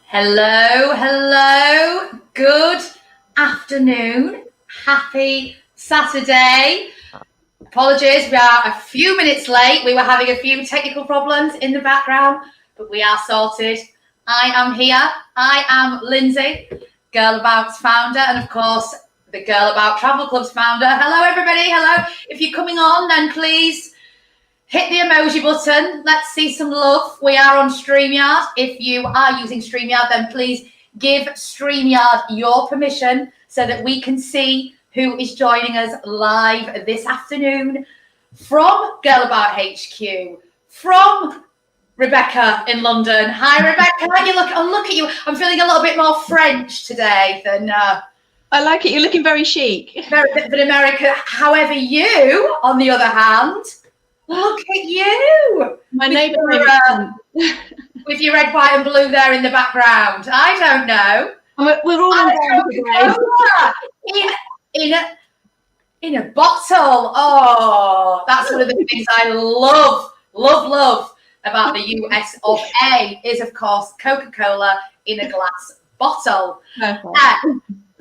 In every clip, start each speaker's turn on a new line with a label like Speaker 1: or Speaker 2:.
Speaker 1: Hello, good afternoon, happy Saturday. Apologies, we are a few minutes late. We were having a few technical problems in the background, but we are sorted. I am here. I am Lindsay, Girl About's founder, and of course, the Girl About Travel Club's founder. Hello, everybody. Hello. If you're coming on, then please hit the emoji button. Let's see some love. We are on StreamYard. If you are using StreamYard, then please give StreamYard your permission so that we can see who is joining us live this afternoon from Girl About HQ, from Rebecca in London. Hi, Rebecca. Look at you. I'm feeling a little bit more French today than...
Speaker 2: I like it. You're looking very chic.
Speaker 1: Than American. However, you, on the other hand... Look at you!
Speaker 2: My neighbour
Speaker 1: with your red, white, and blue there in the background. I don't know.
Speaker 2: We're all
Speaker 1: in a bottle. Oh, that's one of the things I love about the US of A is, of course, Coca-Cola in a glass bottle.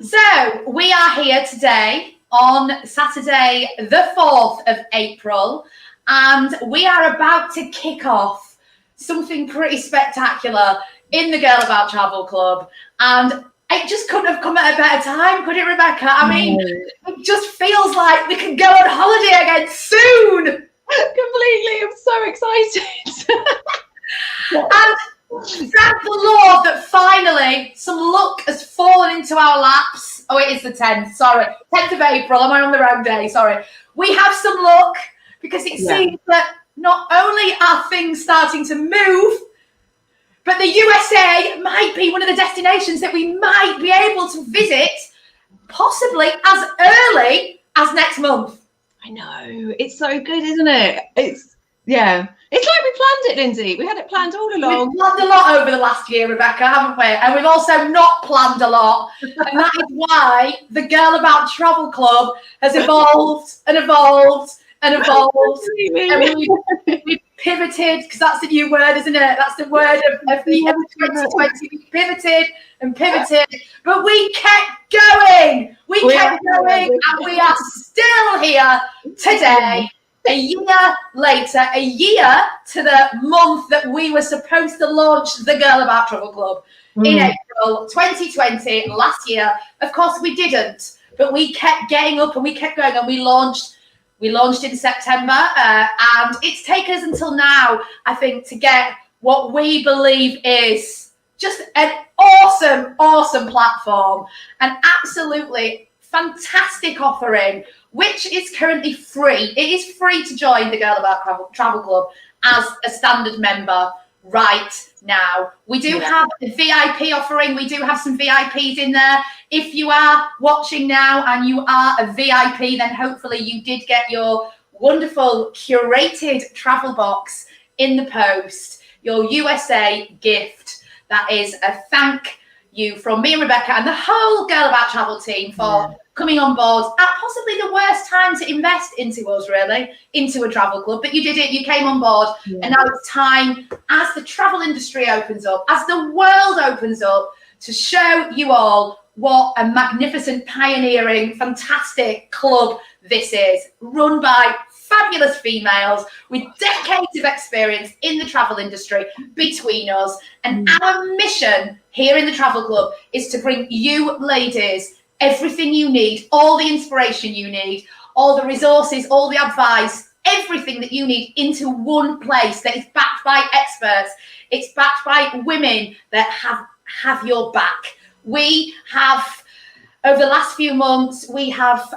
Speaker 1: So we are here today on Saturday, the 4th of April. And we are about to kick off something pretty spectacular in the Girl About Travel Club. And it just couldn't have come at a better time, could it, Rebecca? I mean, it just feels like we can go on holiday again soon.
Speaker 2: Completely. I'm so excited.
Speaker 1: And thank the Lord that finally some luck has fallen into our laps. Oh, it is the 10th. Sorry. 10th of April. Am I on the wrong day? Sorry. We have some luck. Because it seems that not only are things starting to move, but the USA might be one of the destinations that we might be able to visit possibly as early as next month.
Speaker 2: I know. It's so good, isn't it? It's like we planned it, Lindsay. We had it planned all along.
Speaker 1: We've planned a lot over the last year, Rebecca, haven't we? And we've also not planned a lot. And that is why the Girl About Travel Club has evolved and evolved. And evolved, and we've pivoted, because that's the new word, isn't it? That's the word of the 2020. We pivoted, but we kept going. We kept going, and we are still here today, a year later, a year to the month that we were supposed to launch the Girl About Travel Club in April 2020, last year. Of course, we didn't, but we kept getting up and we kept going, and we launched in September, and it's taken us until now, I think, to get what we believe is just an awesome platform, an absolutely fantastic offering, which is currently free. It is free to join the Girl About Travel Club as a standard member right now. We do have a VIP offering. We do have some VIPs in there. If you are watching now and you are a VIP, then hopefully you did get your wonderful curated travel box in the post, your USA gift. That is a thank you from me and Rebecca and the whole Girl About Travel team for coming on board at possibly the worst time to invest into us, really, into a travel club. But you did it, you came on board, and now it's time, as the travel industry opens up, as the world opens up, to show you all what a magnificent, pioneering, fantastic club this is, run by fabulous females with decades of experience in the travel industry between us. And our mission here in the Travel Club is to bring you ladies everything you need, all the inspiration you need, all the resources, all the advice, everything that you need into one place that is backed by experts. It's backed by women that have your back. We have, over the last few months, we have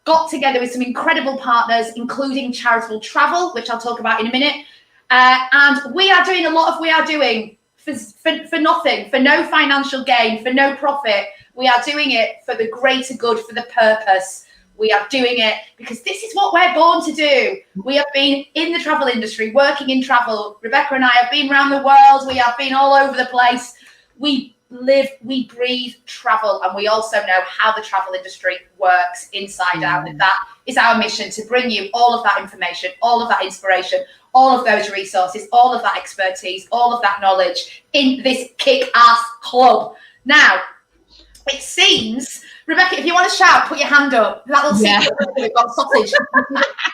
Speaker 1: got together with some incredible partners, including Charitable Travel, which I'll talk about in a minute. And we are doing a lot of we are doing for nothing, for no financial gain, for no profit. We are doing it for the greater good, for the purpose. We are doing it because this is what we're born to do. We have been in the travel industry, working in travel. Rebecca and I have been around the world. We have been all over the place. We live, we breathe travel, and we also know how the travel industry works inside out. And that is our mission, to bring you all of that information, all of that inspiration, all of those resources, all of that expertise, all of that knowledge in this kick-ass club. Now, it seems, Rebecca, if you want to shout, put your hand up. That little secret, we've got sausage.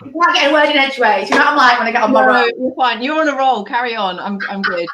Speaker 1: You can't get a word in edgeways. You know what I'm like when I get on my roll.
Speaker 2: You're fine. You're on a roll. Carry on. I'm good.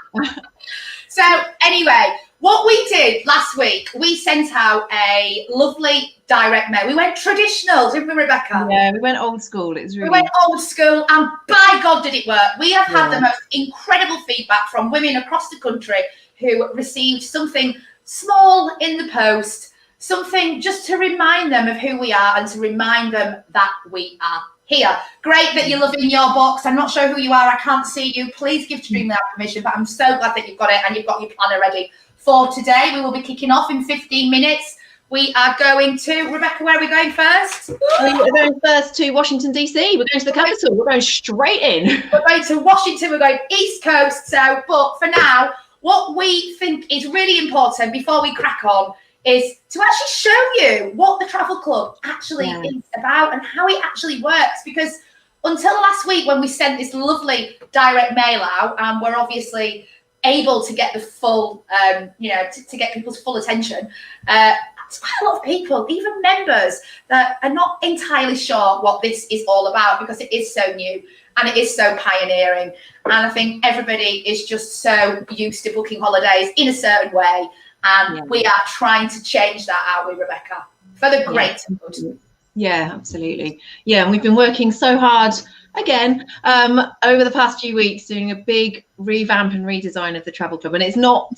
Speaker 1: So anyway, what we did last week, we sent out a lovely direct mail. We went traditional, didn't we, Rebecca?
Speaker 2: Yeah, we went old school. It was really...
Speaker 1: We went old school, and by God, did it work. We have had the most incredible feedback from women across the country who received something small in the post, something just to remind them of who we are and to remind them that we are here. Great that you're loving your box. I'm not sure who you are. I can't see you. Please give Streamlab permission, but I'm so glad that you've got it and you've got your planner ready for today. We will be kicking off in 15 minutes. We are going to, Rebecca, where are we going first?
Speaker 2: We're going first to Washington, D.C. We're going to the capital. We're going straight in.
Speaker 1: We're going to Washington. We're going East Coast. So, but for now, what we think is really important before we crack on is to actually show you what the Travel Club actually is about and how it actually works. Because until last week, when we sent this lovely direct mail out, and we're obviously able to get the full, to get people's full attention, it's quite a lot of people, even members, that are not entirely sure what this is all about, because it is so new and it is so pioneering. And I think everybody is just so used to booking holidays in a certain way. And we are trying to change that, aren't we, Rebecca? For the greater good.
Speaker 2: Yeah, absolutely. Yeah, and we've been working so hard, again, over the past few weeks, doing a big revamp and redesign of the Travel Club. And it's not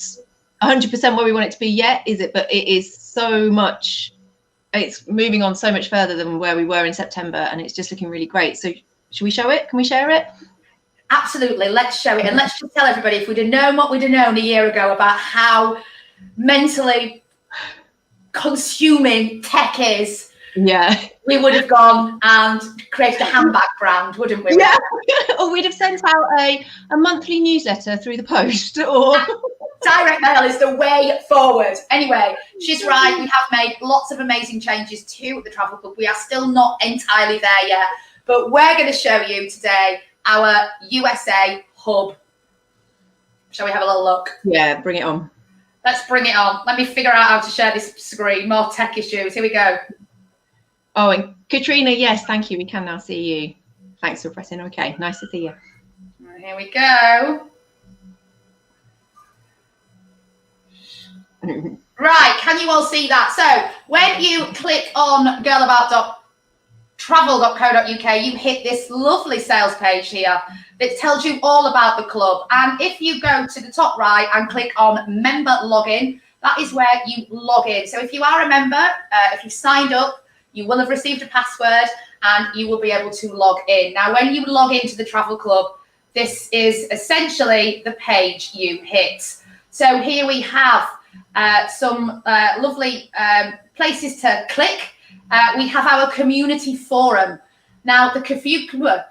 Speaker 2: 100% where we want it to be yet, is it? But it is so much, it's moving on so much further than where we were in September, and it's just looking really great. So should we show it? Can we share it?
Speaker 1: Absolutely, let's show it. And let's just tell everybody, if we'd have known what we'd have known a year ago about how mentally consuming tech is, we would have gone and created a handbag brand, wouldn't we?
Speaker 2: Yeah. Or we'd have sent out a monthly newsletter through the post, or
Speaker 1: direct mail is the way forward. Anyway, she's right. We have made lots of amazing changes to the Travel Club. We are still not entirely there yet, but we're going to show you today our USA hub. Shall we have a little look?
Speaker 2: Yeah, bring it on.
Speaker 1: Let's bring it on. Let me figure out how to share this screen. More tech issues. Here we go.
Speaker 2: Oh, and Katrina, yes, thank you. We can now see you. Thanks for pressing OK. Nice to see you.
Speaker 1: Here we go. Right, can you all see that? So when you click on girlabout.travel.co.uk, you hit this lovely sales page here that tells you all about the club. And if you go to the top right and click on member login, that is where you log in. So if you are a member, if you signed up, you will have received a password and you will be able to log in. Now, when you log into the Travel Club, this is essentially the page you hit. So here we have some lovely places to click. We have our community forum. Now, the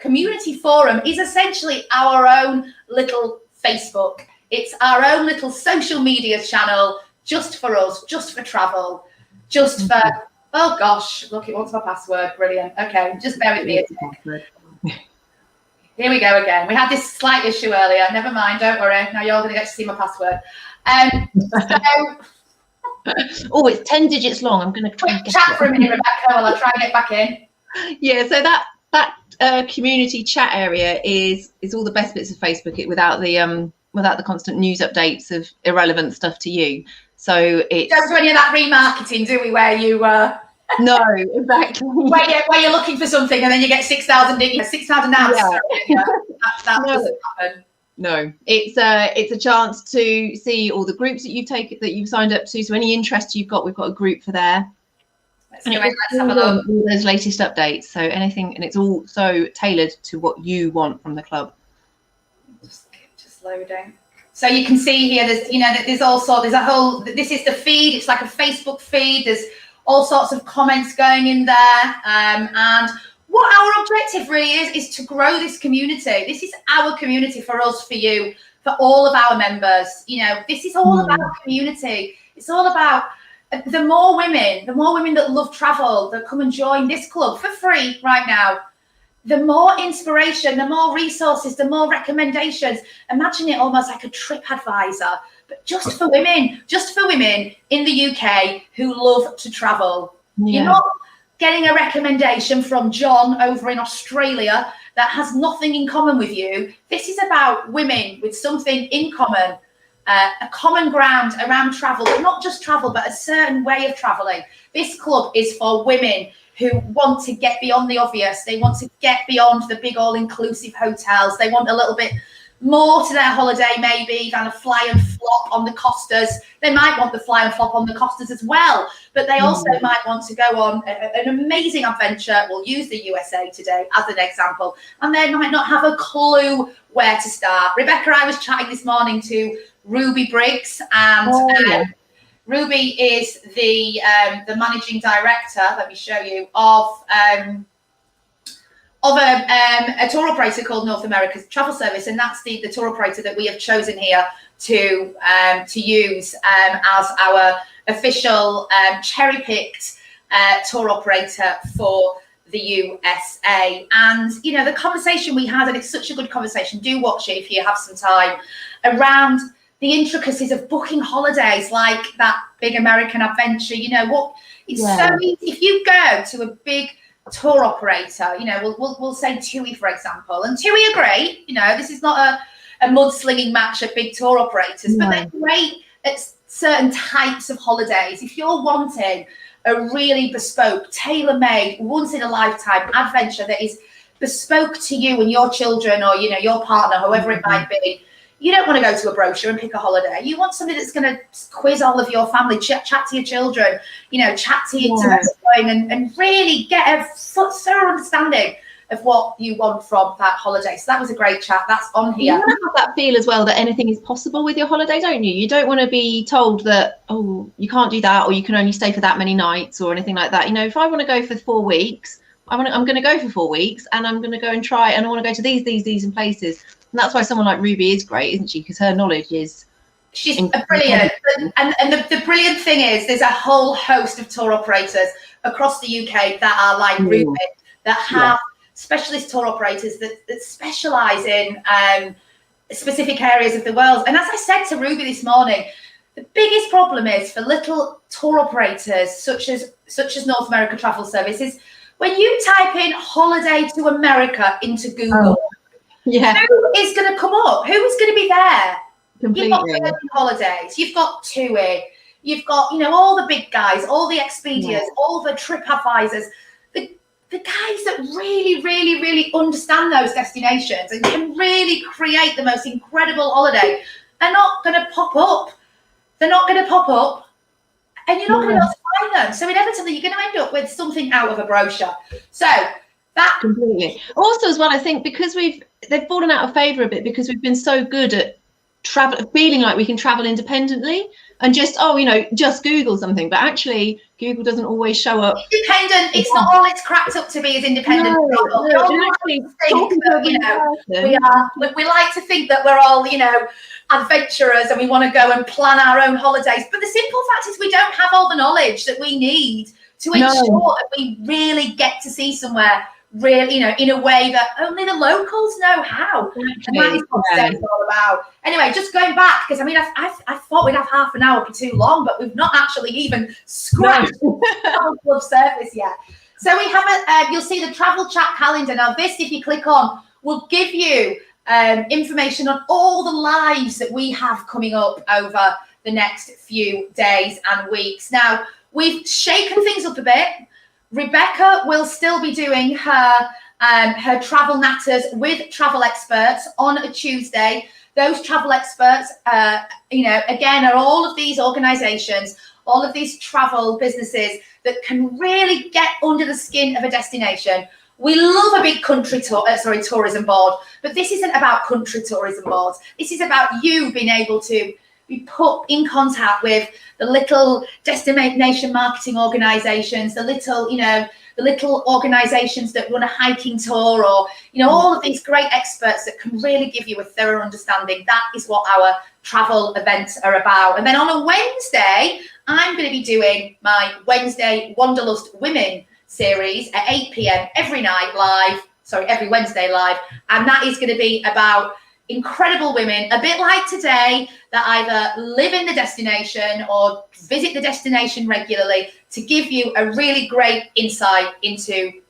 Speaker 1: community forum is essentially our own little Facebook. It's our own little social media channel, just for us, just for travel, just for, oh gosh, look, it wants my password. Brilliant. Okay, just bear with me a second. Here we go again. We had this slight issue earlier. Never mind, don't worry. Now you're going to get to see my password.
Speaker 2: Oh, it's 10 digits long. I'm going to try and get
Speaker 1: chat for a minute, Rebecca, while I try and get back in.
Speaker 2: Yeah, so that community chat area is all the best bits of Facebook, without the constant news updates of irrelevant stuff to you. So it's
Speaker 1: don't do any of that remarketing, do we? Where you
Speaker 2: no, exactly.
Speaker 1: Where you're looking for something and then you get 6,000 ads. Yeah. That doesn't happen.
Speaker 2: No, it's a chance to see all the groups that you've signed up to. So any interest you've got, we've got a group for there.
Speaker 1: Let's have a look.
Speaker 2: All those latest updates. So anything, and it's all so tailored to what you want from the club.
Speaker 1: Just loading. So you can see here, there's also there's a whole. This is the feed. It's like a Facebook feed. There's all sorts of comments going in there, and what our objective really is to grow this community. This is our community for us, for you, for all of our members. This is all about community. It's all about the more women that love travel that come and join this club for free right now, the more inspiration, the more resources, the more recommendations. Imagine it almost like a trip advisor, but just for women in the UK who love to travel. Yeah. You're not getting a recommendation from John over in Australia that has nothing in common with you. This is about women with something in common, a common ground around travel, but not just travel, but a certain way of traveling. This club is for women who want to get beyond the obvious. They want to get beyond the big all-inclusive hotels. They want a little bit more to their holiday maybe than a fly and flop on the Costas. They might want the fly and flop on the Costas as well, but they also might want to go on an amazing adventure. We'll use the USA today as an example, and they might not have a clue where to start. Rebecca, I was chatting this morning to Ruby Briggs, and Ruby is the managing director, let me show you, of a tour operator called North America's Travel Service, and that's the tour operator that we have chosen here to use as our official cherry-picked tour operator for the USA. And you know, the conversation we had, and it's such a good conversation, do watch it if you have some time, around the intricacies of booking holidays like that big American adventure. You know what, it's so easy. If you go to a big tour operator, you know, we'll say TUI, for example, and TUI are great. You know, this is not a mudslinging match at big tour operators, but they're great at certain types of holidays. If you're wanting a really bespoke, tailor-made, once-in-a-lifetime adventure that is bespoke to you and your children, or you know, your partner, whoever it might be, you don't want to go to a brochure and pick a holiday. You want somebody that's going to quiz all of your family, chat to your children, you know, chat to you, and really get a thorough understanding of what you want from that holiday. So that was a great chat. That's on here.
Speaker 2: You want to have that feel as well that anything is possible with your holiday, don't you? You don't want to be told that, oh, you can't do that, or you can only stay for that many nights or anything like that. You know, if I want to go for 4 weeks, I'm going to go for 4 weeks, and I'm going to go and try, and I want to go to these and places. And that's why someone like Ruby is great, isn't she? Because her knowledge is...
Speaker 1: She's brilliant. And the brilliant thing is there's a whole host of tour operators across the UK that are like Ruby, that have specialist tour operators that specialise in specific areas of the world. And as I said to Ruby this morning, the biggest problem is for little tour operators such as North America Travel Service is when you type in holiday to America into Google, who is going to come up? Who is going to be there? Completely. You've got Virgin Holidays, you've got TUI, you've got, you know, all the big guys, all the Expedias, all the trip advisors, the guys that really, really, really understand those destinations and can really create the most incredible holiday are not going to pop up. They're not going to pop up, and you're not going to be able to find them. So inevitably, you're going to end up with something out of a brochure. So that
Speaker 2: completely. Also, as well, I think because they've fallen out of favour a bit because we've been so good at feeling like we can travel independently and just just Google something, but actually Google doesn't always show up.
Speaker 1: Independent, it's not all it's cracked up to be is independent. We like to think that we're all, you know, adventurers and we want to go and plan our own holidays, but the simple fact is we don't have all the knowledge that we need to ensure that we really get to see somewhere really, you know, in a way that only the locals know how. And that is what it's all about. Anyway, just going back, because I mean, I thought we'd have half an hour for too long, but we've not actually even scratched the Travel Club surface yet. So we have you'll see the travel chat calendar. Now this, if you click on, will give you information on all the lives that we have coming up over the next few days and weeks. Now, we've shaken things up a bit. Rebecca will still be doing her travel natters with travel experts on a Tuesday. Those travel experts, you know, again, are all of these organizations, all of these travel businesses that can really get under the skin of a destination. We love a big tourism board, but this isn't about country tourism boards. This is about you being able to be put in contact with the little destination marketing organizations, the little, you know, the little organizations that run a hiking tour, or, you know, all of these great experts that can really give you a thorough understanding. That is what our travel events are about. And then on a Wednesday, I'm going to be doing my Wednesday Wanderlust Women series at 8 p.m. every Wednesday live. And that is going to be about incredible women, a bit like today, that either live in the destination or visit the destination regularly, to give you a really great insight into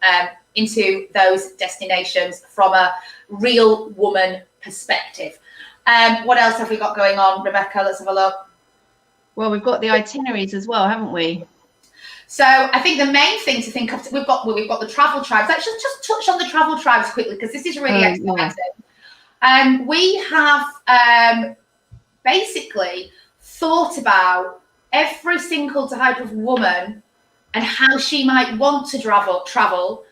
Speaker 1: those destinations from a real woman perspective. What else have we got going on, Rebecca? Let's have a look.
Speaker 2: Well, we've got the itineraries as well, haven't we?
Speaker 1: So I think the main thing to think of, we've got the travel tribes. Let's just touch on the travel tribes quickly, because this is really exciting. Yeah. We have basically thought about every single type of woman and how she might want to travel,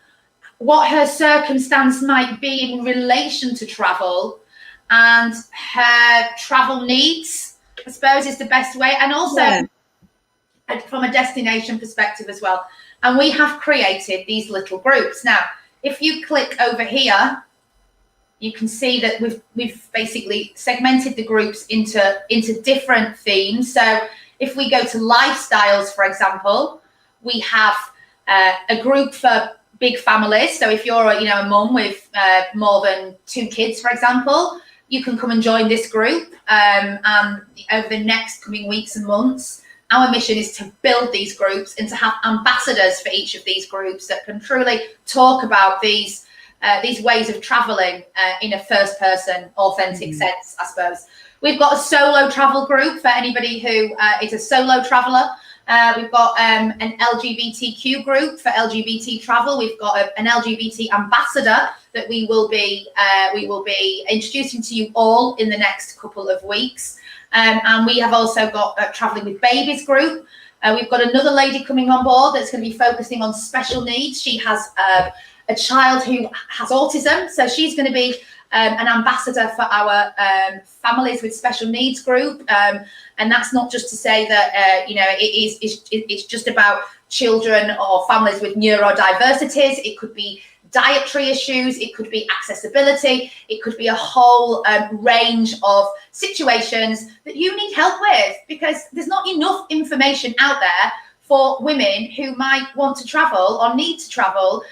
Speaker 1: what her circumstance might be in relation to travel, and her travel needs, I suppose, is the best way, and also from a destination perspective as well. And we have created these little groups. Now, if you click over here, you can see that we've basically segmented the groups into different themes. So if we go to lifestyles, for example, we have a group for big families. So if you're a mum with more than 2 kids, for example, you can come and join this group. And over the next coming weeks and months, our mission is to build these groups and to have ambassadors for each of these groups that can truly talk about these ways of traveling in a first-person, authentic sense, I suppose. We've got a solo travel group for anybody who is a solo traveler. We've got an LGBTQ group for LGBT travel. We've got an LGBT ambassador that we will be introducing to you all in the next couple of weeks. And we have also got a Traveling with Babies group. We've got another lady coming on board that's going to be focusing on special needs. She has a child who has autism, so she's going to be an ambassador for our families with special needs group. And that's not just to say that it's just about children or families with neurodiversities. It could be dietary issues, it could be accessibility, it could be a whole range of situations that you need help with, because there's not enough information out there for women who might want to travel or need to travel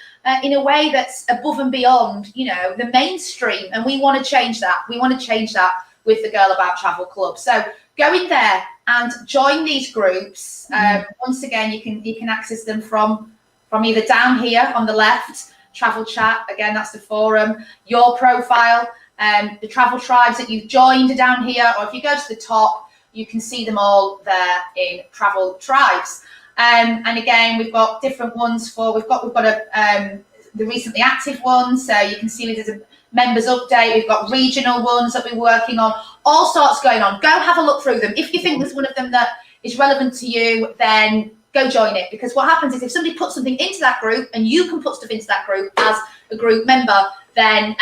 Speaker 1: in a way that's above and beyond, the mainstream. And we want to change that. We want to change that with the Girl About Travel Club. So go in there and join these groups. Once again, you can access them from either down here on the left, Travel Chat, again, that's the forum, your profile, the travel tribes that you've joined are down here, or if you go to the top, you can see them all there in Travel Tribes. And again, we've got different ones we've got the recently active ones, so you can see there's a members update. We've got regional ones that we're working on, all sorts going on. Go have a look through them. If you think there's one of them that is relevant to you, then go join it, because what happens is if somebody puts something into that group and you can put stuff into that group as a group member, then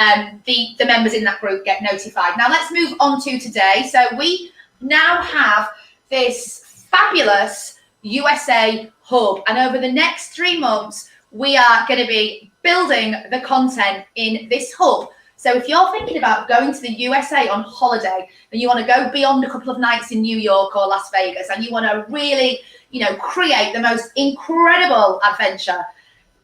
Speaker 1: the members in that group get notified. Now let's move on to today. So we now have this fabulous USA hub, and over the next 3 months we are going to be building the content in this hub. So if you're thinking about going to the USA on holiday and you want to go beyond a couple of nights in New York or Las Vegas, and you want to really create the most incredible adventure,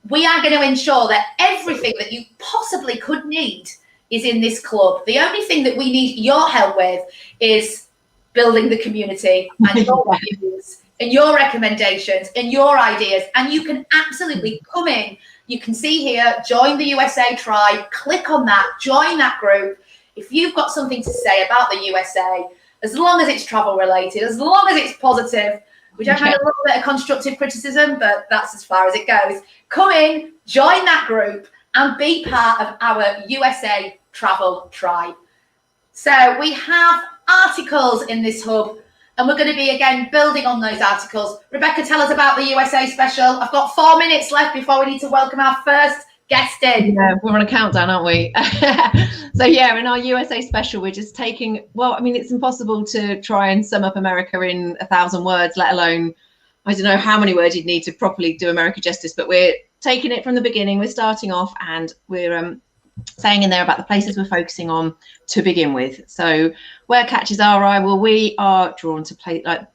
Speaker 1: we are going to ensure that everything that you possibly could need is in this club. The only thing that we need your help with is building the community and your reviews and your recommendations and your ideas. And you can absolutely come in. You can see here, join the USA tribe, click on that, join that group. If you've got something to say about the USA, as long as it's travel related, as long as it's positive, we don't have a little bit of constructive criticism, but that's as far as it goes. Come in, join that group, and be part of our USA travel tribe. So we have articles in this hub, and we're going to be, again, building on those articles. Rebecca, tell us about the USA special. I've got 4 minutes left before we need to welcome our first guest in.
Speaker 2: Yeah, we're on a countdown, aren't we? So yeah, in our USA special, we're just taking, it's impossible to try and sum up America in 1,000 words, let alone, I don't know how many words you'd need to properly do America justice, but we're taking it from the beginning. We're starting off, and we're saying in there about the places we're focusing on to begin with. So where catches our eye? Well, we are drawn to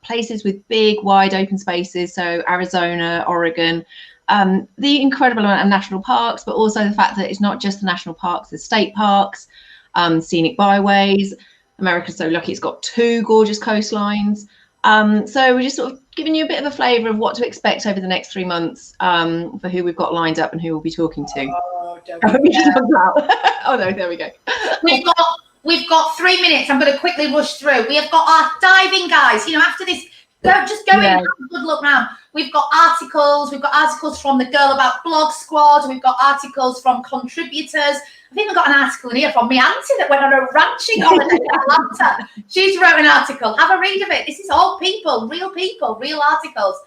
Speaker 2: places with big, wide open spaces. So Arizona, Oregon, the incredible amount of national parks, but also the fact that it's not just the national parks, the state parks, scenic byways. America's so lucky it's got 2 gorgeous coastlines. So we're just sort of giving you a bit of a flavour of what to expect over the next 3 months, for who we've got lined up and who we'll be talking to. Oh no, there we go.
Speaker 1: We've got 3 minutes. I'm going to quickly rush through. We have got our diving guys. You know, after this, go in and have a good look round. We've got articles. We've got articles from the Girl About Blog Squad. We've got articles from contributors. I think we've got an article in here from my auntie that went on a ranching holiday in Atlanta. She's wrote an article. Have a read of it. This is all people, real articles.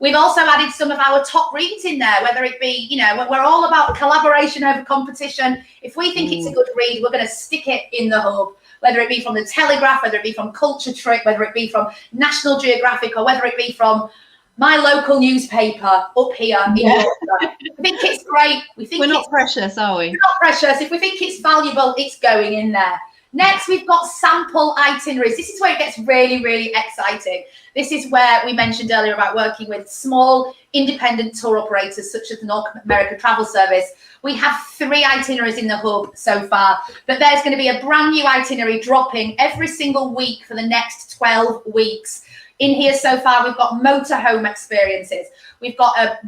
Speaker 1: We've also added some of our top reads in there, whether it be, you know, we're all about collaboration over competition. If we think it's a good read, we're going to stick it in the hub, whether it be from the Telegraph, whether it be from Culture Trip, whether it be from National Geographic, or whether it be from my local newspaper up here in Yorkshire. I think it's great.
Speaker 2: We're not precious, are we?
Speaker 1: We're not precious. If we think it's valuable, it's going in there. Next, we've got sample itineraries. This is where it gets really exciting. This is where we mentioned earlier about working with small independent tour operators such as the North America Travel Service. We have 3 itineraries in the hub so far, but there's going to be a brand new itinerary dropping every single week for the next 12 weeks. In here so far, we've got motorhome experiences. We've got a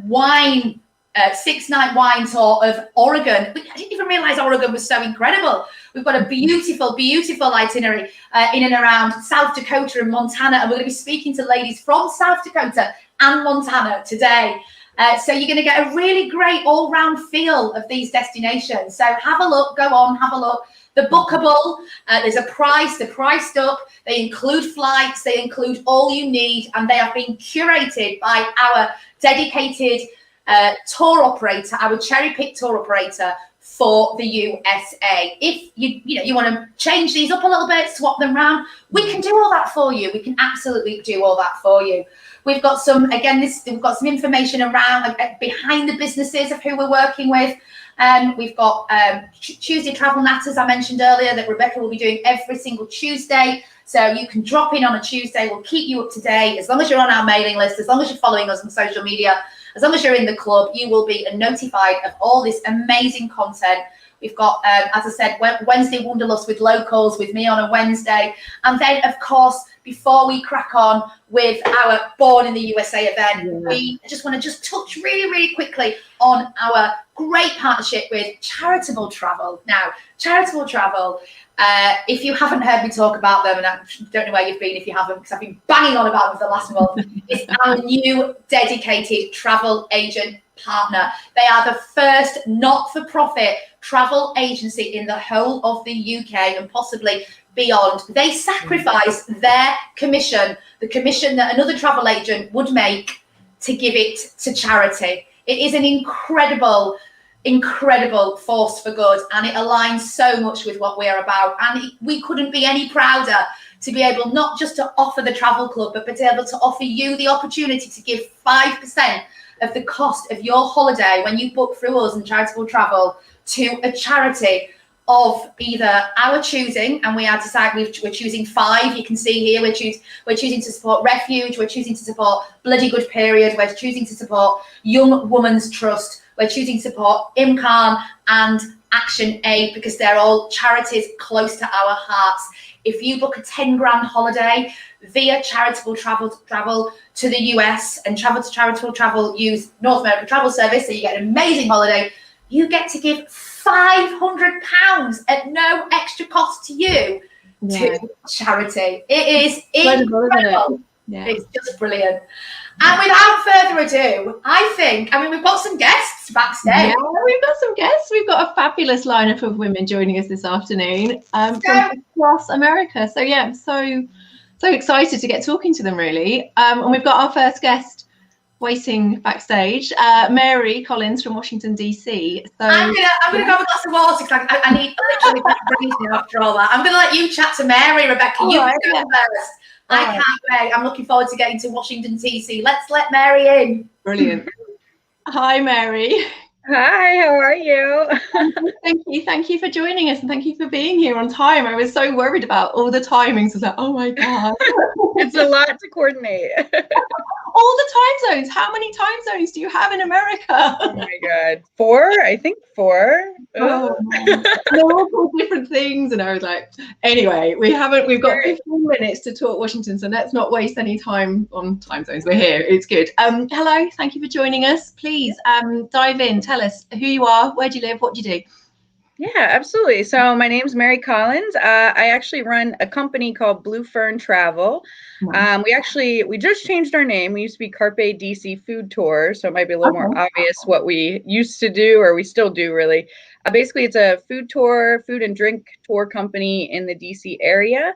Speaker 1: 6-night wine tour of Oregon. I didn't even realize Oregon was so incredible. We've got a beautiful itinerary in and around South Dakota and Montana. And we're going to be speaking to ladies from South Dakota and Montana today. So you're going to get a really great all-round feel of these destinations. So have a look, go on, have a look. The bookable, there's a price, they're priced up. They include flights, they include all you need, and they are being curated by our dedicated tour operator, our cherry-picked tour operator for the USA. If you want to change these up a little bit, swap them around, we can do all that for you. We can absolutely do all that for you. We've got some, we've got some information around behind the businesses of who we're working with. We've got Tuesday Travel Natters, I mentioned earlier, that Rebecca will be doing every single Tuesday. So you can drop in on a Tuesday. We'll keep you up to date. As long as you're on our mailing list, as long as you're following us on social media, as long as you're in the club, you will be notified of all this amazing content. We've got, as I said, Wednesday Wanderlust with locals with me on a Wednesday. And then, of course, before we crack on with our Born in the USA event, we just want to touch really quickly on our great partnership with Charitable Travel. Now, Charitable Travel, if you haven't heard me talk about them, and I don't know where you've been if you haven't, because I've been banging on about them for the last month, it's our new dedicated travel agent partner. They are the first not-for-profit travel agency in the whole of the UK and possibly beyond. They sacrifice their commission, the commission that another travel agent would make, to give it to charity. It is an incredible force for good, and it aligns so much with what we are about. And we couldn't be any prouder to be able not just to offer the travel club, but to be able to offer you the opportunity to give 5% of the cost of your holiday when you book through us and Charitable Travel to a charity of either our choosing, and we're choosing 5. You can see here we're choosing to support Refuge, we're choosing to support Bloody Good Period, we're choosing to support Young Women's Trust, we're choosing to support IMCARN and Action Aid, because they're all charities close to our hearts. If you book a 10 grand holiday via Charitable Travel to the US, and travel to Charitable Travel use North America Travel Service, so you get an amazing holiday, you get to give £500 at no extra cost to you to charity. It is incredible. It's just brilliant. And without further ado, we've got some guests backstage.
Speaker 2: Yeah, we've got some guests. We've got a fabulous lineup of women joining us this afternoon from across America. So yeah, I'm so excited to get talking to them, really. And we've got our first guest waiting backstage, Mary Collins from Washington DC. So
Speaker 1: I'm gonna grab a glass of water because I need literally breathing after all that. I'm gonna let you chat to Mary, Rebecca. You can go first. I can't wait. I'm looking forward to getting to Washington DC. Let's let Mary in.
Speaker 2: Brilliant. Hi, Mary.
Speaker 3: Hi, how are you?
Speaker 2: Thank you for joining us, and thank you for being here on time. I was so worried about all the timings. I was like, oh my God.
Speaker 3: It's a lot to coordinate.
Speaker 2: All the time zones. How many time zones do you have in America?
Speaker 3: Oh my God. 4? I think 4.
Speaker 2: Oh, they're all called different things. And I was like, anyway, we've got 15 minutes to talk Washington, so let's not waste any time on time zones. We're here. It's good. Hello, thank you for joining us. Please dive in. Tell us who you are, where do you live, what do you do?
Speaker 3: Yeah, absolutely. So my name's Mary Collins. I actually run a company called Blue Fern Travel. We just changed our name. We used to be Carpe DC Food Tour, so it might be a little more obvious what we used to do, or we still do really. Basically, it's a food and drink tour company in the DC area.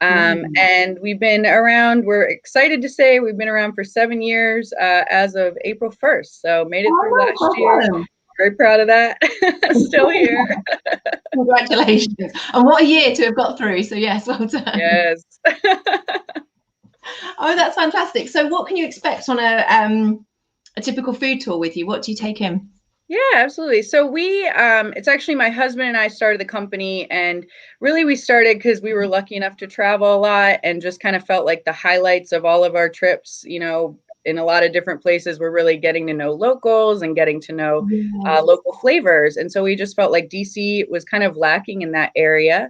Speaker 3: And we've been around, we're excited to say we've been around for 7 years as of April 1st. So made it through last year. Very proud of that. Still here.
Speaker 2: Congratulations. And what a year to have got through. So yes, well done.
Speaker 3: Yes.
Speaker 2: Oh, that's fantastic. So what can you expect on a typical food tour with you? What do you take in?
Speaker 3: Yeah, absolutely. So it's actually my husband and I started the company, and really we started because we were lucky enough to travel a lot and just kind of felt like the highlights of all of our trips, in a lot of different places, we're really getting to know locals and getting to know local flavors. And so we just felt like DC was kind of lacking in that area.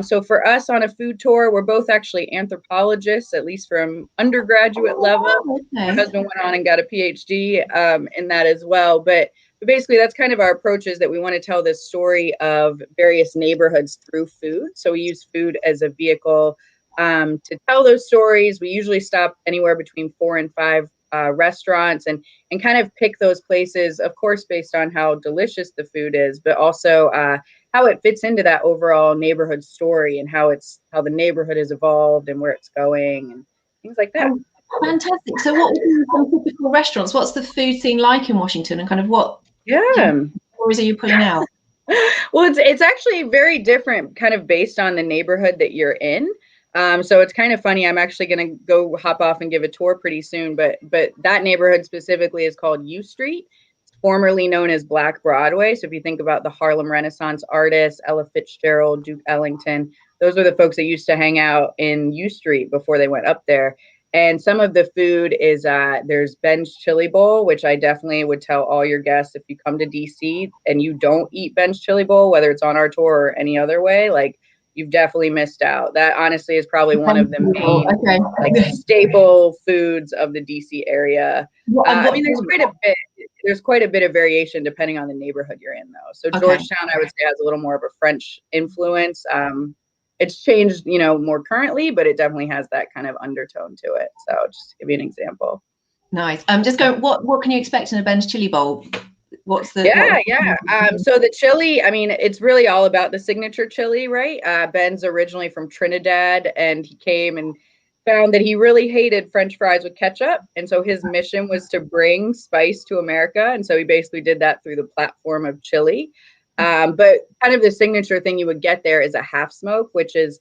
Speaker 3: So for us on a food tour, we're both actually anthropologists, at least from undergraduate level.
Speaker 2: Okay.
Speaker 3: My husband went on and got a PhD in that as well. But basically, that's kind of our approach, is that we want to tell this story of various neighborhoods through food. So we use food as a vehicle to tell those stories. We usually stop anywhere between 4 and 5 restaurants and kind of pick those places, of course, based on how delicious the food is, but also how it fits into that overall neighborhood story and how the neighborhood has evolved and where it's going and things like that.
Speaker 2: Oh, fantastic. So what are some typical restaurants? What's the food scene like in Washington, and kind of what stories are you pulling out?
Speaker 3: Well, it's actually very different kind of based on the neighborhood that you're in. So it's kind of funny. I'm actually going to go hop off and give a tour pretty soon, but that neighborhood specifically is called U Street. It's formerly known as Black Broadway. So if you think about the Harlem Renaissance artists, Ella Fitzgerald, Duke Ellington, those are the folks that used to hang out in U Street before they went up there. And some of the food is there's Ben's Chili Bowl, which I definitely would tell all your guests, if you come to DC and you don't eat Ben's Chili Bowl, whether it's on our tour or any other way, like, you've definitely missed out. That honestly is probably one of the main staple foods of the DC area. I mean, there's quite a bit of variation depending on the neighborhood you're in, though. So Georgetown, I would say, has a little more of a French influence. It's changed, more currently, but it definitely has that kind of undertone to it. So just to give you an example.
Speaker 2: Nice. Just go. What can you expect in a Ben's Chili Bowl? What's the
Speaker 3: So the chili, I mean, it's really all about the signature chili, right? Ben's originally from Trinidad, and he came and found that he really hated French fries with ketchup, and so his mission was to bring spice to America, and so he basically did that through the platform of chili. But kind of the signature thing you would get there is a half smoke, which is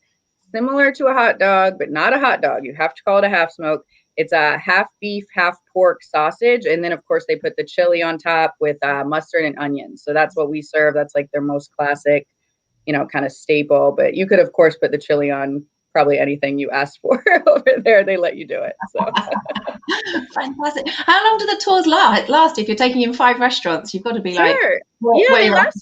Speaker 3: similar to a hot dog, but not a hot dog. You have to call it a half smoke. It's a half beef, half pork sausage. And then, of course, they put the chili on top with mustard and onions. So that's what we serve. That's like their most classic, kind of staple. But you could, of course, put the chili on probably anything you asked for over there. They let you do it. So
Speaker 2: fantastic. How long do the tours last? If you're taking in 5 restaurants, you've got to be like,
Speaker 3: they last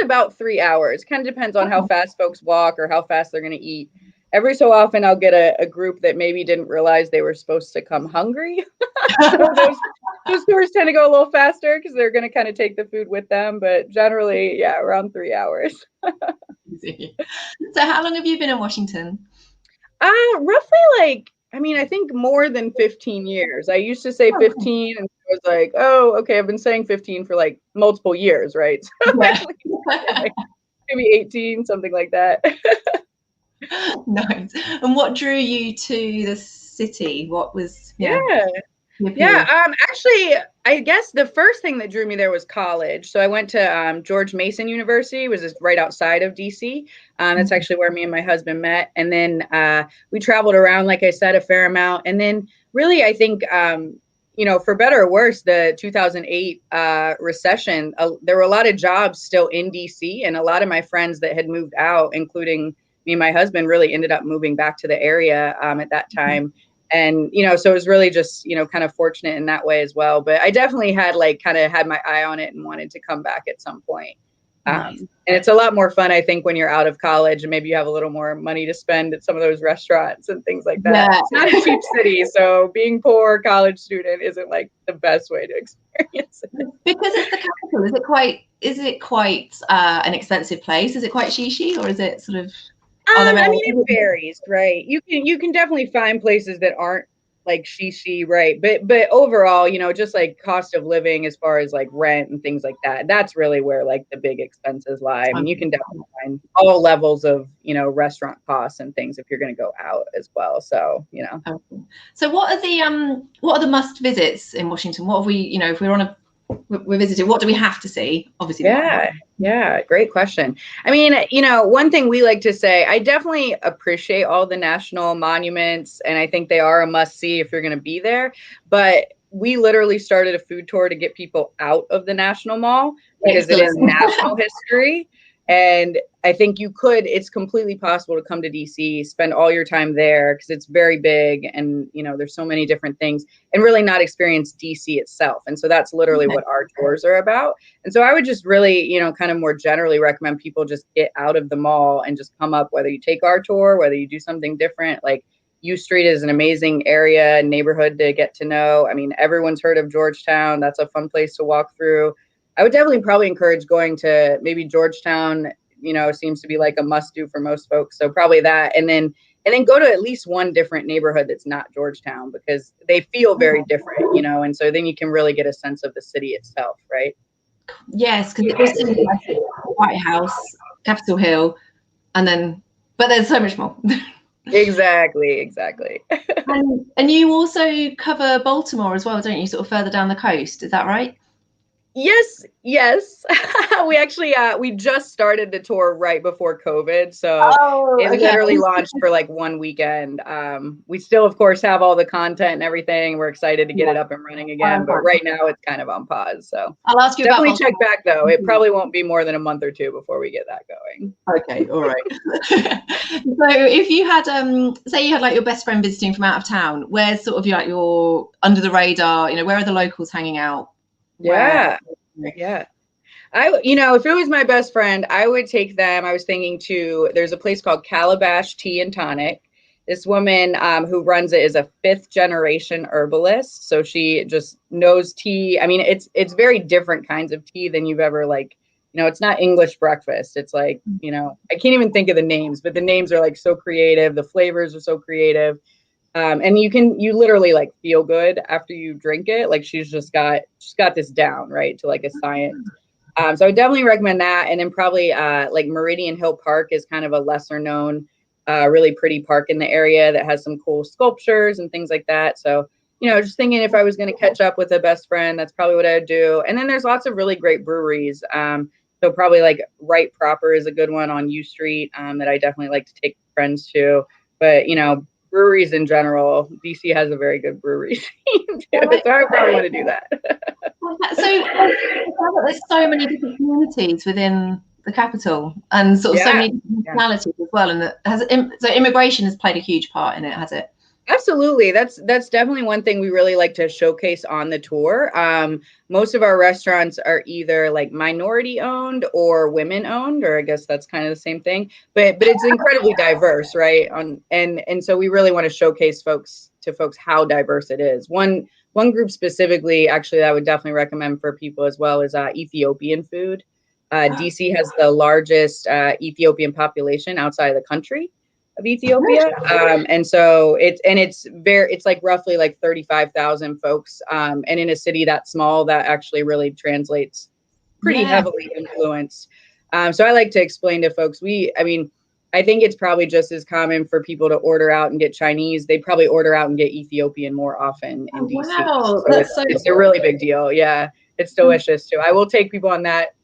Speaker 3: about 3 hours. Kind of depends on how fast folks walk or how fast they're going to eat. Every so often I'll get a group that maybe didn't realize they were supposed to come hungry. So those tours tend to go a little faster because they're going to kind of take the food with them. But generally, around 3 hours.
Speaker 2: So how long have you been in Washington?
Speaker 3: Roughly I think more than 15 years. I used to say 15 and I was like, oh, okay, I've been saying 15 for like multiple years, right? So maybe 18, something like that.
Speaker 2: Nice. And what drew you to the city? What was
Speaker 3: actually, I guess the first thing that drew me there was college. So I went to George Mason University, was just right outside of DC. That's actually where me and my husband met. And then we traveled around, like I said, a fair amount. And then really, I think for better or worse, the 2008 recession, there were a lot of jobs still in DC, and a lot of my friends that had moved out, including me and my husband, really ended up moving back to the area at that time. And, so it was really just, kind of fortunate in that way as well. But I definitely had kind of had my eye on it and wanted to come back at some point.
Speaker 2: Nice.
Speaker 3: And it's a lot more fun, I think, when you're out of college and maybe you have a little more money to spend at some of those restaurants and things like that.
Speaker 2: Yeah.
Speaker 3: It's not a cheap city, so being poor college student isn't the best way to experience it.
Speaker 2: Because it's the capital, is it quite an expensive place? Is it quite shishi, or is it sort of?
Speaker 3: I mean, it varies, right? You can definitely find places that aren't shishi, right? But overall, just cost of living as far as rent and things like that, that's really where the big expenses lie. I mean, you can definitely find all levels of, restaurant costs and things if you're going to go out as well. So,
Speaker 2: So what are the must visits in Washington? What have we, if we're visiting, what do we have to see? Obviously.
Speaker 3: Yeah, great question. I mean, one thing we like to say, I definitely appreciate all the national monuments, and I think they are a must see if you're going to be there. But we literally started a food tour to get people out of the National Mall because it is national history. And I think it's completely possible to come to DC, spend all your time there because it's very big and, there's so many different things, and really not experience DC itself. And so that's literally what our tours are about. And so I would just really, kind of more generally recommend people just get out of the mall and just come up, whether you take our tour, whether you do something different. U Street is an amazing area and neighborhood to get to know. I mean, everyone's heard of Georgetown. That's a fun place to walk through. I would definitely probably encourage going to maybe Georgetown, seems to be a must do for most folks. So probably that. And then go to at least one different neighborhood that's not Georgetown because they feel very different, and so then you can really get a sense of the city itself, right?
Speaker 2: Yes, because it does seem like White House, Capitol Hill, but there's so much more.
Speaker 3: Exactly.
Speaker 2: And you also cover Baltimore as well, don't you? Sort of further down the coast, is that right?
Speaker 3: Yes. We actually we just started the tour right before COVID, so it literally launched for 1 weekend. We still, of course, have all the content and everything. We're excited to get it up and running again, but right now it's kind of on pause. So
Speaker 2: I'll ask you
Speaker 3: definitely check back though. It probably won't be more than a month or two before we get that going.
Speaker 2: Okay, all right. So if you had say you had your best friend visiting from out of town, where's sort of your under the radar, where are the locals hanging out?
Speaker 3: Yeah. If it was my best friend, I would take them. I was thinking there's a place called Calabash Tea and Tonic. This woman who runs it is a 5th generation herbalist. So she just knows tea. I mean, it's very different kinds of tea than you've ever it's not English breakfast. It's I can't even think of the names, but the names are so creative. The flavors are so creative. And you literally feel good after you drink it. She's got this down, right, to a science. So I would definitely recommend that. And then probably Meridian Hill Park is kind of a lesser known, really pretty park in the area that has some cool sculptures and things like that. So, just thinking if I was going to catch up with a best friend, that's probably what I would do. And then there's lots of really great breweries. So probably Right Proper is a good one on U Street that I definitely like to take friends to. But, breweries in general, DC has a very good brewery scene too, so I probably want to do that.
Speaker 2: So there's so many different communities within the capital and sort of so many nationalities as well, and so immigration has played a huge part in it, has it?
Speaker 3: Absolutely. That's definitely one thing we really like to showcase on the tour. Most of our restaurants are either minority owned or women owned, or I guess that's kind of the same thing, but it's incredibly diverse, right? And so we really want to showcase folks how diverse it is. One group specifically, actually, that I would definitely recommend for people as well is Ethiopian food. DC has the largest Ethiopian population outside of the country of Ethiopia. And so it's roughly 35,000 folks. And in a city that small, that actually really translates pretty heavily influenced. So I like to explain to folks, I think it's probably just as common for people to order out and get Chinese. They probably order out and get Ethiopian more often in DC.
Speaker 2: Wow,
Speaker 3: so it's a really big deal. Yeah, it's delicious too. I will take people on that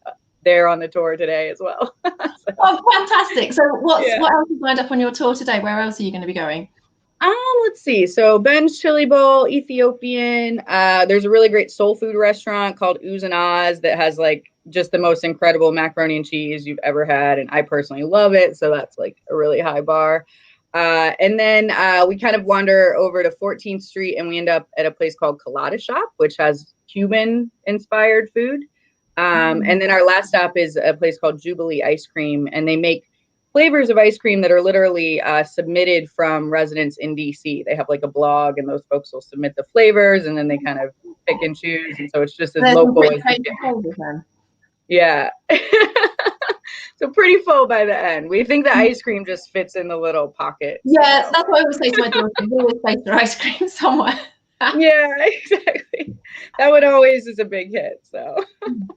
Speaker 3: there on the tour today as well.
Speaker 2: Oh, fantastic. So what else is lined up on your tour today? Where else are you going to be going?
Speaker 3: Let's see. So Ben's Chili Bowl, Ethiopian. There's a really great soul food restaurant called Oohs and Ahs that has like just the most incredible macaroni and cheese you've ever had, and I personally love it. So that's like a really high bar. And then we kind of wander over to 14th Street, and we end up at a place called Colada Shop, which has Cuban-inspired food. And then our last stop is a place called Jubilee Ice Cream, and they make flavors of ice cream that are literally submitted from residents in DC. They have like a blog, and those folks will submit the flavors, and then they kind of pick and choose. And so it's just as local as you can. Yeah. So pretty full by the end. We think the ice cream just fits in the little pocket.
Speaker 2: Yeah, that's what I would say to my daughter. We always place their ice cream somewhere.
Speaker 3: Yeah, exactly. That one always is a big hit. So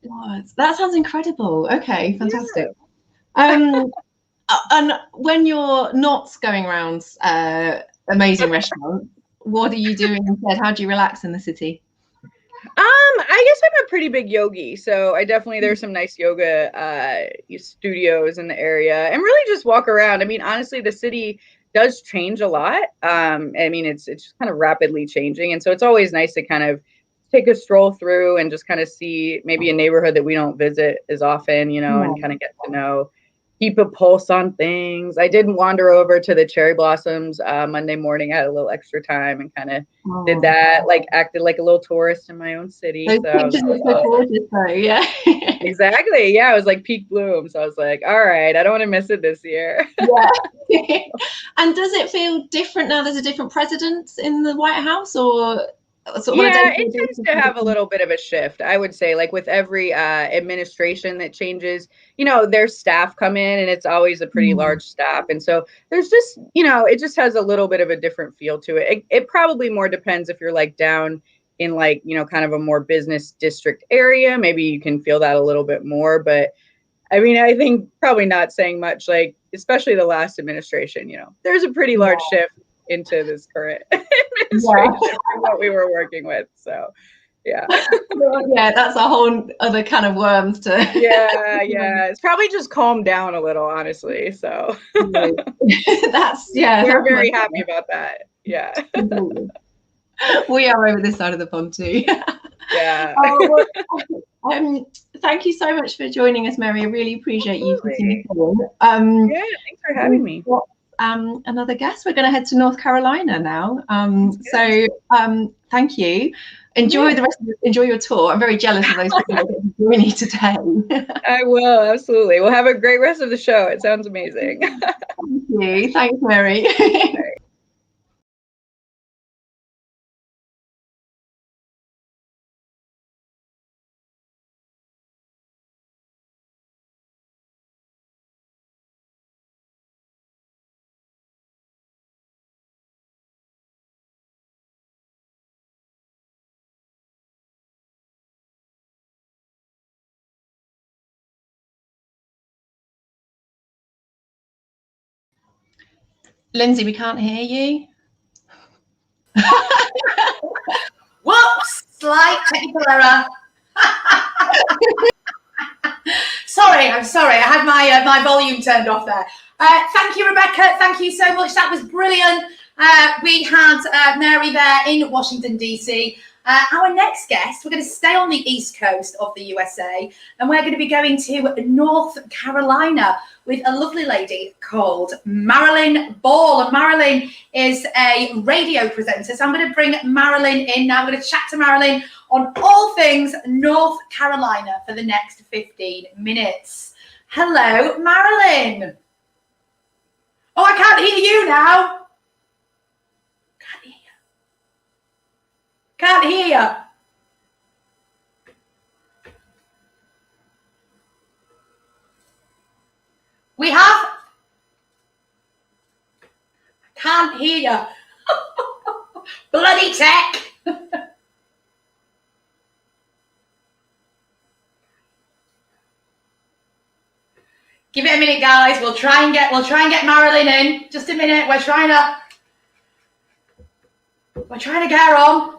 Speaker 2: God, that sounds incredible. Okay, fantastic. Yeah. And when you're not going around amazing restaurants, what are you doing instead? How do you relax in the city?
Speaker 3: I guess I'm a pretty big yogi, so I definitely, there's some nice yoga studios in the area, and really just walk around. I mean, honestly, the city does change a lot. I mean, it's just kind of rapidly changing, and so it's always nice to kind of take a stroll through and just kind of see maybe a neighborhood that we don't visit as often, you know, and kind of get to know, keep a pulse on things. I did wander over to the cherry blossoms Monday morning. I had a little extra time and kind of did that, like acted like a little tourist in my own city.
Speaker 2: Those pictures are so gorgeous though, yeah.
Speaker 3: Exactly. Yeah, it was like peak bloom. So I was like, all right, I don't want to miss it this year.
Speaker 2: Yeah. And does it feel different now? There's a different president in the White House, or sort of
Speaker 3: it tends to have a little bit of a shift, I would say. Like with every administration that changes, you know, their staff come in, and it's always a pretty large staff, and so there's just, you know, it just has a little bit of a different feel to it. It probably more depends if you're like down in like, you know, kind of a more business district area, maybe you can feel that a little bit more. But I mean, I think probably not saying much, like especially the last administration, you know, there's a pretty large shift into this current administration from what we were working with. So yeah.
Speaker 2: Yeah, that's a whole other can of worms to
Speaker 3: yeah it's probably just calmed down a little, honestly. So
Speaker 2: that's
Speaker 3: we're very happy about that. Yeah.
Speaker 2: We are over this side of the pond too.
Speaker 3: Yeah.
Speaker 2: Thank you so much for joining us, Mary. I really appreciate you putting it
Speaker 3: on. Yeah, thanks for having me.
Speaker 2: Another guest. We're going to head to North Carolina now. Thank you. Enjoy enjoy your tour. I'm very jealous of those people that get to join you today.
Speaker 3: I will, absolutely. We'll have a great rest of the show. It sounds amazing.
Speaker 2: Thank you. Thanks, Mary. Lindsay, we can't hear you.
Speaker 1: Whoops, slight technical error. I'm sorry. I had my volume turned off there. Thank you, Rebecca. Thank you so much. That was brilliant. We had Mary there in Washington, D.C. Our next guest, we're going to stay on the East Coast of the USA, and we're going to be going to North Carolina with a lovely lady called Marilyn Ball. And Marilyn is a radio presenter. So I'm going to bring Marilyn in now. I'm going to chat to Marilyn on all things North Carolina for the next 15 minutes. Hello, Marilyn. Oh, I can't hear you now. Can't hear you. We have. Can't hear you. Bloody tech. Give it a minute, guys. We'll try and get Marilyn in. Just a minute. We're trying to get her on.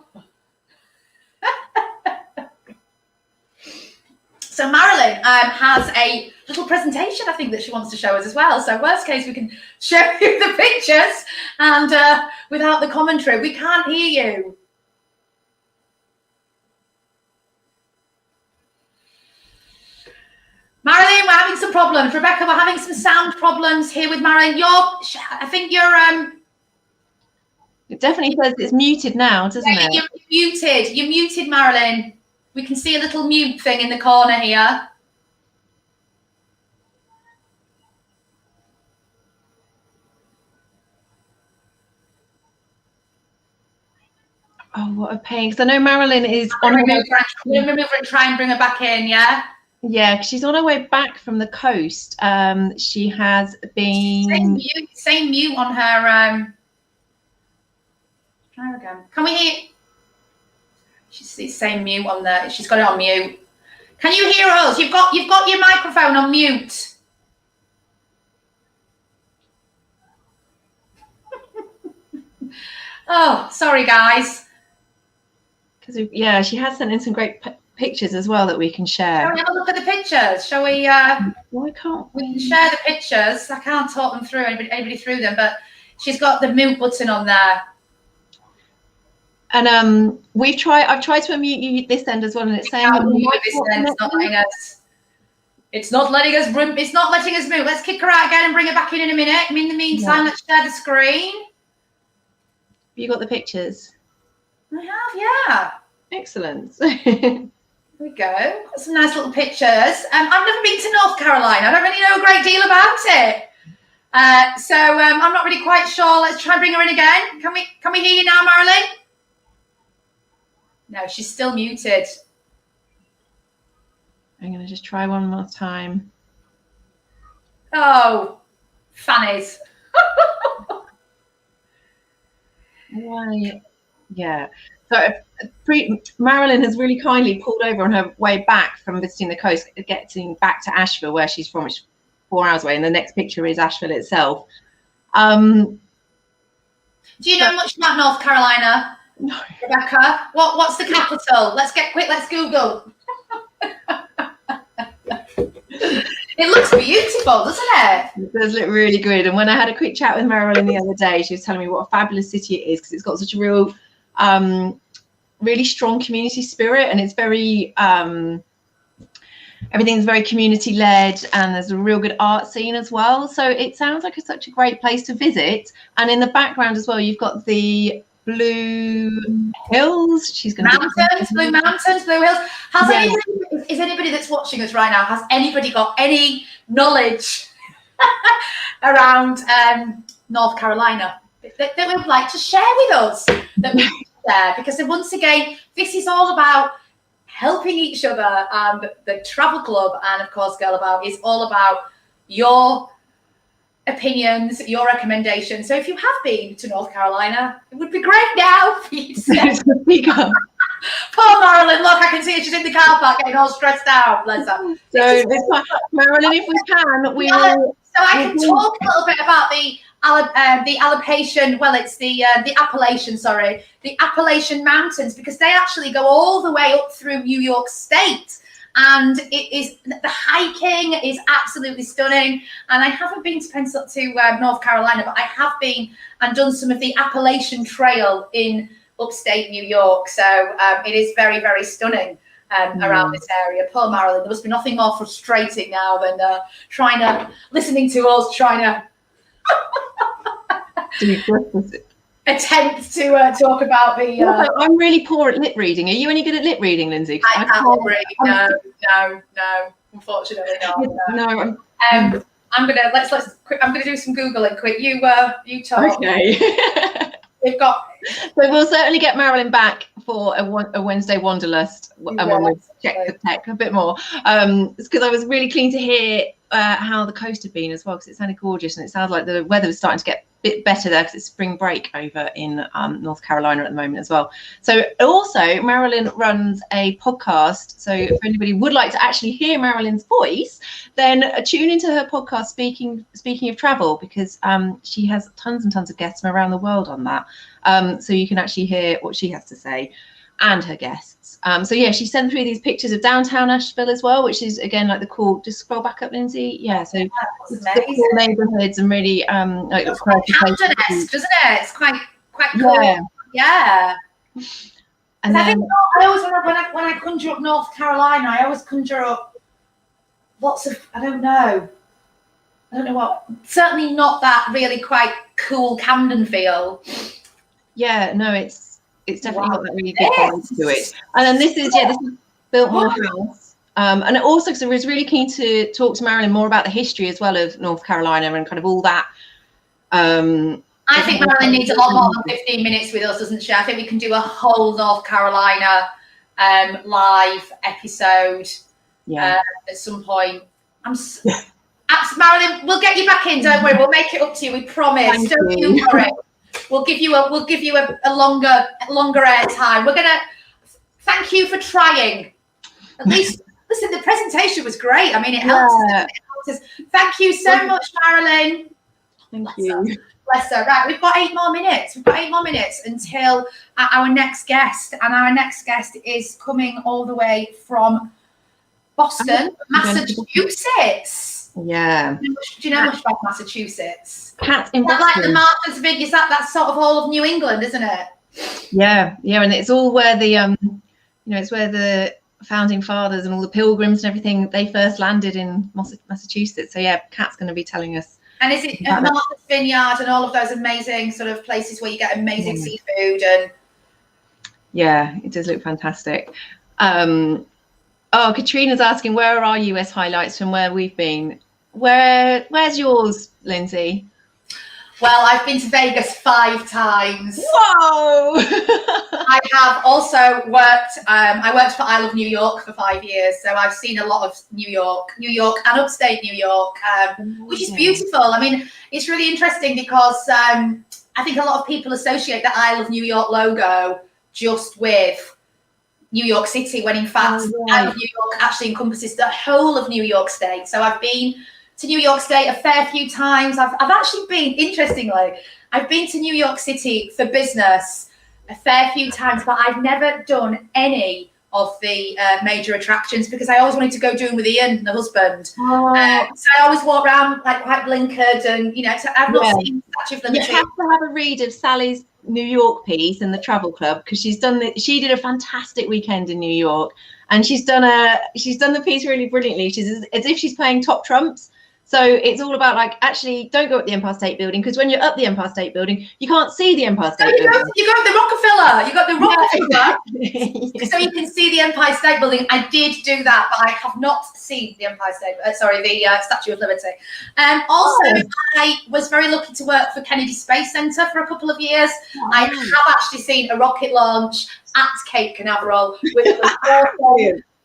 Speaker 1: So Marilyn has a little presentation, I think, that she wants to show us as well. So worst case, we can show you the pictures and without the commentary. We can't hear you. Marilyn, we're having some problems. Rebecca, we're having some sound problems here with Marilyn. I think you're...
Speaker 2: It definitely says it's muted now, doesn't it?
Speaker 1: You're muted. You're muted, Marilyn. We can see a little mute thing in the corner here.
Speaker 2: Oh, what a pain. Because I know Marilyn is on her way.
Speaker 1: Remember and try and bring her back in, yeah?
Speaker 2: Yeah, she's on her way back from the coast. She has been...
Speaker 1: Same mute on her... Try her again. Can we hear... She's the same mute on there. She's got it on mute. Can you hear us? You've got your microphone on mute. Oh, sorry, guys.
Speaker 2: Because yeah, she has sent in some great pictures as well that we can share.
Speaker 1: Shall we have a look at the pictures? Shall we?
Speaker 2: Why can't
Speaker 1: we can share the pictures? I can't talk them through anybody through them, but she's got the mute button on there.
Speaker 2: And I've tried to unmute you this end as well, and it's saying
Speaker 1: it's not letting us. It's not letting us move. Let's kick her out again and bring her back in a minute. In the meantime, let's share the screen.
Speaker 2: You got the pictures?
Speaker 1: I have, yeah.
Speaker 2: Excellent.
Speaker 1: There we go. Got some nice little pictures. I've never been to North Carolina. I don't really know a great deal about it. So I'm not really quite sure. Let's try and bring her in again. Can we hear you now, Marilyn? No, she's still muted.
Speaker 2: I'm going to just try one more time.
Speaker 1: Oh, fannies.
Speaker 2: Why? Yeah. So Marilyn has really kindly pulled over on her way back from visiting the coast, getting back to Asheville, where she's from, which is 4 hours away. And the next picture is Asheville itself. Do
Speaker 1: you know much about North Carolina?
Speaker 2: No.
Speaker 1: Rebecca, what's the capital? Let's get quick. Let's Google. It looks beautiful, doesn't it?
Speaker 2: It does look really good. And when I had a quick chat with Marilyn the other day, she was telling me what a fabulous city it is, because it's got such a real, really strong community spirit, and it's very, everything's very community led, and there's a real good art scene as well. So it sounds like it's such a great place to visit. And in the background as well, you've got the Blue Hills. She's going
Speaker 1: to Blue Mountains, Blue Hills. Is anybody that's watching us right now, has anybody got any knowledge around North Carolina that they would like to share with us? That we can share, because once again, this is all about helping each other. The Travel Club and of course Girl About is all about your opinions, your recommendations. So if you have been to North Carolina, it would be great now for you to speak up. Poor Marilyn, look, I can see her. She's in the car park getting all stressed out. Bless her.
Speaker 2: So Marilyn, if we can, we will.
Speaker 1: So I can talk a little bit about the Appalachian. Well, it's the Appalachian. Sorry, the Appalachian Mountains, because they actually go all the way up through New York State. And the hiking is absolutely stunning. And I haven't been to North Carolina, but I have been and done some of the Appalachian Trail in upstate New York. So it is very, very stunning around this area. Poor Marilyn, there must be nothing more frustrating now than listening to us trying to attempt to talk about the...
Speaker 2: I'm really poor at lip reading. Are you any good at lip reading, Lindsay?
Speaker 1: I can't read. No, unfortunately not.
Speaker 2: No.
Speaker 1: I'm gonna do some Googling quick. You talk.
Speaker 2: Okay.
Speaker 1: We've got...
Speaker 2: So we'll certainly get Marilyn back for a Wednesday Wanderlust, and when we check the tech a bit more. It's because I was really keen to hear how the coast had been as well, because it sounded gorgeous, and it sounds like the weather was starting to get a bit better there, because it's spring break over in North Carolina at the moment as well. So also Marilyn runs a podcast, so if anybody would like to actually hear Marilyn's voice, then tune into her podcast, speaking of travel, because she has tons and tons of guests from around the world on that, so you can actually hear what she has to say. and her guests. So yeah, she sent through these pictures of downtown Asheville as well, which is again like the cool. Just scroll back up, Lindsay. Yeah, so it's the cool neighbourhoods and really like
Speaker 1: it's quite Camden-esque, doesn't it? It's quite cool. Yeah. And I think I always when I conjure up North Carolina, I always conjure up lots of I don't know what. Certainly not that really quite cool Camden feel.
Speaker 2: Yeah, no, it's definitely got that really good vibe to it. And then this is Biltmore House. And also, because I was really keen to talk to Marilyn more about the history as well of North Carolina and kind of all that.
Speaker 1: I think Marilyn needs a lot more than 15 minutes with us, doesn't she? I think we can do a whole North Carolina live episode at some point. Marilyn, we'll get you back in. Don't worry, we'll make it up to you. We promise. Don't you worry. We'll give you a longer air time. We're gonna thank you for trying. At least listen, the presentation was great. I mean, it helped us. Thank you so much, Marilyn.
Speaker 2: Thank you.
Speaker 1: Bless her. Right, we've got 8 more minutes. Until our next guest, and our next guest is coming all the way from Boston, Massachusetts.
Speaker 2: Yeah.
Speaker 1: Do you know much about Massachusetts?
Speaker 2: Cat in
Speaker 1: Boston. Like the Martha's Vineyard. That's sort of all of New England, isn't it?
Speaker 2: Yeah, and it's all where the it's where the founding fathers and all the pilgrims and everything, they first landed in Massachusetts. So yeah, Kat's going to be telling us.
Speaker 1: And is it Martha's Vineyard and all of those amazing sort of places where you get amazing seafood and?
Speaker 2: Yeah, it does look fantastic. Katrina's asking, where are our US highlights from where we've been? Where's yours, Lindsay?
Speaker 1: Well, I've been to Vegas 5 times.
Speaker 2: Whoa!
Speaker 1: I have also worked. I worked for Isle of New York for 5 years, so I've seen a lot of New York, and upstate New York, which is beautiful. I mean, it's really interesting because I think a lot of people associate the Isle of New York logo just with New York City, when in fact, Isle of New York actually encompasses the whole of New York State. So I've been to New York State a fair few times. I've actually been, interestingly, I've been to New York City for business a fair few times, but I've never done any of the major attractions because I always wanted to go do them with Ian, the husband. So I always walk around like quite blinkered, and so I've not seen the Statue of Liberty.
Speaker 2: You have to have a read of Sally's New York piece in the Travel Club, because she did a fantastic weekend in New York, and she's done the piece really brilliantly. She's as if she's playing top trumps. So it's all about like, actually don't go up the Empire State Building, because when you're up the Empire State Building, you can't see the Empire State Building.
Speaker 1: You got the Rockefeller. You got the Rockefeller. So you can see the Empire State Building. I did do that, but I have not seen the Empire State. The Statue of Liberty. I was very lucky to work for Kennedy Space Center for a couple of years. I have actually seen a rocket launch at Cape Canaveral, which was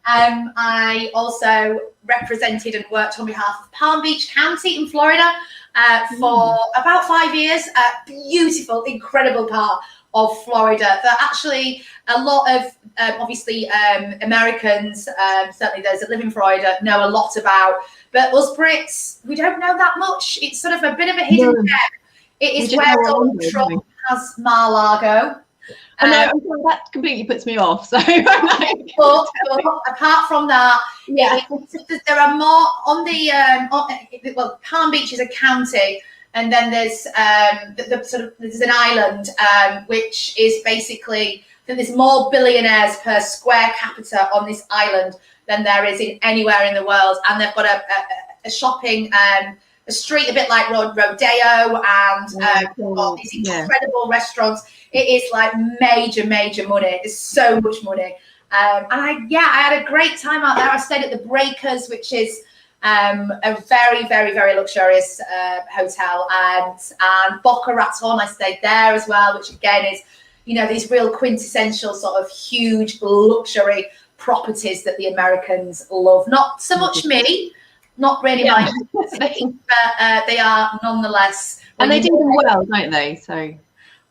Speaker 1: I also represented and worked on behalf of Palm Beach County in Florida for about 5 years. A beautiful, incredible part of Florida that actually a lot of obviously Americans, certainly those that live in Florida, know a lot about. But us Brits, we don't know that much. It's sort of a bit of a hidden gem. It is where Donald Trump has Mar-a-Lago.
Speaker 2: I know, that completely puts me off. So,
Speaker 1: but apart from that, there are more on the Palm Beach is a county, and then there's there's an island which is basically that there's more billionaires per square capita on this island than there is in anywhere in the world, and they've got a shopping a street a bit like Rodeo, and got these incredible restaurants. It is like major money. There's so much money. And I had a great time out there. I stayed at the Breakers, which is a very, very, very luxurious hotel, and Boca Raton. I stayed there as well, which again is, these real quintessential sort of huge luxury properties that the Americans love. Not so much me, not really my thing, but they are nonetheless.
Speaker 2: And they do them well, don't they? So.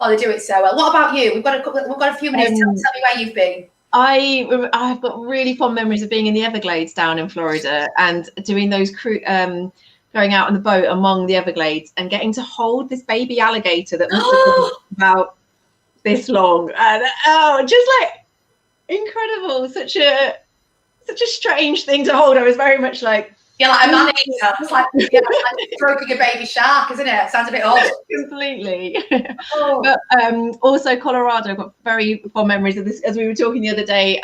Speaker 1: Oh, they do it so well. What about you? We've got a few minutes. Tell me where you've been.
Speaker 2: I've got really fond memories of being in the Everglades down in Florida and doing those going out on the boat among the Everglades and getting to hold this baby alligator that must have been about this long. And just like Incredible. Such a strange thing to hold. I was very much like,
Speaker 1: yeah, like a man eater. It's like, yeah, like stroking a baby shark, isn't it? Sounds a bit odd.
Speaker 2: Completely.
Speaker 1: Oh.
Speaker 2: But also Colorado, I've got very fond memories of this, as we were talking the other day,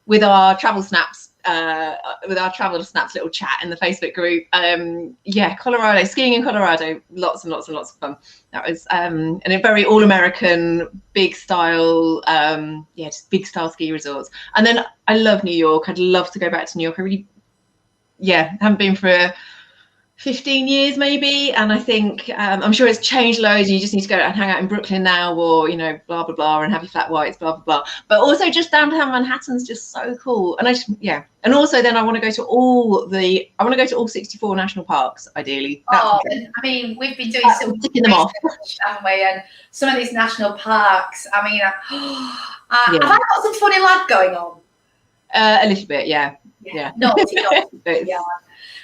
Speaker 2: with our travel snaps, little chat in the Facebook group. Yeah, Colorado, skiing in Colorado, lots and lots and lots of fun. That was and a very all-American, big style, just big style ski resorts. And then I love New York. I'd love to go back to New York. I really, haven't been for 15 years maybe, and I think I'm sure it's changed loads. You just need to go and hang out in Brooklyn now, or blah blah blah, and have your flat whites, blah blah blah. But also just downtown Manhattan's just so cool, and and also then I want to go to all 64 national parks ideally.
Speaker 1: I mean, we've been doing some
Speaker 2: ticking them off,
Speaker 1: haven't we? And some of these national parks. I mean, have I got some funny lad going on?
Speaker 2: A little bit, yeah.
Speaker 1: Naughty. Yeah.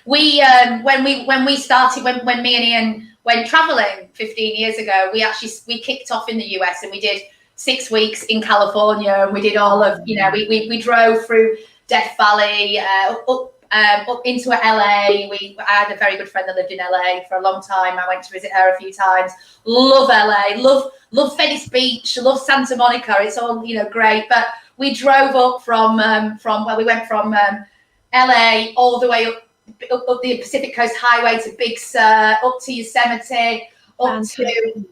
Speaker 1: We when we started, when me and Ian went traveling 15 years ago, we kicked off in the US, and we did 6 weeks in California, and we did all of we drove through Death Valley up into LA. I had a very good friend that lived in LA for a long time. I went to visit her a few times. Love LA, love Venice Beach, love Santa Monica. It's all great. But we drove up from we went from LA all the way up the Pacific Coast Highway to Big Sur, up to Yosemite, up to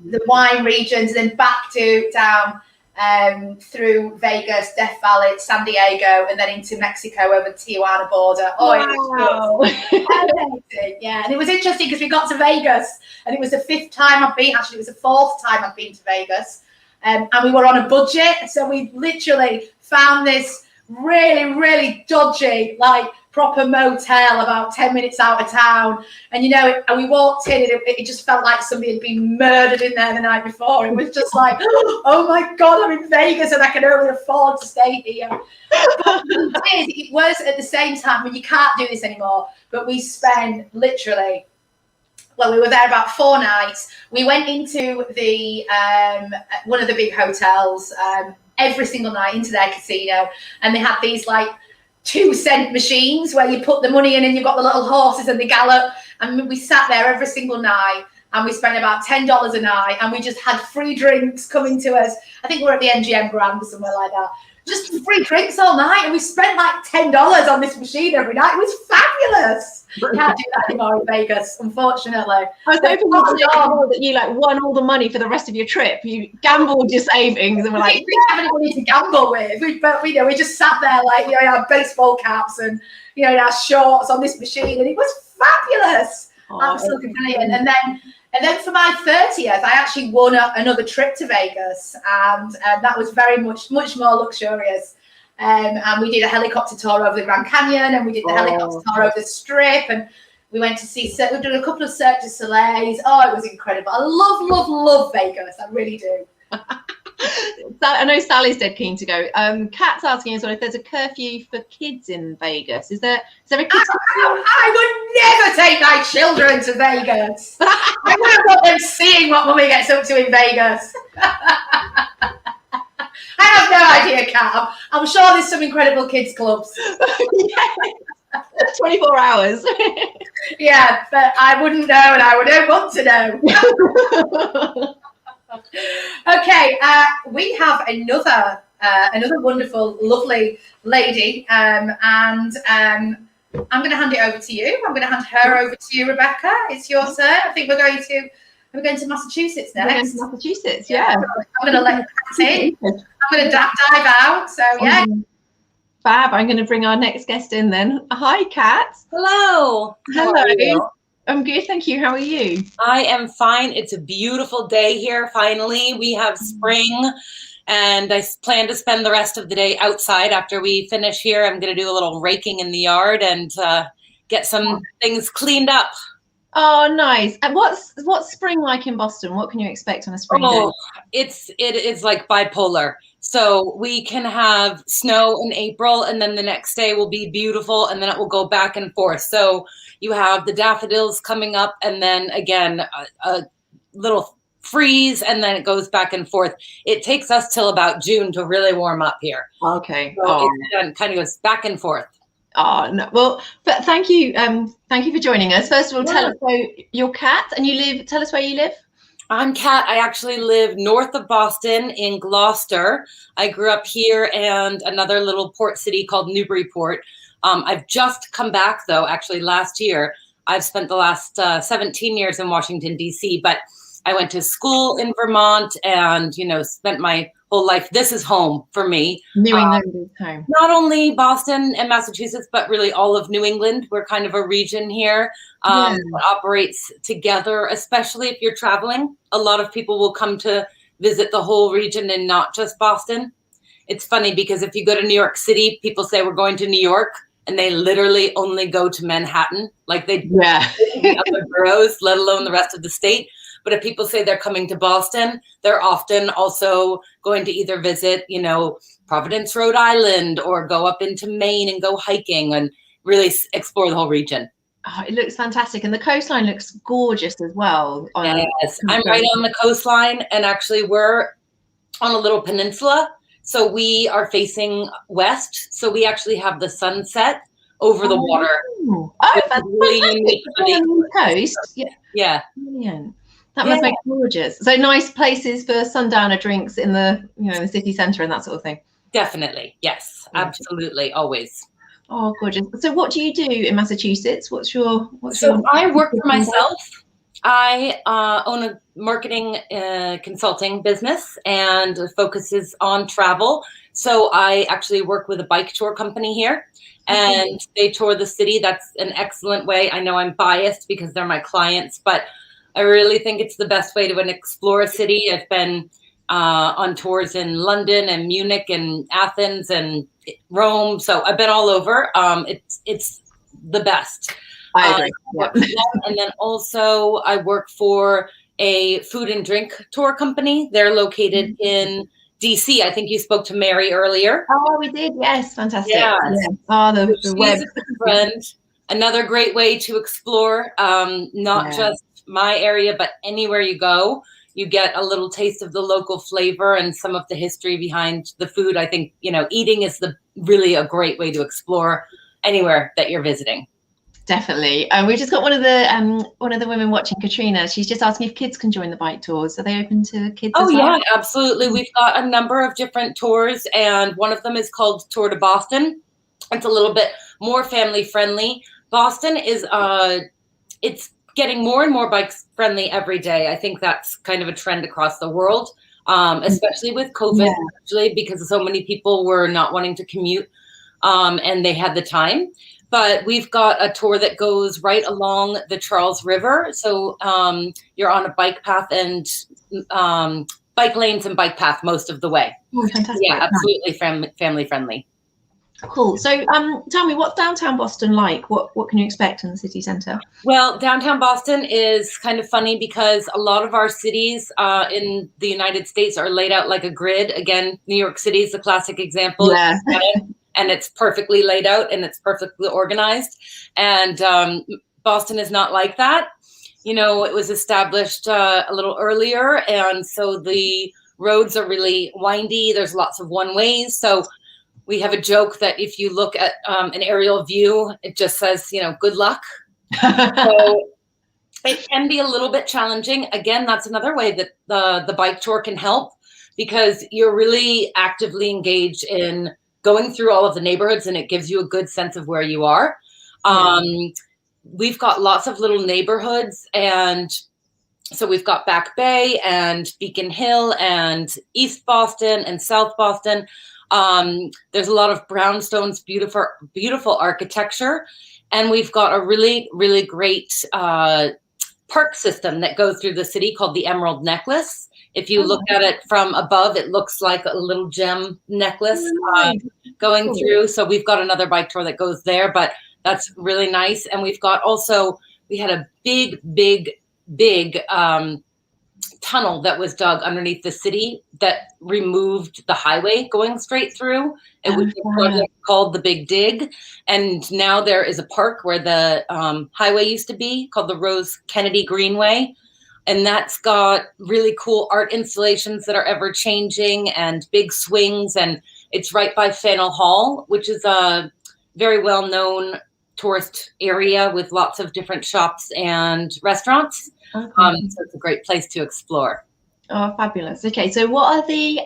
Speaker 1: the wine regions, and then back down through Vegas, Death Valley, San Diego, and then into Mexico over the Tijuana border.
Speaker 2: Wow.
Speaker 1: It was amazing. Yeah, and it was interesting because we got to Vegas, and it was the 5th time I've been. Actually, it was the 4th time I've been to Vegas, and we were on a budget, so we literally found this really, really dodgy, proper motel about 10 minutes out of town, and and we walked in, and it just felt like somebody had been murdered in there the night before. It was just like, oh my god, I'm in Vegas and I can only afford to stay here. But it was at the same time, when you can't do this anymore, but we spent literally, we were there about 4 nights. We went into the one of the big hotels every single night, into their casino, and they had these 2-cent machines where you put the money in, and you've got the little horses and they gallop. And we sat there every single night, and we spent about $10 a night, and we just had free drinks coming to us. I think we're at the MGM Grand or somewhere like that. Just free drinks all night, and we spent $10 on this machine every night. It was fabulous. Can't do that anymore in Vegas, unfortunately.
Speaker 2: I was hoping that you won all the money for the rest of your trip. You gambled your savings, and we're
Speaker 1: we didn't have anybody to gamble with. We just sat there in our baseball caps and in our shorts on this machine, and it was fabulous. Absolutely brilliant. And then for my 30th, I actually won another trip to Vegas, and that was very much more luxurious. And we did a helicopter tour over the Grand Canyon, and we did the helicopter tour over the Strip, and we went to see, we've done a couple of Cirque du Soleils. Oh, it was incredible. I love Vegas. I really do.
Speaker 2: I know Sally's dead keen to go. Kat's asking as well if there's a curfew for kids in Vegas. Is there a kids?
Speaker 1: I would never take my children to Vegas. I wouldn't want them seeing what Mummy gets up to in Vegas. I have no idea, Kat. I'm sure there's some incredible kids clubs.
Speaker 2: 24 hours.
Speaker 1: Yeah, but I wouldn't know, and I wouldn't want to know. Okay, we have another wonderful, lovely lady, and I'm going to hand it over to you. I'm going to hand her over to you, Rebecca. It's your turn. I think we're going to Massachusetts next.
Speaker 2: Massachusetts, yeah.
Speaker 1: I'm going to let Kat in. I'm going to dive out. So yeah.
Speaker 2: Fab. I'm going to bring our next guest in then. Hi, Kat.
Speaker 4: Hello.
Speaker 2: Hello. I'm good, thank you. How are you?
Speaker 4: I am fine. It's a beautiful day here. Finally, we have spring, and I plan to spend the rest of the day outside after we finish here. I'm going to do a little raking in the yard and get some things cleaned up.
Speaker 2: Oh, nice. And what's spring like in Boston? What can you expect on a spring day?
Speaker 4: It is like bipolar. So we can have snow in April, and then the next day will be beautiful, and then it will go back and forth. So you have the daffodils coming up, and then again, a little freeze, and then it goes back and forth. It takes us till about June to really warm up here.
Speaker 2: Okay.
Speaker 4: So it kind of goes back and forth.
Speaker 2: Oh no. Well, but thank you for joining us. First of all, tell us about your cat, and tell us where you live.
Speaker 4: I'm Kat. I actually live north of Boston in Gloucester. I grew up here and another little port city called Newburyport. I've just come back though, actually last year. I've spent the last 17 years in Washington, D.C., but I went to school in Vermont and, spent my whole life. This is home for me.
Speaker 2: New England is home.
Speaker 4: Not only Boston and Massachusetts, but really all of New England. We're kind of a region here that operates together, especially if you're traveling. A lot of people will come to visit the whole region and not just Boston. It's funny because if you go to New York City, people say we're going to New York, and they literally only go to Manhattan. Like they go to the other boroughs, let alone the rest of the state. But if people say they're coming to Boston, they're often also going to either visit, Providence, Rhode Island, or go up into Maine and go hiking and really explore the whole region.
Speaker 2: Oh, it looks fantastic. And the coastline looks gorgeous as well.
Speaker 4: Yes, I'm right on the coastline, and actually we're on a little peninsula. So we are facing west. So we actually have the sunset over the water.
Speaker 2: Oh, that's really on the coast.
Speaker 4: Yeah.
Speaker 2: Brilliant. That must make it gorgeous. So nice places for sundowner drinks in the, the city centre and that sort of thing.
Speaker 4: Definitely. Yes, absolutely. Always.
Speaker 2: Oh, gorgeous. So what do you do in Massachusetts?
Speaker 4: I work for myself. I own a marketing consulting business and focuses on travel. So I actually work with a bike tour company here, and they tour the city. That's an excellent way. I know I'm biased because they're my clients, but I really think it's the best way to explore a city. I've been on tours in London and Munich and Athens and Rome. So I've been all over. It's the best.
Speaker 2: I agree.
Speaker 4: And then also I work for a food and drink tour company. They're located in DC. I think you spoke to Mary earlier.
Speaker 2: Oh, we did. Yes. Fantastic.
Speaker 4: Yeah.
Speaker 2: Oh, the web.
Speaker 4: Friend. Another great way to explore, not just my area, but anywhere you go, you get a little taste of the local flavor and some of the history behind the food. I think, eating is really a great way to explore anywhere that you're visiting.
Speaker 2: Definitely. We've just got one of the women watching, Katrina. She's just asking if kids can join the bike tours. Are they open to kids as well?
Speaker 4: Yeah, absolutely. We've got a number of different tours, and one of them is called Tour to Boston. It's a little bit more family friendly. Boston is it's getting more and more bike friendly every day. I think that's kind of a trend across the world, especially with COVID, actually, because so many people were not wanting to commute and they had the time. But we've got a tour that goes right along the Charles River. So you're on a bike path and bike lanes and bike path most of the way.
Speaker 2: Oh, fantastic.
Speaker 4: Yeah, absolutely family friendly.
Speaker 2: Cool. So tell me, what's downtown Boston like? What can you expect in the city centre?
Speaker 4: Well, downtown Boston is kind of funny because a lot of our cities in the United States are laid out like a grid. Again, New York City is the classic example.
Speaker 2: Yeah.
Speaker 4: And it's perfectly laid out and it's perfectly organized. And Boston is not like that. It was established a little earlier. And so the roads are really windy. There's lots of one ways. So we have a joke that if you look at an aerial view, it just says, good luck. So it can be a little bit challenging. Again, that's another way that the bike tour can help, because you're really actively engaged in going through all of the neighborhoods, and it gives you a good sense of where you are. We've got lots of little neighborhoods, and so we've got Back Bay and Beacon Hill and East Boston and South Boston. There's a lot of brownstones, beautiful architecture, and we've got a really, really great park system that goes through the city called the Emerald Necklace. If you look at it from above, it looks like a little gem necklace going through. So we've got another bike tour that goes there, but that's really nice. And we had a big tunnel that was dug underneath the city that removed the highway going straight through. It was called the Big Dig. And now there is a park where the highway used to be called the Rose Kennedy Greenway. And that's got really cool art installations that are ever changing and big swings. And it's right by Faneuil Hall, which is a very well-known tourist area with lots of different shops and restaurants.
Speaker 2: Okay.
Speaker 4: So it's a great place to explore.
Speaker 2: Oh, fabulous. Okay, so what are the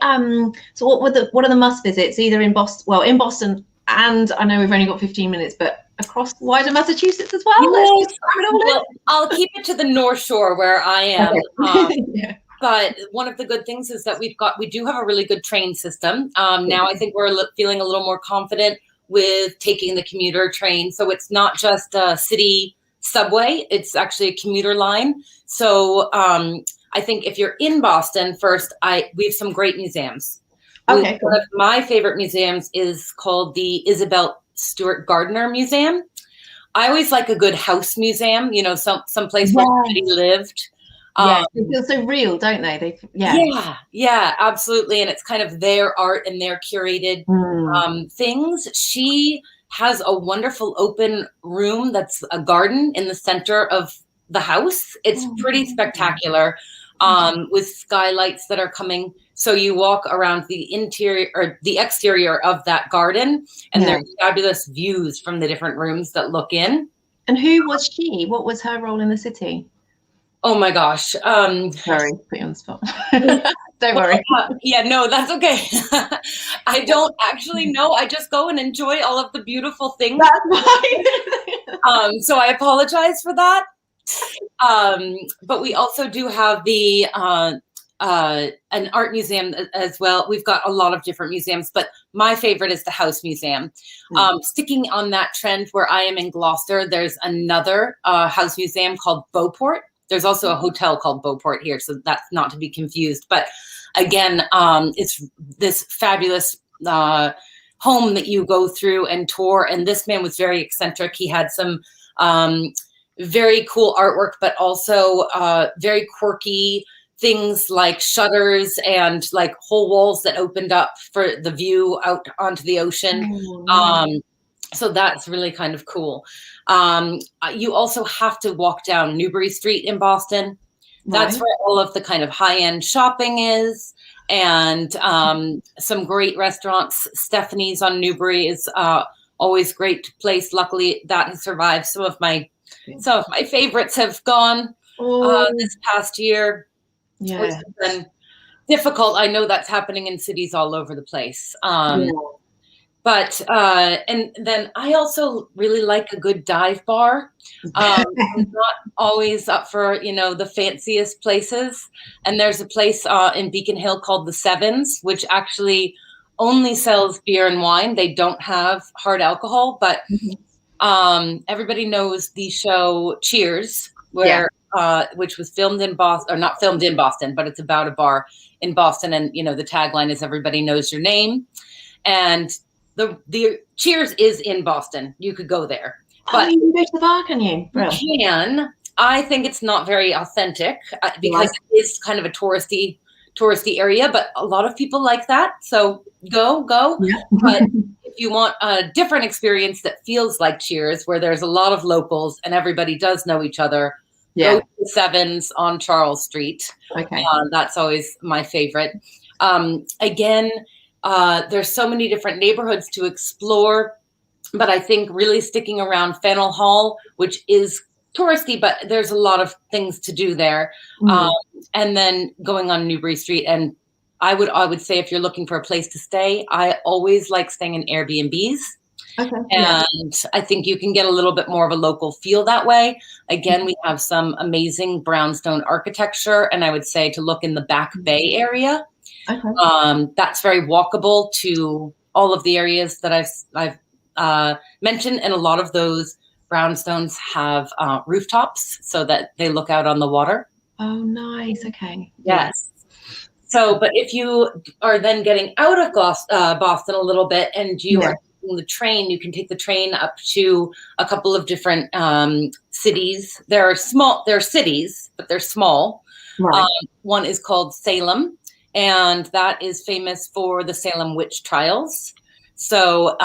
Speaker 2: what are the must visits either in Boston? Well, in Boston, and I know we've only got 15 minutes, but across wider Massachusetts as well.
Speaker 4: Yes.
Speaker 2: Let's just cram it all in.
Speaker 4: Well, I'll keep it to the North Shore where I am.
Speaker 2: Okay. Yeah.
Speaker 4: But one of the good things is that we do have a really good train system. Now I think we're feeling a little more confident with taking the commuter train. So it's not just a city subway, it's actually a commuter line. So I think if you're in Boston first, we have some great museums.
Speaker 2: Okay.
Speaker 4: One of my favorite museums is called the Isabel Stewart Gardner Museum. I always like a good house museum, some place where somebody lived.
Speaker 2: Yeah, they feel so real, don't they?
Speaker 4: Yeah, absolutely. And it's kind of their art and their curated things. She has a wonderful open room that's a garden in the center of the house. It's pretty spectacular, with skylights that are coming. So you walk around the interior or the exterior of that garden, and there's fabulous views from the different rooms that look in.
Speaker 2: And who was she? What was her role in the city?
Speaker 4: Oh my gosh.
Speaker 2: Sorry, put you on the spot. Don't worry.
Speaker 4: No, that's okay. I don't actually know. I just go and enjoy all of the beautiful things.
Speaker 2: That's fine.
Speaker 4: So I apologize for that. But we also do have the an art museum as well. We've got a lot of different museums, but my favorite is the House Museum. Sticking on that trend where I am in Gloucester, there's another house museum called Beauport. There's also a hotel called Beauport here, so that's not to be confused. But again, it's this fabulous home that you go through and tour. And this man was very eccentric. He had some very cool artwork, but also very quirky things like shutters and like whole walls that opened up for the view out onto the ocean. So that's really kind of cool. You also have to walk down Newbury Street in Boston. That's where all of the kind of high-end shopping is, and some great restaurants. Stephanie's on Newbury is always great place. Luckily, that has survived. Some of my favorites have gone this past year, which has been difficult. I know that's happening in cities all over the place. But and then I also really like a good dive bar. I'm not always up for the fanciest places. And there's a place in Beacon Hill called the Sevens, which actually only sells beer and wine. They don't have hard alcohol, but everybody knows the show Cheers, where which was filmed in Boston, or not filmed in Boston, but it's about a bar in Boston. And the tagline is "Everybody knows your name," and the Cheers is in Boston. You could go there, but
Speaker 2: you can go to the bar, can you?
Speaker 4: You can. I think it's not very authentic because it is kind of a touristy area, but a lot of people like that. So go. Yeah. But if you want a different experience that feels like Cheers, where there's a lot of locals and everybody does know each other, go to the Sevens on Charles Street. Okay. That's always my favorite. Again, there's so many different neighborhoods to explore, but I think really sticking around Faneuil Hall, which is touristy, but there's a lot of things to do there. And then going on Newbury Street. And I would say if you're looking for a place to stay, I always like staying in Airbnbs. Okay. And I think you can get a little bit more of a local feel that way. Again, we have some amazing brownstone architecture, and I would say to look in the Back Bay area. Okay. That's very walkable to all of the areas that I've mentioned, and a lot of those brownstones have rooftops so that they look out on the water.
Speaker 2: Oh, nice. Okay.
Speaker 4: Yes. So, but if you are then getting out of Boston a little bit and you are taking the train, you can take the train up to a couple of different cities. They're cities, but they're small. Right. One is called Salem, and that is famous for the Salem witch trials. So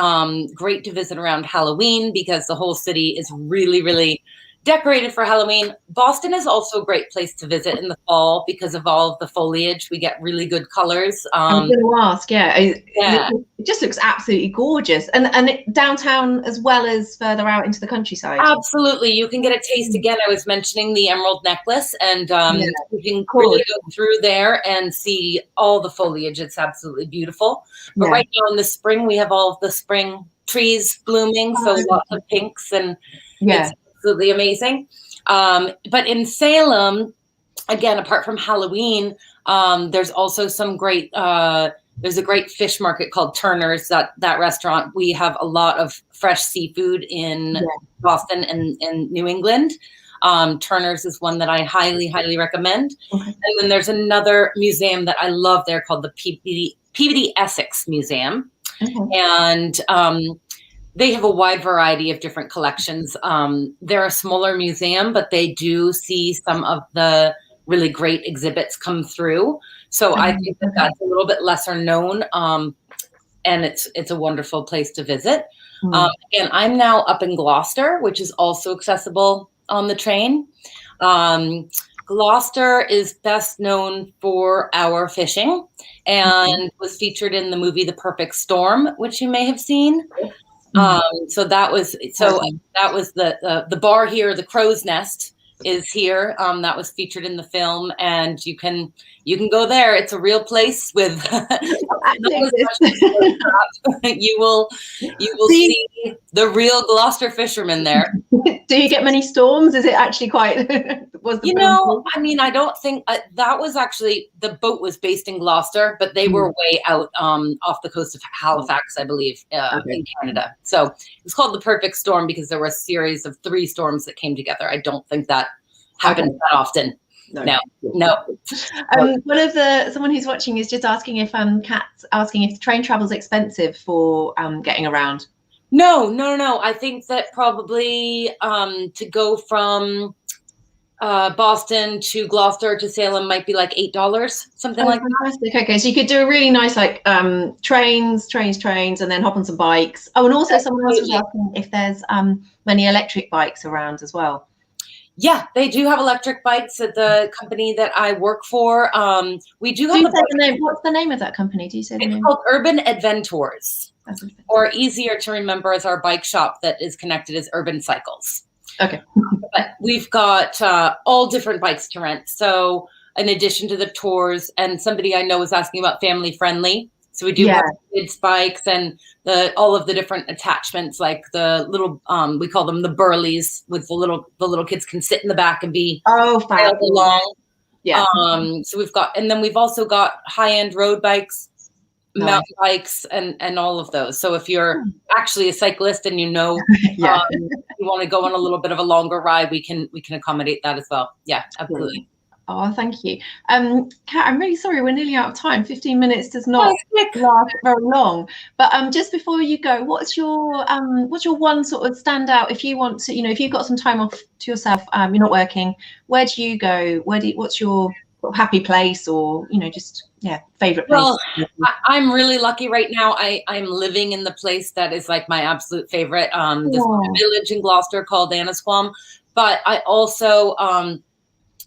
Speaker 4: great to visit around Halloween because the whole city is really, really decorated for Halloween. Boston is also a great place to visit in the fall because of all of the foliage. We get really good colors.
Speaker 2: I was going to ask,
Speaker 4: Yeah.
Speaker 2: It just looks absolutely gorgeous, and downtown as well as further out into the countryside.
Speaker 4: Absolutely, you can get a taste. Again, I was mentioning the emerald necklace, and you can really go through there and see all the foliage. It's absolutely beautiful. But right now in the spring, we have all of the spring trees blooming, so lots of pinks, and it's absolutely amazing. But in Salem, again, apart from Halloween, there's also some great, there's a great fish market called Turner's, that restaurant. We have a lot of fresh seafood in Boston and New England. Turner's is one that I highly, highly recommend. And then there's another museum that I love there called the Peabody Essex Museum. And they have a wide variety of different collections. They're a smaller museum, but they do see some of the really great exhibits come through. So I think that that's a little bit lesser known, and it's a wonderful place to visit. And I'm now up in Gloucester, which is also accessible on the train. Gloucester is best known for our fishing and was featured in the movie The Perfect Storm, which you may have seen. So that was the bar here, the Crow's Nest is here. That was featured in the film, and you can go there. It's a real place with you will see the real Gloucester fishermen there.
Speaker 2: Do you get many storms? Is it actually quite
Speaker 4: I mean, I don't think that was actually, the boat was based in Gloucester, but they were way out off the coast of Halifax, I believe, in Canada. So it's called The Perfect Storm because there were a series of 3 storms that came together. I don't think that happens that often. No.
Speaker 2: Someone who's watching is just asking if Kat's asking if train travel is expensive for getting around.
Speaker 4: No. I think that probably to go from Boston to Gloucester to Salem might be like $8, something like that.
Speaker 2: Okay, so you could do a really nice trains, and then hop on some bikes. Oh, and also someone else was asking if there's many electric bikes around as well.
Speaker 4: Yeah, they do have electric bikes at the company that I work for. We do have
Speaker 2: the name. What's the name of that company? Do you say the name?
Speaker 4: It's called Urban Adventures, or easier to remember as our bike shop that is connected as Urban Cycles. Okay. But we've got all different bikes to rent. So in addition to the tours, and somebody I know was asking about family friendly. So we do have kids bikes and all of the different attachments, like the little we call them the burlies, with the little kids can sit in the back and be trailed along. Yeah. So we've got, and then we've also got high-end road bikes, mountain bikes, and all of those. So if you're actually a cyclist and you want to go on a little bit of a longer ride, we can accommodate that as well. Yeah, absolutely.
Speaker 2: Oh, thank you. Kat, I'm really sorry, we're nearly out of time. 15 minutes does not last very long. But just before you go, what's your one sort of standout, if you want to, if you've got some time off to yourself, you're not working, where do you go? What's your happy place, or favorite place?
Speaker 4: Well, I'm really lucky right now. I'm living in the place that is like my absolute favorite, this village in Gloucester called Annisquam. But I also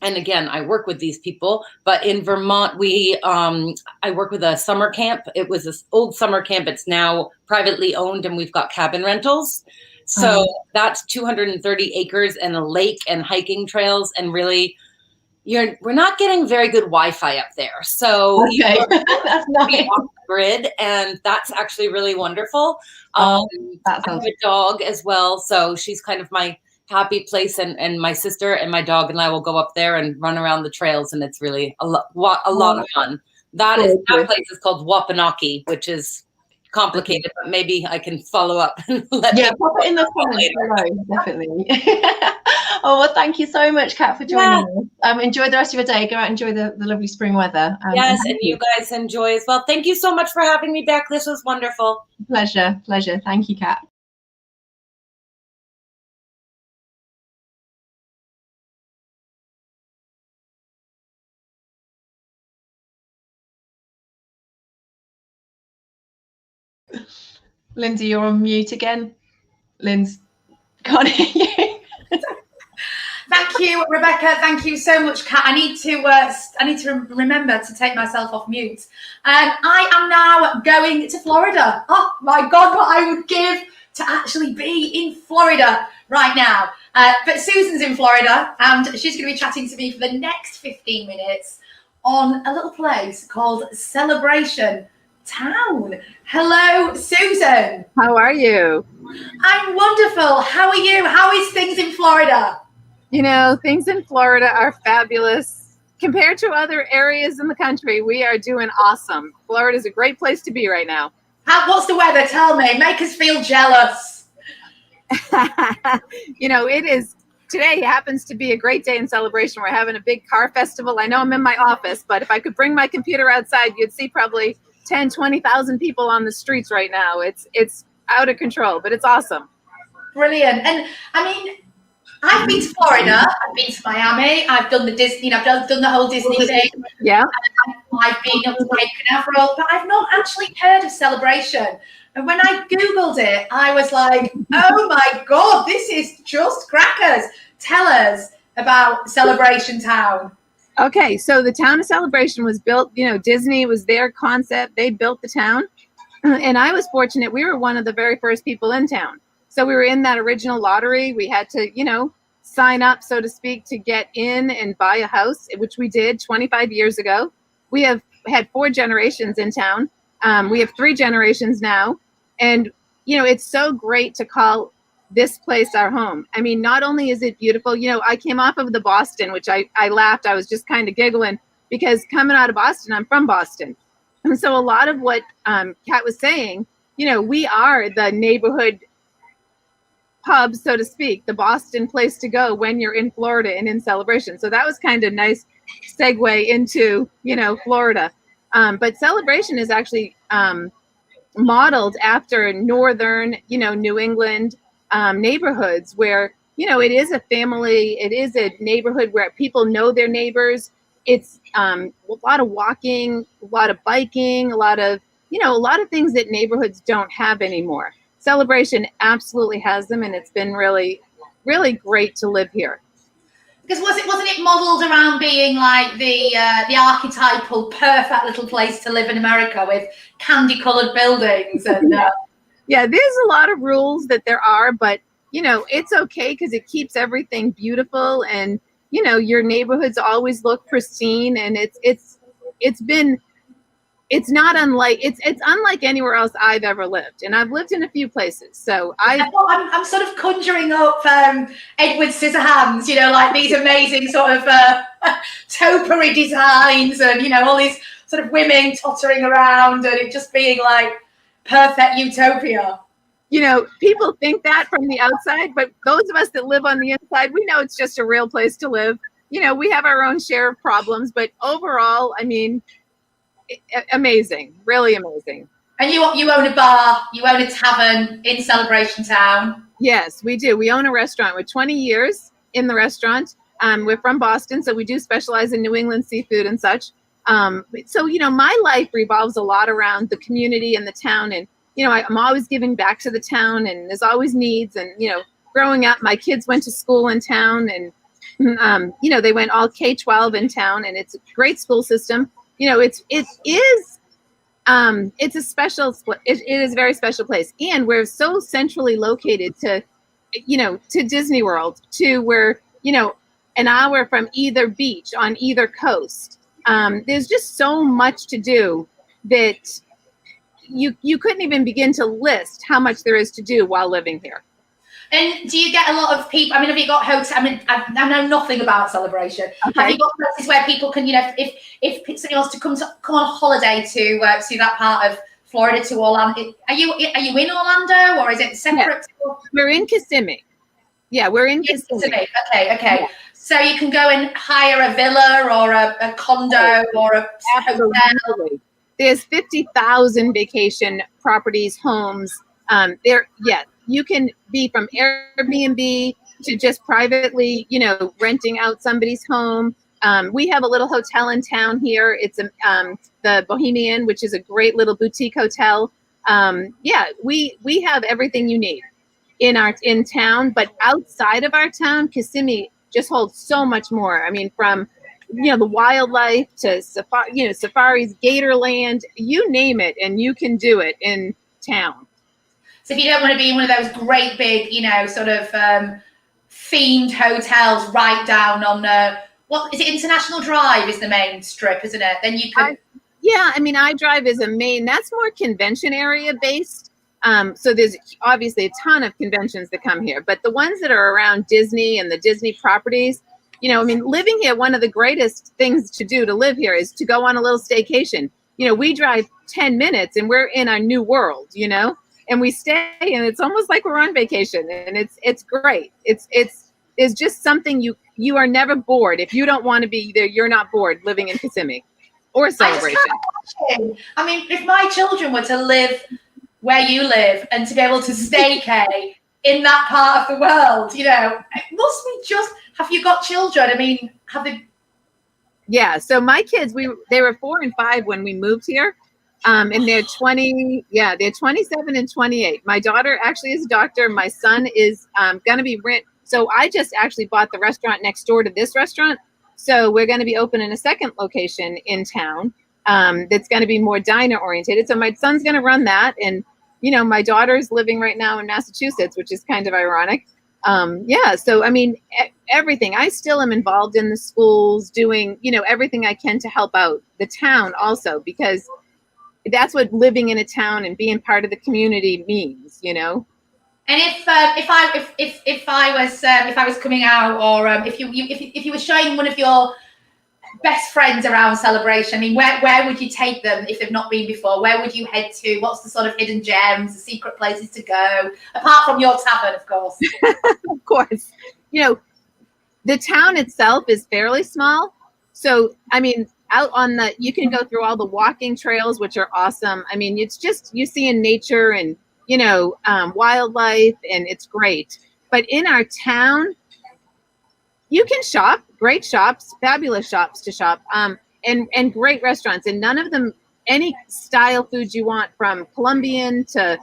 Speaker 4: and again, I work with these people, but in Vermont, I work with a summer camp. It was this old summer camp. It's now privately owned, and we've got cabin rentals. So that's 230 acres and a lake and hiking trails, and really, we're not getting very good Wi-Fi up there. So
Speaker 2: that's nice.
Speaker 4: Off the grid, and that's actually really wonderful. I have a dog as well, so she's kind of my happy place, and my sister and my dog and I will go up there and run around the trails, and it's really a lot of fun. That place is called Wapanaki, which is complicated, but maybe I can follow up and pop it in the comments
Speaker 2: below, definitely. Oh, well, thank you so much, Kat, for joining us. Enjoy the rest of your day. Go out and enjoy the lovely spring weather.
Speaker 4: Yes, and you guys enjoy as well. Thank you so much for having me back. This was wonderful.
Speaker 2: Pleasure. Thank you, Kat. Lindsay, you're on mute again. Lindsay, can't hear you.
Speaker 1: you, Rebecca. Thank you so much, Kat. I need to remember to take myself off mute. I am now going to Florida. Oh my God, what I would give to actually be in Florida right now. But Susan's in Florida, and she's going to be chatting to me for the next 15 minutes on a little place called Celebration Town. Hello, Susan.
Speaker 5: How are you?
Speaker 1: I'm wonderful. How are you? How is things in Florida?
Speaker 5: You know, things in Florida are fabulous. Compared to other areas in the country, we are doing awesome. Florida is a great place to be right now.
Speaker 1: What's the weather? Tell me. Make us feel jealous.
Speaker 5: You know, today happens to be a great day in Celebration. We're having a big car festival. I know I'm in my office, but if I could bring my computer outside, you'd see probably 10, 20,000 people on the streets right now. It's out of control, but it's awesome.
Speaker 1: Brilliant. And I mean, I've been to Florida, I've been to Miami, I've done the Disney, I've done the whole Disney thing.
Speaker 5: Yeah.
Speaker 1: I've been up to Cape Canaveral, but I've not actually heard of Celebration. And when I Googled it, I was like, oh my God, this is just crackers. Tell us about Celebration Town.
Speaker 5: Okay, so the town of Celebration was built, you know, Disney was their concept. They built the town. And I was fortunate. We were one of the very first people in town. So we were in that original lottery. We had to, you know, sign up, so to speak, to get in and buy a house, which we did 25 years ago. We have had 4 generations in town. We have 3 generations now. And, you know, it's so great to call this place our home. I mean, not only is it beautiful, you know, I came off of the Boston, which I laughed. I was just kind of giggling because coming out of Boston, I'm from Boston. And so a lot of what Kat was saying, you know, we are the neighborhood pub, so to speak, the Boston place to go when you're in Florida and in Celebration. So that was kind of nice segue into, you know, Florida. But Celebration is actually modeled after northern, you know, New England neighborhoods where, you know, it is a family, it is a neighborhood where people know their neighbors. It's a lot of walking, a lot of biking, a lot of things that neighborhoods don't have anymore. Celebration absolutely has them, and it's been really, really great to live here.
Speaker 1: Because wasn't it modeled around being like the archetypal perfect little place to live in America with candy-colored buildings and
Speaker 5: yeah, there's a lot of rules that there are, but you know, it's okay because it keeps everything beautiful, and you know, your neighborhoods always look pristine, and it's unlike anywhere else I've ever lived, and I've lived in a few places. So
Speaker 1: I'm sort of conjuring up Edward Scissorhands, you know, like these amazing sort of topiary designs, and you know, all these sort of women tottering around, and it just being like perfect utopia.
Speaker 5: You know, people think that from the outside, but those of us that live on the inside, we know it's just a real place to live. You know, we have our own share of problems, but overall, I mean, amazing, really amazing.
Speaker 1: And you own a bar, you own a tavern in Celebration Town.
Speaker 5: Yes, we do. We own a restaurant. We're 20 years in the restaurant. We're from Boston, so we do specialize in New England seafood and such. So, you know, my life revolves a lot around the community and the town. And, you know, I'm always giving back to the town, and there's always needs. And, you know, growing up, my kids went to school in town, and, you know, they went all K-12 in town, and it's a great school system. You know, it is a special, it is a very special place. And we're so centrally located to, you know, to Disney World, to where, you know, an hour from either beach on either coast. There's just so much to do that you couldn't even begin to list how much there is to do while living here.
Speaker 1: And do you get a lot of people? I mean, have you got hotels? I mean, I know nothing about Celebration.
Speaker 5: Okay.
Speaker 1: Have you got places where people can, you know, if somebody wants to come on holiday to that part of Florida, to Orlando? Are you in Orlando, or is it separate?
Speaker 5: Yeah. We're in Kissimmee. Yeah, we're in Kissimmee.
Speaker 1: Okay.
Speaker 5: Yeah.
Speaker 1: So you can go and hire a villa or a condo or a hotel.
Speaker 5: There's 50,000 vacation properties, homes. You can be from Airbnb to just privately, you know, renting out somebody's home. We have a little hotel in town here. It's the Bohemian, which is a great little boutique hotel. We have everything you need in town, but outside of our town, Kissimmee just holds so much more. I mean, from the wildlife to safaris, Gatorland, you name it, and you can do it in town.
Speaker 1: So if you don't want to be in one of those great big, sort of themed hotels right down on what is it? International Drive is the main strip, isn't it? Then you could.
Speaker 5: I mean, iDrive is a main. That's more convention area based. So there's obviously a ton of conventions that come here, but the ones that are around Disney and the Disney properties, I mean, living here, one of the greatest things to do to live here is to go on a little staycation. We drive 10 minutes and we're in our new world, and we stay, and it's almost like we're on vacation, and it's great. It's just something you are never bored. If you don't want to be there, you're not bored living in Kissimmee or Celebration.
Speaker 1: I mean, if my children were to live where you live and to be able to staycay in that part of the world, it must be just. Have you got children? I mean, have they?
Speaker 5: Yeah. So my kids, they were 4 and 5 when we moved here, and they're 20. Yeah, they're 27 and 28. My daughter actually is a doctor. My son is going to be rent. So I just actually bought the restaurant next door to this restaurant. So we're going to be opening a second location in town that's going to be more diner oriented. So my son's going to run that, and my daughter's living right now in Massachusetts, which is kind of ironic. So I mean, everything. I still am involved in the schools, doing everything I can to help out the town also, because that's what living in a town and being part of the community means.
Speaker 1: And if I was coming out, or if you were showing one of your best friends around Celebration, I mean, where would you take them if they've not been before? Where would you head to? What's the sort of hidden gems, the secret places to go, apart from your tavern, of course?
Speaker 5: Of course. The town itself is fairly small. So, I mean, you can go through all the walking trails, which are awesome. I mean, it's just, you see in nature and, wildlife, and it's great. But in our town, you can shop, great shops, fabulous shops to shop, and great restaurants, and none of them, any style foods you want, from Colombian to,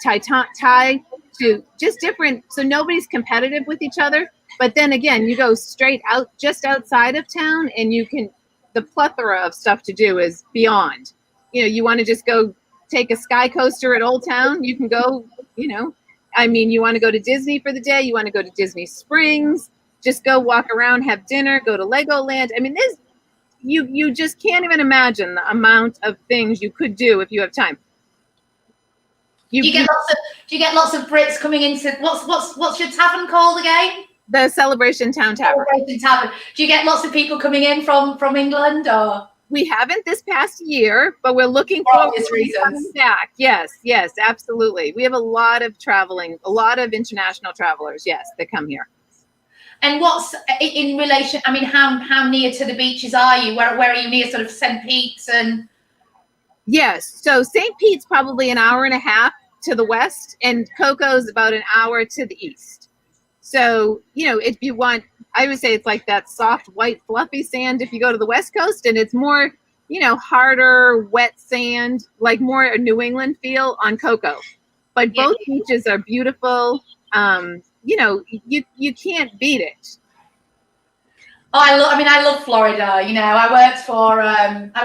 Speaker 5: Thai to just different. So nobody's competitive with each other. But then again, you go straight out, just outside of town, and the plethora of stuff to do is beyond. You want to just go take a sky coaster at Old Town, you can go, I mean, you want to go to Disney for the day, you want to go to Disney Springs, just go walk around, have dinner, go to Legoland. I mean, you just can't even imagine the amount of things you could do if you have time. Do you get lots of Brits coming into what's your tavern called again? The Celebration Town Tavern.
Speaker 1: Celebration Tavern. Do you get lots of people coming in from England, or?
Speaker 5: We haven't this past year, but we're looking forward to coming back. Yes, absolutely. We have a lot of international travelers, yes, that come here.
Speaker 1: And what's in relation? I mean, how near to the beaches are you? Where are you near, sort of St. Pete's and? Yes,
Speaker 5: so St. Pete's probably an hour and a half to the west, and Coco's about an hour to the east. So if you want, I would say it's like that soft, white, fluffy sand if you go to the West Coast, and it's more, harder, wet sand, like more a New England feel on Coco. But both beaches are beautiful. You can't beat it.
Speaker 1: Oh, I love Florida. I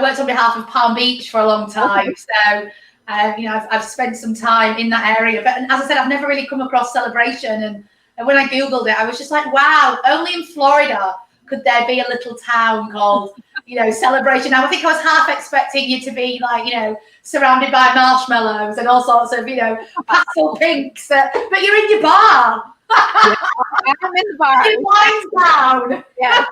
Speaker 1: worked on behalf of Palm Beach for a long time. So, I've spent some time in that area. But as I said, I've never really come across Celebration. And when I Googled it, I was just like, wow, only in Florida could there be a little town called, Celebration. Now, I think I was half expecting you to be like, surrounded by marshmallows and all sorts of, pastel pinks. But you're in your bar.
Speaker 5: Yeah, I'm in the bar.
Speaker 1: Your wine's down.
Speaker 5: Yes.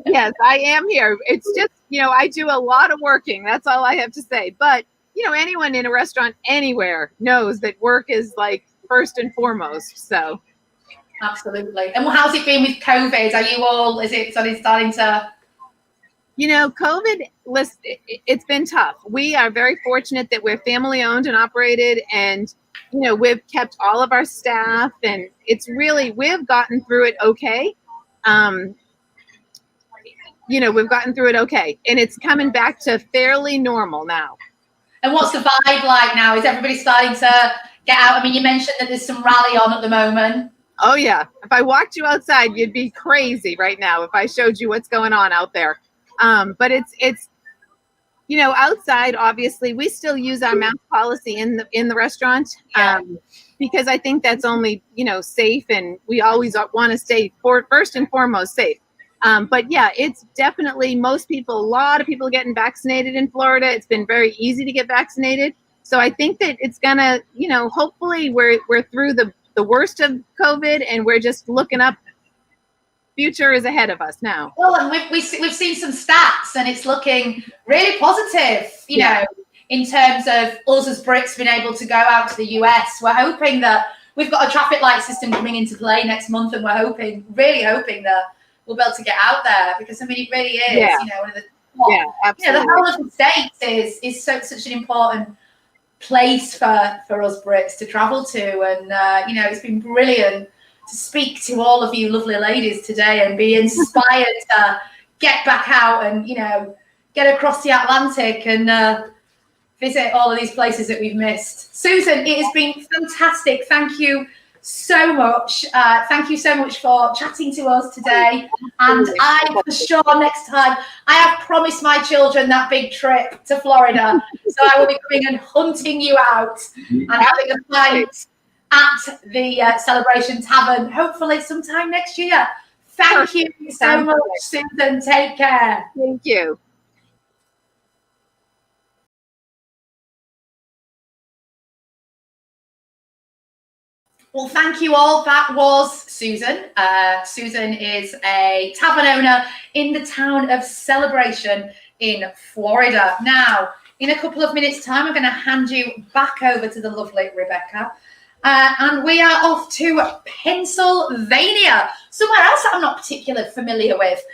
Speaker 5: Yes, I am here. It's just, I do a lot of working. That's all I have to say. But, anyone in a restaurant anywhere knows that work is like first and foremost. So.
Speaker 1: Absolutely. And how's it been with COVID? Are you all, is it starting to?
Speaker 5: COVID, it's been tough. We are very fortunate that we're family owned and operated, and, we've kept all of our staff, and we've gotten through it okay. We've gotten through it okay, and it's coming back to fairly normal now.
Speaker 1: And what's the vibe like now? Is everybody starting to get out? I mean, you mentioned that there's some rally on at the moment.
Speaker 5: Oh yeah. If I walked you outside, you'd be crazy right now if I showed you what's going on out there. But it's you know, outside, obviously, we still use our mask policy in the restaurant, because I think that's only, you know, safe, and we always want to stay first and foremost safe. But yeah, it's definitely a lot of people are getting vaccinated in Florida. It's been very easy to get vaccinated. So I think that it's gonna, you know, hopefully we're through the worst of COVID, and we're just looking up. Future is ahead of us now.
Speaker 1: Well, and we've seen some stats, and it's looking really positive, you know, in terms of us as Brits being able to go out to the US. We're hoping that we've got a traffic light system coming into play next month, and we're really hoping that we'll be able to get out there, because I mean, it really is, you know, one of the
Speaker 5: absolutely.
Speaker 1: You know, the whole of the States is such an important place for us Brits to travel to, and you know, it's been brilliant to speak to all of you lovely ladies today and be inspired to get back out and, you know, get across the Atlantic and visit all of these places that we've missed. Susan, it has been fantastic. Thank you so much. Thank you so much for chatting to us today. And I, for sure, next time, I have promised my children that big trip to Florida. So I will be coming and hunting you out and having a pint at the Celebration Tavern, hopefully sometime next year. Thank you so much, Susan. Take care.
Speaker 5: Thank you.
Speaker 1: Well, thank you all. That was Susan. Susan is a tavern owner in the town of Celebration in Florida. Now, in a couple of minutes' time, I'm going to hand you back over to the lovely Rebecca. And we are off to Pennsylvania, somewhere else that I'm not particularly familiar with.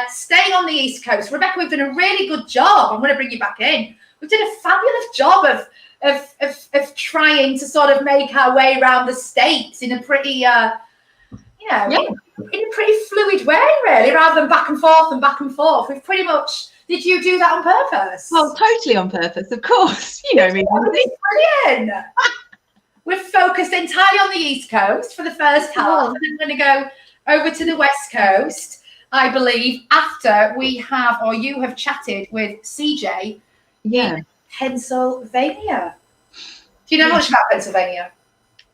Speaker 1: Staying on the East Coast. Rebecca, we've done a really good job. I'm going to bring you back in. We've done a fabulous job of trying to sort of make our way around the States in a pretty, you know, in a pretty fluid way, really, rather than back and forth and back and forth. We've pretty much, did you do that on purpose?
Speaker 2: Well, totally on purpose, of course. You know me.
Speaker 1: Brilliant. We're focused entirely on the East Coast for the first half, and then we're going to go over to the West Coast, I believe, after we have, or you have chatted with CJ in Pennsylvania. Do you know much about Pennsylvania?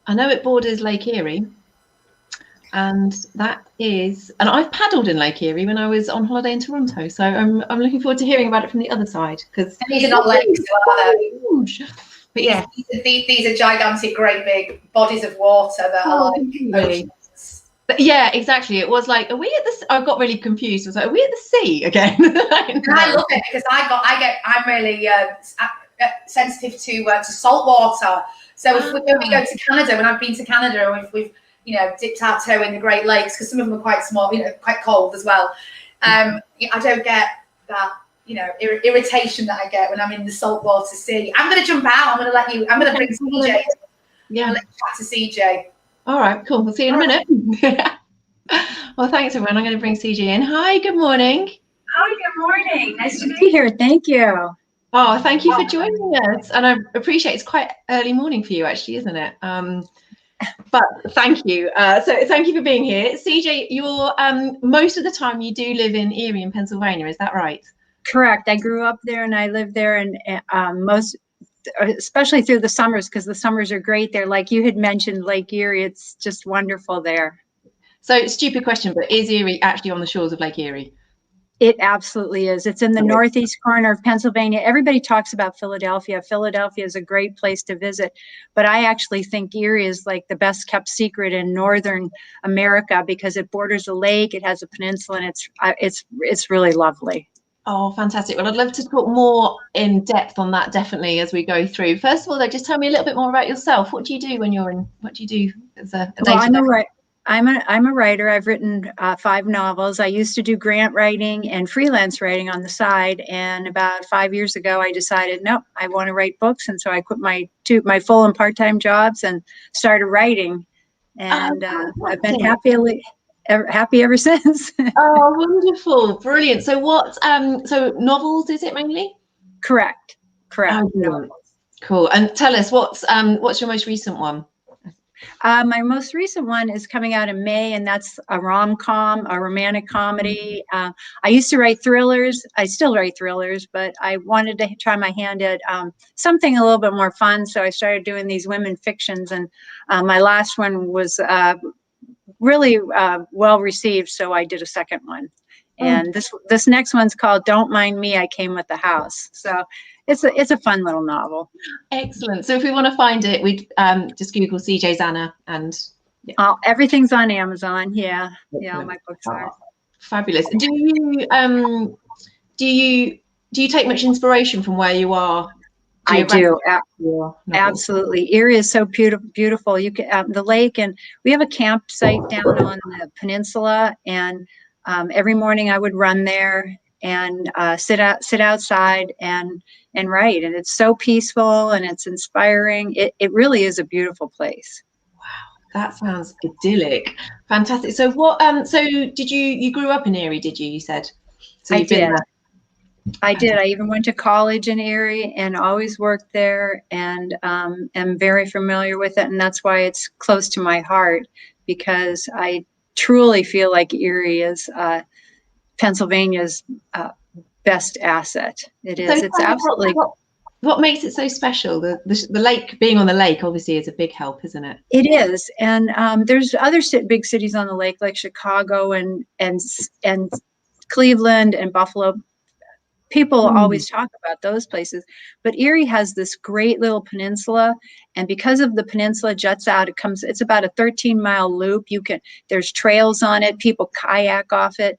Speaker 2: I know it borders Lake Erie, and I've paddled in Lake Erie when I was on holiday in Toronto, so I'm looking forward to hearing about it from the other side, because
Speaker 1: these are not lakes, are they?
Speaker 2: Huge. But yeah,
Speaker 1: these are gigantic, great big bodies of water that are like oceans.
Speaker 2: But yeah, exactly. It was like, are we at the? I got really confused. I was like, are we at the sea again?
Speaker 1: And I love it because I'm really sensitive to salt water. So when we go to Canada, when I've been to Canada, and we've you know dipped our toe in the Great Lakes, because some of them are quite small, you know, quite cold as well. I don't get that, you know, irritation that I get when I'm in the saltwater sea. I'm going to jump out. I'm going to bring CJ.
Speaker 2: Yeah.
Speaker 1: Let's chat to CJ.
Speaker 2: All right, cool. We'll see you in a minute. Well, thanks, everyone. I'm going to bring CJ in. Hi, good morning.
Speaker 6: Hi, good morning. Nice to be here. Thank you.
Speaker 2: Oh, thank you for joining us. And I appreciate it's quite early morning for you, actually, isn't it? But thank you. So thank you for being here. CJ, you're most of the time you do live in Erie in Pennsylvania. Is that right?
Speaker 6: Correct. I grew up there and I live there, and especially through the summers, because the summers are great there. Like you had mentioned, Lake Erie, it's just wonderful there.
Speaker 2: So stupid question, but is Erie actually on the shores of Lake Erie?
Speaker 6: It absolutely is. It's in the northeast corner of Pennsylvania. Everybody talks about Philadelphia. Philadelphia is a great place to visit, but I actually think Erie is like the best kept secret in northern America, because it borders a lake, it has a peninsula, and it's really lovely.
Speaker 2: Oh, fantastic. Well, I'd love to talk more in depth on that, definitely, as we go through. First of all, though, just tell me a little bit more about yourself. What do you do when you're in, what do you do as a day-to-day?
Speaker 6: I'm a writer. I've written 5 novels. I used to do grant writing and freelance writing on the side. And about 5 years ago, I decided, no, I want to write books. And so I quit my full and part-time jobs and started writing. And I've been happy ever since.
Speaker 2: Oh, wonderful. Brilliant. So what, so novels, is it mainly?
Speaker 6: Correct.
Speaker 2: Oh, cool. And tell us, what's your most recent one?
Speaker 6: My most recent one is coming out in May, and that's a rom-com, a romantic comedy. I used to write thrillers. I still write thrillers, but I wanted to try my hand at something a little bit more fun. So I started doing these women fictions, and my last one was really well received. So I did a second one. And this next one's called Don't Mind Me, I Came with the House. So it's a fun little novel.
Speaker 2: Excellent. So if we want to find it, we just Google CJ's Anna and
Speaker 6: everything's on Amazon. Yeah, all my books are.
Speaker 2: Fabulous. Do you take much inspiration from where you are?
Speaker 6: I do. Absolutely. Erie is so beautiful. You can the lake, and we have a campsite down on the peninsula, and every morning I would run there and sit outside and write, and it's so peaceful and it's inspiring. It really is a beautiful place.
Speaker 2: Wow, that sounds idyllic. Fantastic. So what so did you grew up in Erie, did you said? So
Speaker 6: I did. I did. I even went to college in Erie and always worked there, and am very familiar with it, and that's why it's close to my heart, because I truly feel like Erie is Pennsylvania's best asset. It is.
Speaker 2: So
Speaker 6: it's absolutely.
Speaker 2: What makes it so special? The lake, being on the lake, obviously, is a big help, isn't it?
Speaker 6: It is, and there's other big cities on the lake, like Chicago and Cleveland and Buffalo. People always talk about those places, but Erie has this great little peninsula, and because of the peninsula juts out, it's about a 13-mile loop. There's trails on it. People kayak off it.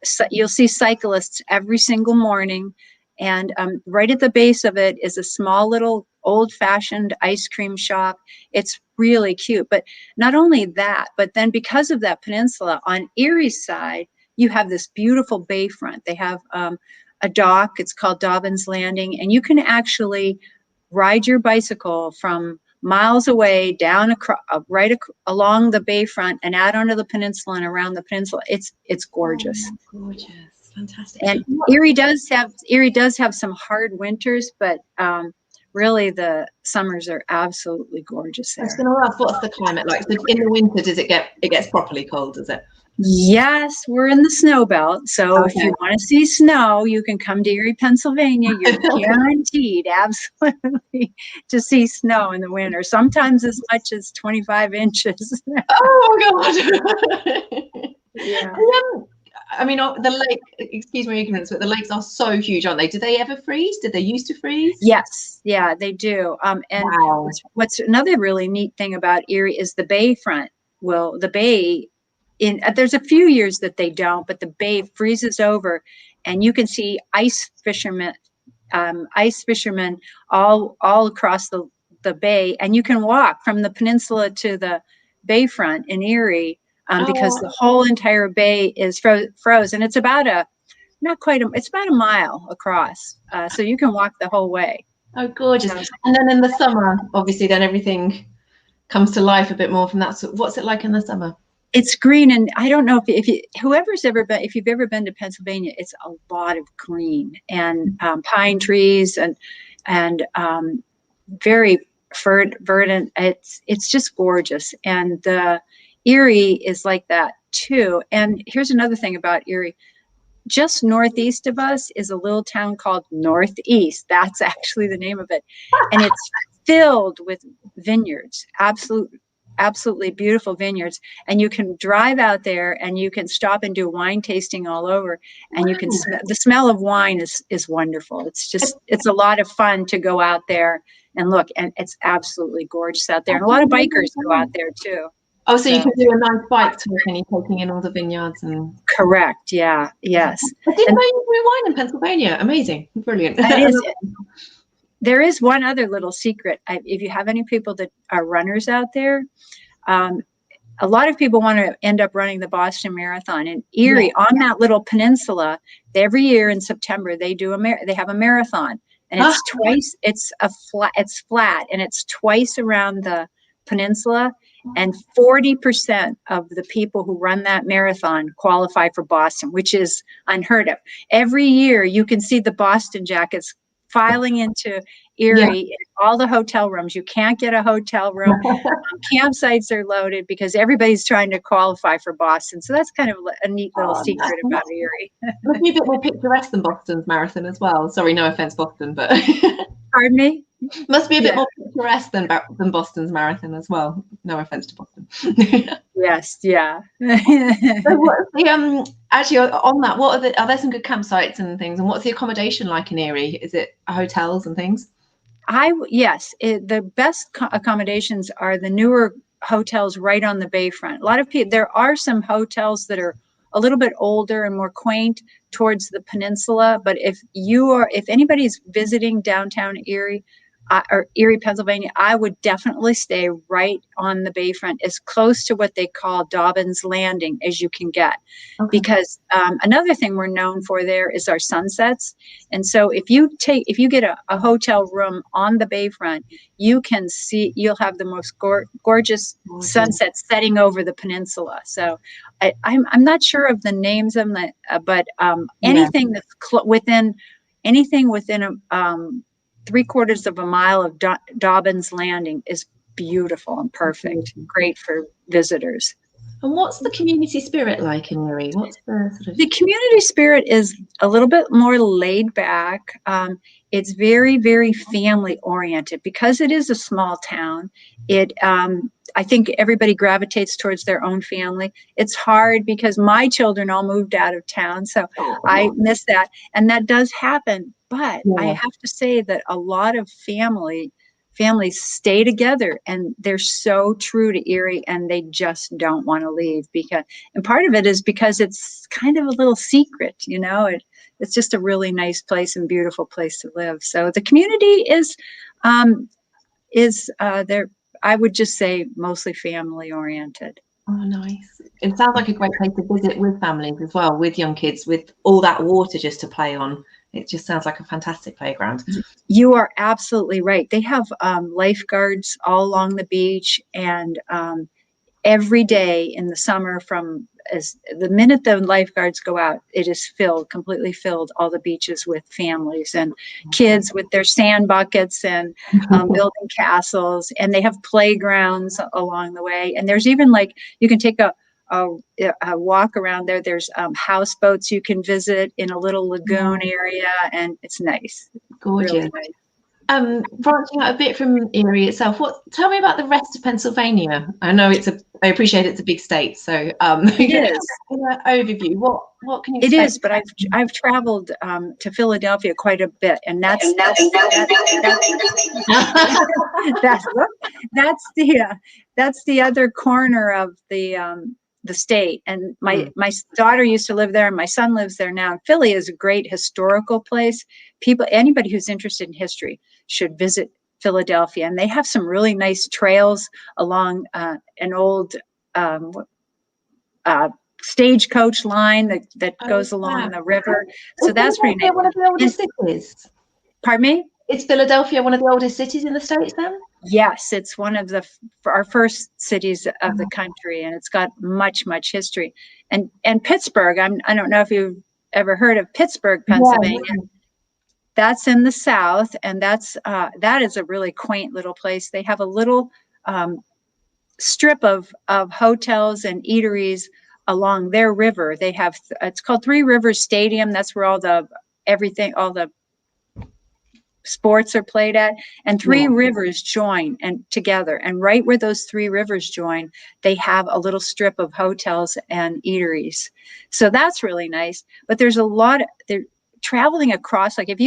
Speaker 6: So you'll see cyclists every single morning, and right at the base of it is a small little old-fashioned ice cream shop. It's really cute, but not only that, but then because of that peninsula on Erie's side, you have this beautiful bayfront. They have a dock. It's called Dobbins Landing, and you can actually ride your bicycle from miles away down along the bayfront and out onto the peninsula and around the peninsula. It's gorgeous.
Speaker 2: Oh, gorgeous, fantastic.
Speaker 6: And Erie does have some hard winters, but really the summers are absolutely gorgeous there.
Speaker 2: I was going to ask, what's the climate like? So in the winter, it gets properly cold, does it?
Speaker 6: Yes, we're in the snow belt. So if you want to see snow, you can come to Erie, Pennsylvania. You're guaranteed absolutely to see snow in the winter, sometimes as much as 25 inches.
Speaker 2: Oh, God.
Speaker 6: Yeah.
Speaker 2: I mean, the lake, excuse my ignorance, but the lakes are so huge, aren't they? Do they ever freeze? Did they used to freeze?
Speaker 6: Yes. Yeah, they do. And
Speaker 2: wow.
Speaker 6: What's another really neat thing about Erie is the bayfront. Well, the bay, there's a few years that they don't, but the bay freezes over, and you can see ice fishermen all across the bay, and you can walk from the peninsula to the bayfront in Erie because the whole entire bay is frozen. It's about it's about a mile across, so you can walk the whole way.
Speaker 2: Oh, gorgeous! And then in the summer, obviously, then everything comes to life a bit more from that. So what's it like in the summer?
Speaker 6: It's green, and I don't know if you've ever been to Pennsylvania, it's a lot of green and pine trees and very verdant. It's just gorgeous, and the Erie is like that too. And here's another thing about Erie: just northeast of us is a little town called Northeast. That's actually the name of it, and it's filled with vineyards. Absolutely beautiful vineyards, and you can drive out there and you can stop and do wine tasting all over, and you can the smell of wine is wonderful. It's a lot of fun to go out there and look, and it's absolutely gorgeous out there, and a lot of bikers go out there too.
Speaker 2: Oh, so you can do a nice bike tour and you're taking in all the vineyards and
Speaker 6: correct. Yeah. Yes.
Speaker 2: I didn't know you grew wine in Pennsylvania. Amazing. Brilliant.
Speaker 6: There is one other little secret. If you have any people that are runners out there, a lot of people want to end up running the Boston Marathon. In Erie, on that little peninsula, every year in September they have a marathon, and it's twice. It's flat, and it's twice around the peninsula. And 40% of the people who run that marathon qualify for Boston, which is unheard of. Every year, you can see the Boston jackets filing into Erie, all the hotel rooms, you can't get a hotel room. Campsites are loaded because everybody's trying to qualify for Boston. So that's kind of a neat little secret about Erie.
Speaker 2: Must be a bit more picturesque than Boston's marathon as well. Sorry, no offense, Boston, but
Speaker 6: Pardon me?
Speaker 2: must be a bit more picturesque than Boston's marathon as well. No offense to Boston.
Speaker 6: Yes, yeah.
Speaker 2: So what's the, actually on that, are there some good campsites and things, and what's the accommodation like in Erie? Is it hotels and things?
Speaker 6: Yes, the best accommodations are the newer hotels right on the bayfront. A lot of people, there are some hotels that are a little bit older and more quaint towards the peninsula, but if anybody's visiting downtown Erie, or Erie, Pennsylvania, I would definitely stay right on the bayfront, as close to what they call Dobbin's Landing as you can get. Okay. Because another thing we're known for there is our sunsets. And so if you get a hotel room on the bayfront, you'll have the most gorgeous sunset setting over the peninsula. So I'm not sure of the names of them, but anything that's within 3/4 of a mile of Dobbin's Landing is beautiful and perfect. Great for visitors.
Speaker 2: And what's the community spirit like in Erie? What's the sort of...
Speaker 6: The community spirit is a little bit more laid back. It's very, very family oriented because it is a small town. I think everybody gravitates towards their own family. It's hard because my children all moved out of town, so I miss that. And that does happen. But I have to say that a lot of families stay together, and they're so true to Erie, and they just don't want to leave. And part of it is because it's kind of a little secret, it's just a really nice place and beautiful place to live. So the community is there. I would just say mostly family oriented.
Speaker 2: Oh, nice. It sounds like a great place to visit with families as well, with young kids, with all that water just to play on. It just sounds like a fantastic playground.
Speaker 6: You are absolutely right. They have lifeguards all along the beach, and every day in the summer, the minute the lifeguards go out, it is completely filled, all the beaches with families and kids with their sand buckets and building castles, and they have playgrounds along the way. And there's even you can take a walk around there. There's houseboats you can visit in a little lagoon area, and it's nice.
Speaker 2: Gorgeous.
Speaker 6: Really nice.
Speaker 2: Branching out a bit from Erie itself, tell me about the rest of Pennsylvania. I know I appreciate it's a big state, so
Speaker 6: it is.
Speaker 2: Overview. What can you?
Speaker 6: It is, but I've traveled to Philadelphia quite a bit, and that's the other corner of the state. And my daughter used to live there, and my son lives there now. Philly is a great historical place. Anybody who's interested in history should visit Philadelphia, and they have some really nice trails along an old stagecoach line that goes along the river. So that's pretty nice.
Speaker 2: One of the oldest cities.
Speaker 6: Pardon me?
Speaker 2: Is Philadelphia one of the oldest cities in the States then?
Speaker 6: Yes, it's one of our first cities of the country, and it's got much, much history. And Pittsburgh, I don't know if you've ever heard of Pittsburgh, Pennsylvania. Yeah. That's in the south, and that is a really quaint little place. They have a little strip of hotels and eateries along their river. They have it's called Three Rivers Stadium. That's where all the sports are played at, and three rivers join together. And right where those three rivers join, they have a little strip of hotels and eateries. So that's really nice. But there's a lot. They're traveling across. Like if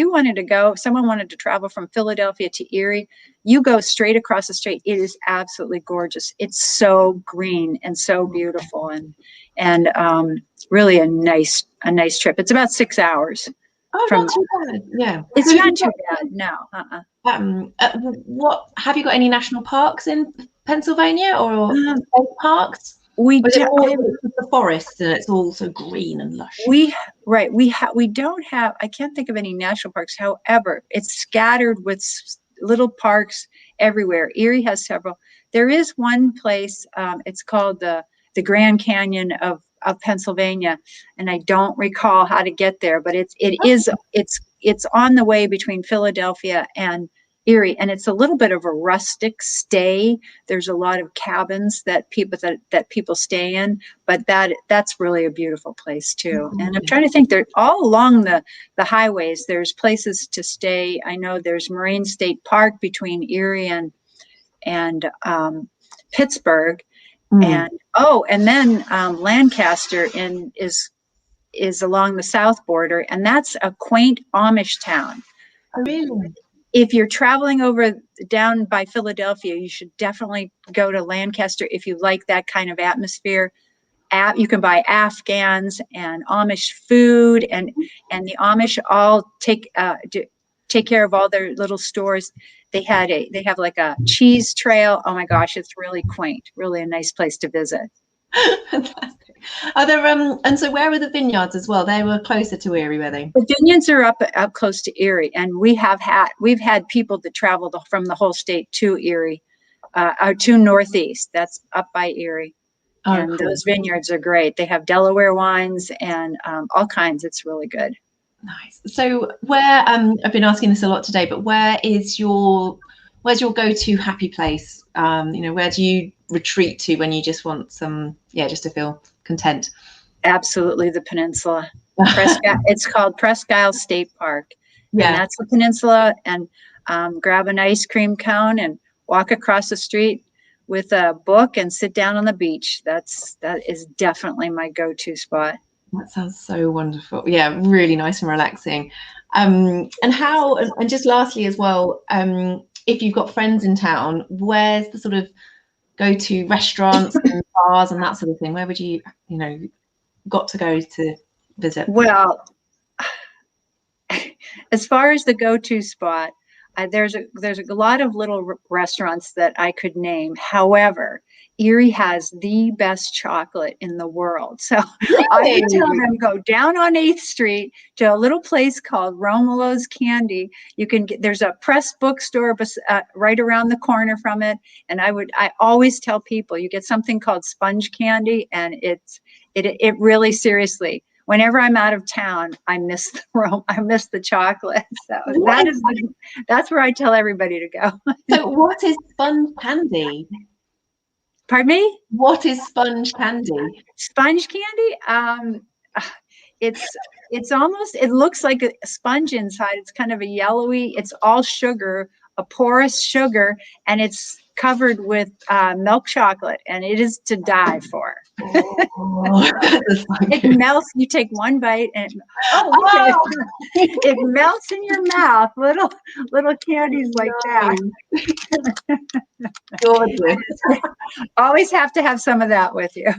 Speaker 6: someone wanted to travel from Philadelphia to Erie, you go straight across the strait. It is absolutely gorgeous. It's so green and so beautiful, and really a nice trip. It's about 6 hours.
Speaker 2: Oh, not too bad. Yeah,
Speaker 6: it's not too bad. No.
Speaker 2: What have you got? Any national parks in Pennsylvania or state parks?
Speaker 6: We
Speaker 2: do. The forest, and it's all so green and lush.
Speaker 6: We don't have. I can't think of any national parks. However, it's scattered with little parks everywhere. Erie has several. There is one place. It's called the Grand Canyon of Pennsylvania, and I don't recall how to get there, but it's on the way between Philadelphia and Erie, and it's a little bit of a rustic stay. There's a lot of cabins that people stay in, but that's really a beautiful place too. And I'm trying to think, they're all along the highways. There's places to stay. I know there's Marine State Park between Erie and Pittsburgh, and then Lancaster is along the south border, and that's a quaint Amish town.
Speaker 2: Really?
Speaker 6: If you're traveling down by Philadelphia, you should definitely go to Lancaster if you like that kind of atmosphere. You can buy Afghans and Amish food, and the Amish all take care of all their little stores. They have like a cheese trail. Oh my gosh, it's really quaint, really a nice place to visit.
Speaker 2: Fantastic. Are there and so where were the vineyards as well? They were closer to Erie, were they?
Speaker 6: The vineyards are up close to Erie, and we've had people that travel from the whole state to Erie, to Northeast. That's up by Erie. And
Speaker 2: cool.
Speaker 6: Those vineyards are great. They have Delaware wines and all kinds. It's really good.
Speaker 2: Nice. So where I've been asking this a lot today, but where's your go-to happy place? Where do you retreat to when you just want just to feel content?
Speaker 6: Absolutely, the peninsula. It's called Presque Isle State Park.
Speaker 2: Yeah,
Speaker 6: and that's the peninsula. And grab an ice cream cone and walk across the street with a book and sit down on the beach. That is definitely my go-to spot.
Speaker 2: That sounds so wonderful. Yeah, really nice and relaxing. And just lastly as well, if you've got friends in town, where's the sort of go-to restaurants and bars and that sort of thing? Where would you got to go to visit?
Speaker 6: Well, as far as the go-to spot, there's a lot of little restaurants that I could name. However, Erie has the best chocolate in the world. So I would tell them, go down on 8th Street to a little place called Romulo's Candy. There's a press bookstore right around the corner from it. And I always tell people, you get something called sponge candy, and it really, seriously, whenever I'm out of town, I miss the chocolate. So that's where I tell everybody to go.
Speaker 2: So what is sponge candy?
Speaker 6: Pardon me?
Speaker 2: What is sponge candy?
Speaker 6: Sponge candy? It's almost, it looks like a sponge inside. It's kind of a yellowy, it's all sugar, a porous sugar, and it's covered with milk chocolate, and it is to die for. It melts. You take one bite, and it melts in your mouth. Little candies like that.
Speaker 2: Gorgeous.
Speaker 6: Always have to have some of that with you.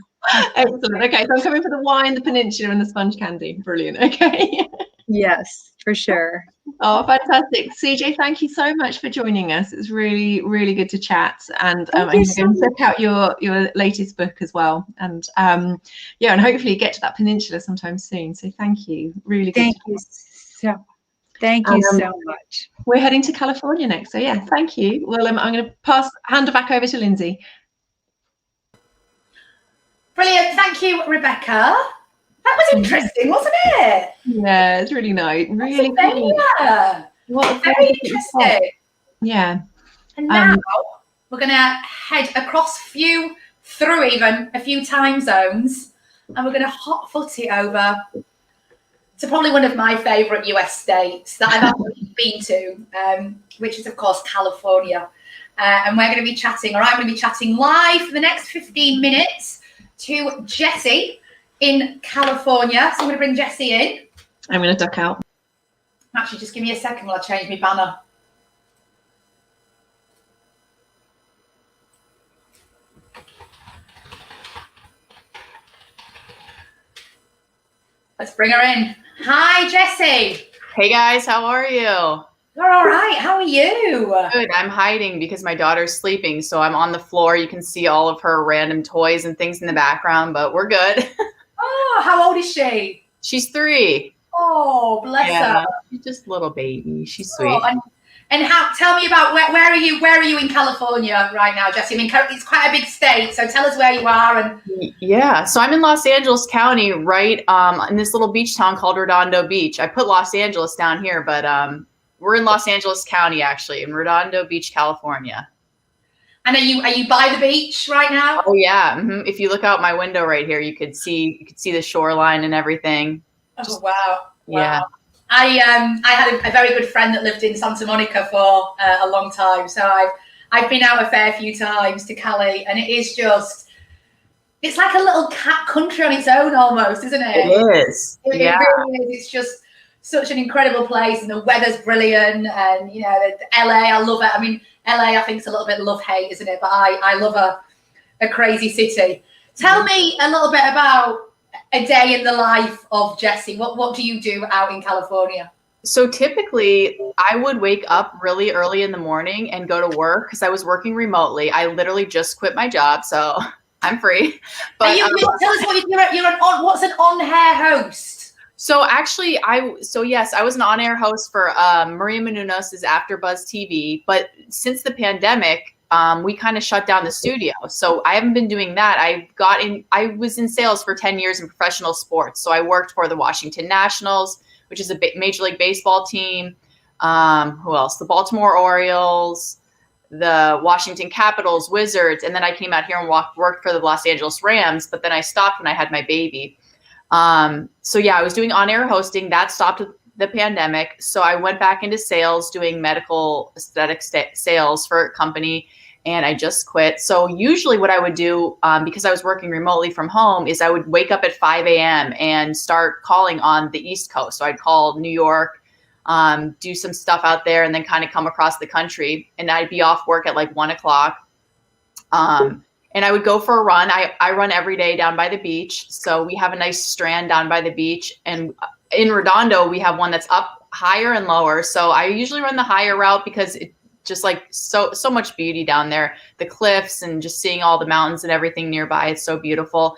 Speaker 2: Excellent. Okay, so I'm coming for the wine, the peninsula, and the sponge candy. Brilliant. Okay.
Speaker 6: Yes, for sure.
Speaker 2: Oh, fantastic. CJ, thank you so much for joining us. It's really, really good to chat. And I'm going to check out your latest book as well. And and hopefully get to that peninsula sometime soon. So thank you. Really good.
Speaker 6: Thank you so much.
Speaker 2: We're heading to California next. So yeah, thank you. Well, I'm going to hand it back over to Lindsay.
Speaker 1: Brilliant. Thank you, Rebecca. That was interesting, wasn't it?
Speaker 2: Yeah, it's really nice. Really cool.
Speaker 1: Yeah. Very interesting.
Speaker 2: Yeah.
Speaker 1: And now we're going to head across through a few time zones, and we're going to hot foot it over to probably one of my favourite US states that I've actually been to, which is, of course, California. And we're going to be chatting, or I'm going to be chatting live for the next 15 minutes to Jessie in California. So I'm going to bring Jessie in.
Speaker 2: I'm going to duck out.
Speaker 1: Actually, just give me a second while I change my banner. Let's bring her in. Hi, Jessie.
Speaker 7: Hey guys, how are you?
Speaker 1: You're all right. How are you?
Speaker 7: Good. I'm hiding because my daughter's sleeping, so I'm on the floor. You can see all of her random toys and things in the background, but we're good.
Speaker 1: Oh, how old is she?
Speaker 7: She's 3.
Speaker 1: Oh, bless her.
Speaker 7: She's just a little baby. She's sweet.
Speaker 1: Oh, and tell me about where are you? Where are you in California right now, Jessie? I mean, it's quite a big state, so tell us where you are. And
Speaker 7: yeah, so I'm in Los Angeles County, right in this little beach town called Redondo Beach. I put Los Angeles down here, but we're in Los Angeles County, actually, in Redondo Beach, California.
Speaker 1: And are you by the beach right now?
Speaker 7: Oh yeah. If you look out my window right here, you could see the shoreline and everything.
Speaker 1: Oh wow.
Speaker 7: Yeah.
Speaker 1: I had a very good friend that lived in Santa Monica for a long time, so I've been out a fair few times to Cali, and it is just, it's like a little cat country on its own almost, isn't it?
Speaker 7: It is.
Speaker 1: It really is. It's just such an incredible place, and the weather's brilliant, and you know, LA, I love it. I mean, LA, I think it's a little bit love-hate, isn't it? But I love a crazy city. Tell me a little bit about a day in the life of Jessie. What do you do out in California?
Speaker 7: So typically I would wake up really early in the morning and go to work because I was working remotely. I literally just quit my job, so I'm free. But
Speaker 1: tell us what what's an on-air host?
Speaker 7: So actually, yes, I was an on-air host for Maria Menounos' AfterBuzz TV. But since the pandemic, we kind of shut down the studio. So I haven't been doing that. I was in sales for 10 years in professional sports. So I worked for the Washington Nationals, which is a Major League Baseball team. Who else? The Baltimore Orioles, the Washington Capitals, Wizards. And then I came out here and worked for the Los Angeles Rams. But then I stopped when I had my baby. So yeah, I was doing on-air hosting. That stopped with the pandemic. So I went back into sales, doing medical aesthetic sales for a company, and I just quit. So usually what I would do, because I was working remotely from home, is I would wake up at 5 a.m. and start calling on the East Coast. So I'd call New York, do some stuff out there, and then kind of come across the country. And I'd be off work at like 1 o'clock. And I would go for a run. I run every day down by the beach. So we have a nice strand down by the beach. And in Redondo, we have one that's up higher and lower. So I usually run the higher route because it just like so much beauty down there. The cliffs and just seeing all the mountains and everything nearby. It's so beautiful.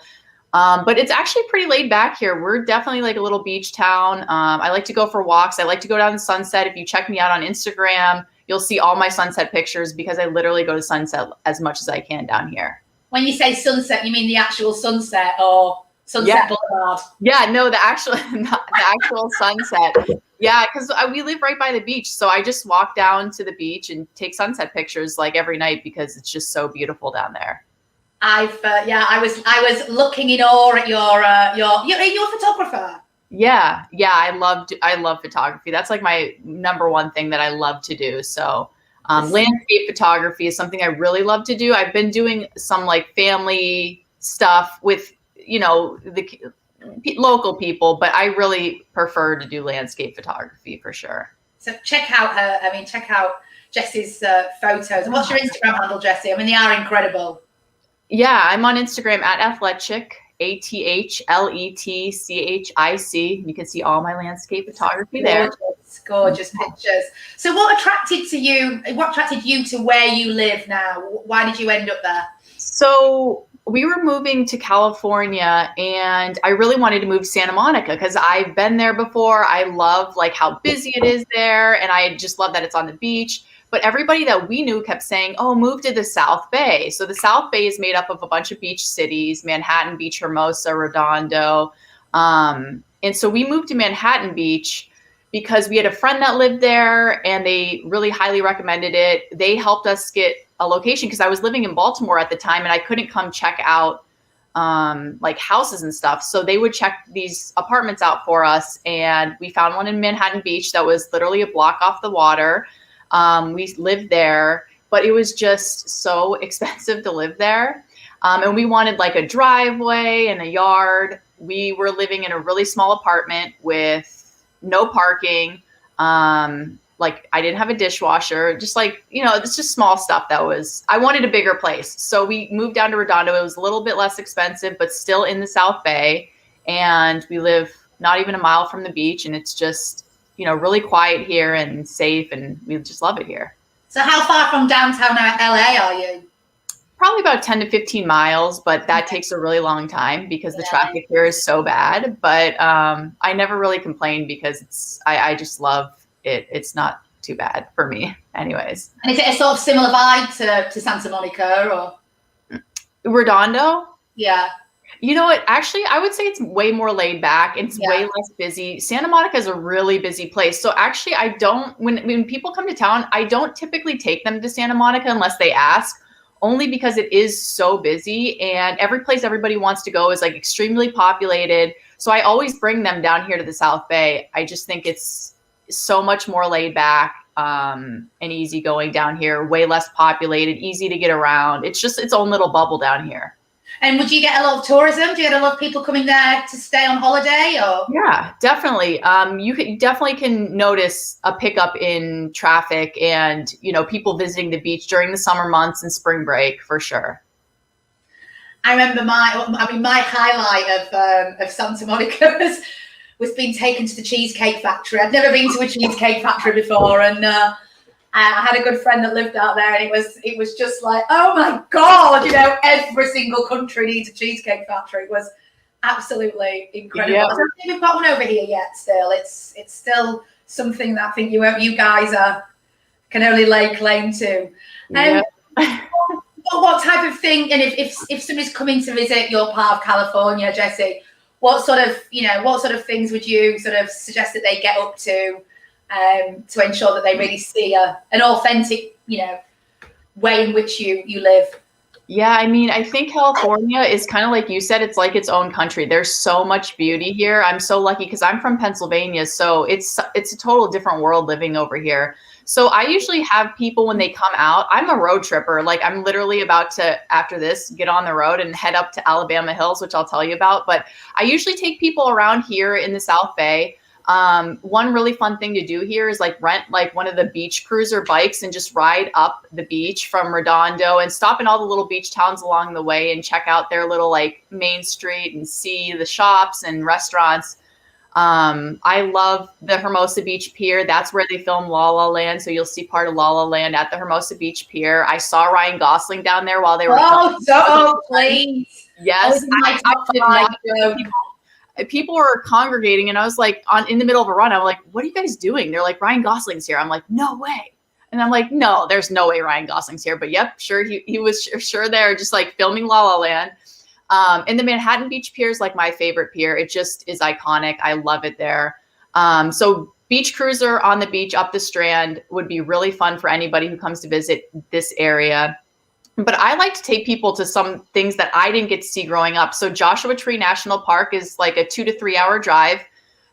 Speaker 7: But it's actually pretty laid back here. We're definitely like a little beach town. I like to go for walks. I like to go down to sunset. If you check me out on Instagram, you'll see all my sunset pictures because I literally go to sunset as much as I can down here.
Speaker 1: When you say sunset, you mean the actual sunset or Sunset Boulevard?
Speaker 7: Yeah, no, the actual sunset. Yeah, because we live right by the beach, so I just walk down to the beach and take sunset pictures like every night because it's just so beautiful down there.
Speaker 1: I was looking in awe at you're a photographer.
Speaker 7: Yeah, I love photography. That's like my number one thing that I love to do. So. Landscape photography is something I really love to do. I've been doing some like family stuff with, the local people, but I really prefer to do landscape photography for sure.
Speaker 1: So check out Jessie's photos. What's your Instagram handle, Jessie? I mean, they are incredible.
Speaker 7: Yeah, I'm on Instagram at Athletchic, ATHLETCHIC. You can see all my landscape photography there.
Speaker 1: Gorgeous pictures. So what attracted you to where you live now? Why did you end up there?
Speaker 7: So we were moving to California and I really wanted to move to Santa Monica because I've been there before. I love like how busy it is there. And I just love that it's on the beach. But everybody that we knew kept saying, oh, move to the South Bay. So the South Bay is made up of a bunch of beach cities, Manhattan Beach, Hermosa, Redondo. And so we moved to Manhattan Beach because we had a friend that lived there and they really highly recommended it. They helped us get a location because I was living in Baltimore at the time and I couldn't come check out like houses and stuff. So they would check these apartments out for us. And we found one in Manhattan Beach that was literally a block off the water. We lived there, but it was just so expensive to live there. And we wanted like a driveway and a yard. We were living in a really small apartment with no parking. Like I didn't have a dishwasher, just like, it's just small stuff I wanted a bigger place. So we moved down to Redondo. It was a little bit less expensive, but still in the South Bay. And we live not even a mile from the beach. And it's just, really quiet here and safe. And we just love it here.
Speaker 1: So how far from downtown LA are you?
Speaker 7: Probably about 10 to 15 miles, but that takes a really long time because the traffic here is so bad. But I never really complain because I just love it. It's not too bad for me anyways.
Speaker 1: And is it a sort of similar vibe to Santa Monica or?
Speaker 7: Redondo?
Speaker 1: Yeah.
Speaker 7: You know what? Actually, I would say it's way more laid back. It's
Speaker 1: Yeah.
Speaker 7: way less busy. Santa Monica is a really busy place. So actually, I don't, when people come to town, I don't typically take them to Santa Monica unless they ask, only because it is so busy and every place everybody wants to go is like extremely populated. So I always bring them down here to the South Bay. I just think it's so much more laid back and easy going down here, way less populated, easy to get around. It's just its own little bubble down here.
Speaker 1: And would you get a lot of tourism? Do you get a lot of people coming there to stay on holiday, or?
Speaker 7: Yeah, definitely. You definitely can notice a pickup in traffic and, you know, people visiting the beach during the summer months and spring break for sure.
Speaker 1: I remember my highlight of Santa Monica was being taken to the Cheesecake Factory. I'd never been to a Cheesecake Factory before, and I had a good friend that lived out there, and it was just like, oh my God, you know, every single country needs a Cheesecake Factory. It was absolutely incredible.
Speaker 7: Yeah.
Speaker 1: I don't think we've got one over here yet. Still, it's still something that I think you guys can only lay claim to.
Speaker 7: Yeah.
Speaker 1: What type of thing? And if somebody's coming to visit your part of California, Jessie, what sort of things would you sort of suggest that they get up to ensure that they really see an authentic, you know, way in which you live?
Speaker 7: Yeah, I mean, I think California is kind of like you said, it's like its own country. There's so much beauty here. I'm so lucky because I'm from Pennsylvania, so it's a total different world living over here. So I usually have people when they come out, I'm a road tripper. Like I'm literally about to, after this, get on the road and head up to Alabama Hills, which I'll tell you about. But I usually take people around here in the South Bay. One really fun thing to do here is like rent like one of the beach cruiser bikes and just ride up the beach from Redondo and stop in all the little beach towns along the way and check out their little like main street and see the shops and restaurants. I love the Hermosa Beach Pier. That's where they filmed La La Land. So you'll see part of La La Land at the Hermosa Beach Pier. I saw Ryan Gosling down there while they were.
Speaker 1: Oh, please.
Speaker 7: Yes. People were congregating and I was like in the middle of a run. I'm like, what are you guys doing? They're like, Ryan Gosling's here. I'm like, no way. And I'm like, no, there's no way Ryan Gosling's here. But yep, sure. He was sure there just like filming La La Land. And the Manhattan Beach Pier is like my favorite pier. It just is iconic. I love it there. So beach cruiser on the beach up the Strand would be really fun for anybody who comes to visit this area. But I like to take people to some things that I didn't get to see growing up. So Joshua Tree National Park is like a 2 to 3 hour drive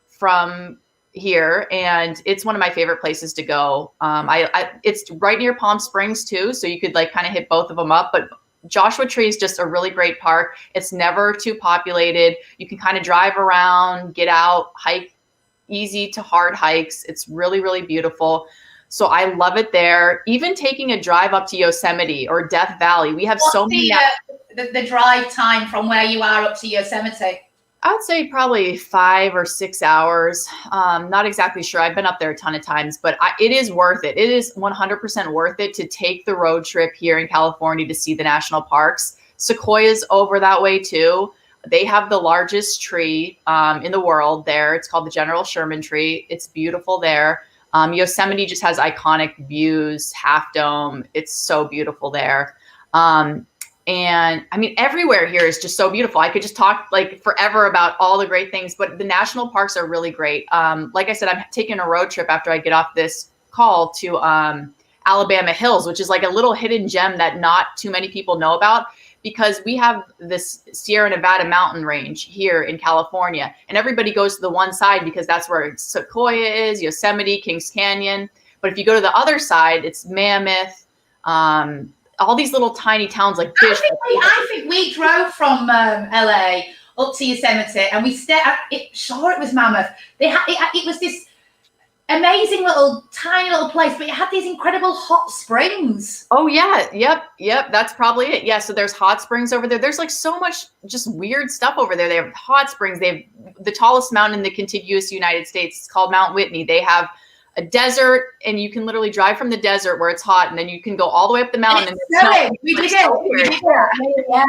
Speaker 7: from here. And it's one of my favorite places to go. It's right near Palm Springs too. So you could like kind of hit both of them up. But Joshua Tree is just a really great park. It's never too populated. You can kind of drive around, get out, hike, easy to hard hikes. It's really, really beautiful. So I love it there. Even taking a drive up to Yosemite or Death Valley. We have so many.
Speaker 1: The drive time from where you are up to Yosemite?
Speaker 7: I would say probably 5 or 6 hours. Not exactly sure. I've been up there a ton of times, but it is worth it. It is 100% worth it to take the road trip here in California to see the national parks. Sequoia's over that way too. They have the largest tree in the world there. It's called the General Sherman tree. It's beautiful there. Yosemite just has iconic views, Half Dome. It's so beautiful there. And I mean, everywhere here is just so beautiful. I could just talk like forever about all the great things, but the national parks are really great. Like I said, I'm taking a road trip after I get off this call to Alabama Hills, which is like a little hidden gem that not too many people know about, because we have this Sierra Nevada mountain range here in California, and everybody goes to the one side because that's where Sequoia is, Yosemite, Kings Canyon. But if you go to the other side, it's Mammoth, all these little tiny towns like Fish.
Speaker 1: I think we drove from LA up to Yosemite, and we stayed. Sure, it was Mammoth. It was this amazing tiny little place, but it had these incredible hot springs.
Speaker 7: Oh yeah, yep. That's probably it. Yeah, so there's hot springs over there. There's like so much just weird stuff over there. They have hot springs. They have the tallest mountain in the contiguous United States. It's called Mount Whitney. They have a desert, and you can literally drive from the desert where it's hot, and then you can go all the way up the mountain.
Speaker 1: And it's snowing. We did it. Yeah.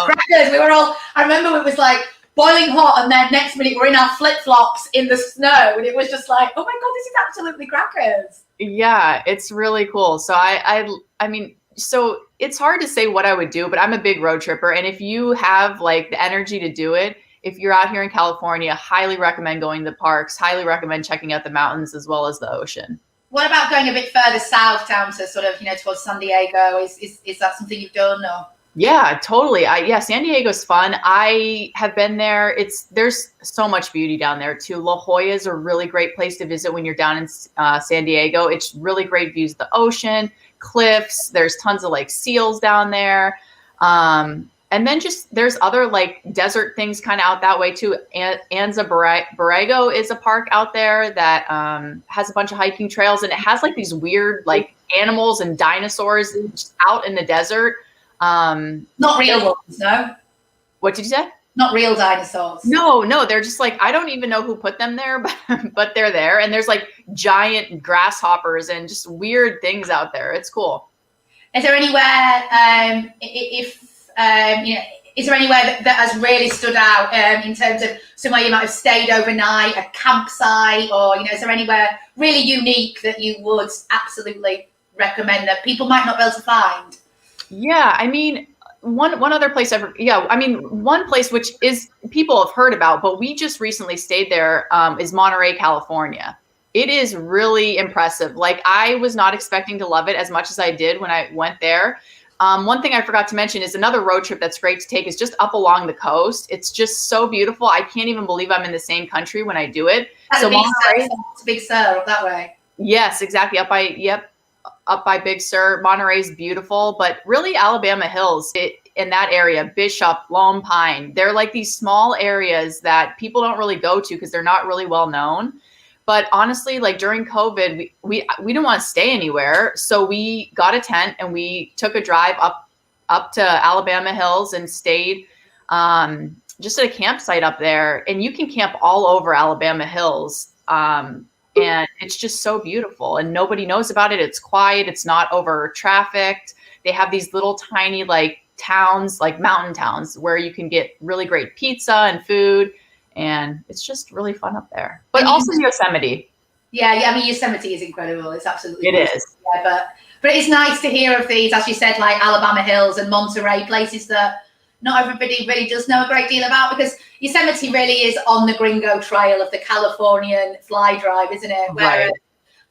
Speaker 1: Crackers. We were all. I remember it was like boiling hot, and then next minute we're in our flip flops in the snow, and it was just like, oh my God, this is absolutely crackers.
Speaker 7: Yeah, it's really cool. So I mean, so it's hard to say what I would do, but I'm a big road tripper. And if you have like the energy to do it, if you're out here in California, highly recommend going to the parks, highly recommend checking out the mountains as well as the ocean.
Speaker 1: What about going a bit further south down to sort of, towards San Diego? Is that something you've done or?
Speaker 7: Yeah, totally. Yeah, San Diego's fun. I have been there. There's so much beauty down there too. La Jolla is a really great place to visit when you're down in San Diego. It's really great views of the ocean, cliffs. There's tons of like seals down there. And then just there's other like desert things kind of out that way too. Anza Borrego is a park out there that has a bunch of hiking trails, and it has like these weird like animals and dinosaurs just out in the desert.
Speaker 1: Not real ones, no.
Speaker 7: What did you say?
Speaker 1: Not real dinosaurs.
Speaker 7: No, they're just like, I don't even know who put them there, but they're there. And there's like giant grasshoppers and just weird things out there. It's cool.
Speaker 1: Is there anywhere, is there anywhere that has really stood out in terms of somewhere you might have stayed overnight, a campsite, or, is there anywhere really unique that you would absolutely recommend that people might not be able to find?
Speaker 7: Yeah, I mean, one other place one place which is people have heard about, but we just recently stayed there is Monterey, California. It is really impressive. Like, I was not expecting to love it as much as I did when I went there. One thing I forgot to mention is another road trip that's great to take is just up along the coast. It's just so beautiful. I can't even believe I'm in the same country when I do it.
Speaker 1: That's
Speaker 7: so
Speaker 1: Monterey, it's a Big Sur up that way.
Speaker 7: Yes, exactly. Up by Big Sur. Monterey's beautiful, but really Alabama Hills in that area, Bishop, Lone Pine, they're like these small areas that people don't really go to because they're not really well known. But honestly, like during COVID, we didn't want to stay anywhere. So we got a tent and we took a drive up to Alabama Hills and stayed just at a campsite up there. And you can camp all over Alabama Hills. And it's just so beautiful and nobody knows about it. It's quiet. It's not over trafficked. They have these little tiny like towns, like mountain towns where you can get really great pizza and food. And it's just really fun up there. But also Yosemite.
Speaker 1: Yeah. I mean, Yosemite is incredible. It's absolutely
Speaker 7: beautiful.
Speaker 1: Yeah, but it's nice to hear of these, as you said, like Alabama Hills and Monterey, places that not everybody really does know a great deal about, because Yosemite really is on the Gringo Trail of the Californian fly drive, isn't it? Whereas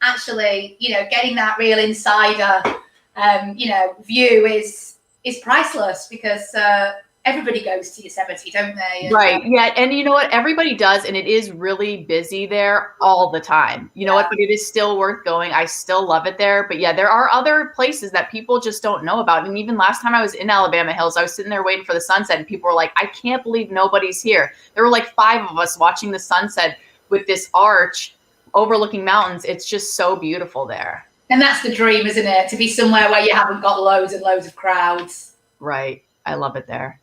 Speaker 1: actually, getting that real insider, view is priceless, because everybody goes to Yosemite, don't they?
Speaker 7: Right. Yeah. And you know what? Everybody does. And it is really busy there all the time. You know what? But it is still worth going. I still love it there. But yeah, there are other places that people just don't know about. And even last time I was in Alabama Hills, I was sitting there waiting for the sunset and people were like, I can't believe nobody's here. There were like 5 of us watching the sunset with this arch overlooking mountains. It's just so beautiful there.
Speaker 1: And that's the dream, isn't it? To be somewhere where you haven't got loads and loads of crowds.
Speaker 7: Right. I love it there.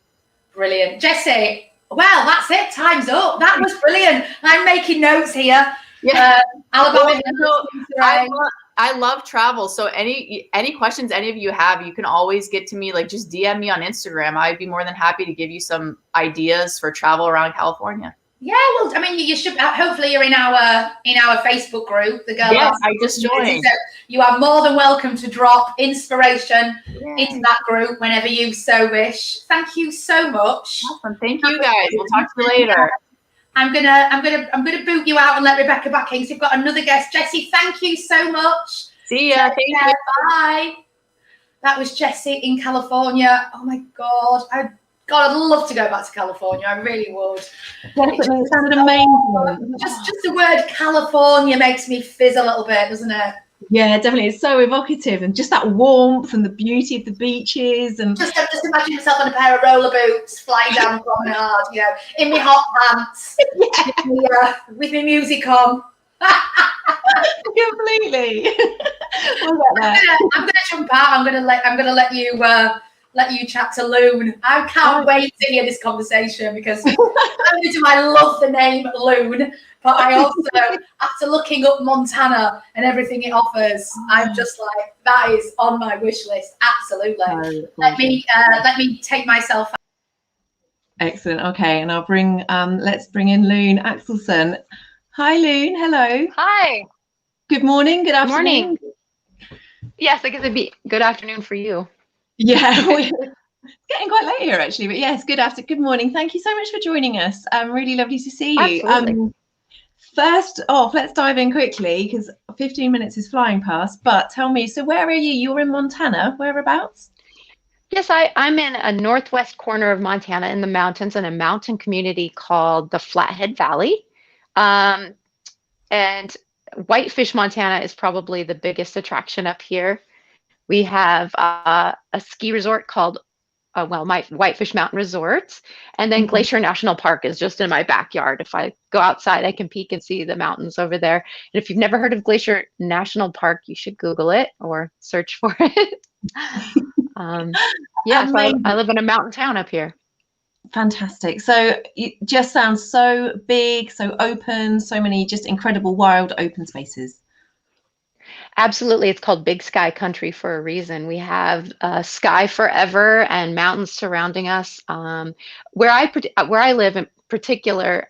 Speaker 1: Brilliant. Jesse, well, that's it. Time's up. That was brilliant. I'm making notes here.
Speaker 7: Yeah.
Speaker 1: Alabama.
Speaker 7: I love travel. So any questions any of you have, you can always get to me. Like, just DM me on Instagram. I'd be more than happy to give you some ideas for travel around California.
Speaker 1: Yeah, well, I mean, you should. Hopefully, you're in our Facebook group, the Girl.
Speaker 7: Yes, I just joined.
Speaker 1: So you are more than welcome to drop inspiration into that group whenever you so wish. Thank you so much.
Speaker 7: Awesome. Thank you, guys. We'll talk to you later.
Speaker 1: I'm gonna boot you out and let Rebecca back in. So we've got another guest. Jesse, thank you so much.
Speaker 7: See ya. Thank you.
Speaker 1: Bye. That was Jesse in California. Oh my God. I'd love to go back to California. I really would.
Speaker 2: Definitely, it sounded amazing.
Speaker 1: Just the word California makes me fizz a little bit, doesn't it?
Speaker 2: Yeah, definitely. It's so evocative, and just that warmth and the beauty of the beaches. And
Speaker 1: just imagine yourself on a pair of roller boots, flying down the promenade, in my hot pants, with my music on.
Speaker 2: Completely.
Speaker 1: I'm gonna jump out. I'm gonna let you chat to Loon. I can't wait to hear this conversation, because not only do I love the name Loon, but I also, after looking up Montana and everything it offers, I'm just like, that is on my wish list. Absolutely. Let me take myself out.
Speaker 2: Excellent. Okay, and I'll bring let's bring in Loon Axelson. Hi, Loon. Hello.
Speaker 8: Hi.
Speaker 2: Good morning. Good afternoon.
Speaker 8: Morning. Yes, I guess it'd be good afternoon for you.
Speaker 2: Yeah, we're getting quite late here actually, but yes, good morning. Thank you so much for joining us. Really lovely to see you.
Speaker 8: Absolutely.
Speaker 2: First off, let's dive in quickly because 15 minutes is flying past. But tell me, so where are you? You're in Montana. Whereabouts?
Speaker 8: Yes, I'm in a northwest corner of Montana in the mountains in a mountain community called the Flathead Valley. And Whitefish, Montana is probably the biggest attraction up here. We have a ski resort called, my Whitefish Mountain Resorts. And then Glacier National Park is just in my backyard. If I go outside, I can peek and see the mountains over there. And if you've never heard of Glacier National Park, you should Google it or search for it. Yeah, so I live in a mountain town up here.
Speaker 2: Fantastic. So it just sounds so big, so open, so many just incredible wild open spaces.
Speaker 8: Absolutely. It's called Big Sky Country for a reason. We have sky forever and mountains surrounding us. Where I live in particular,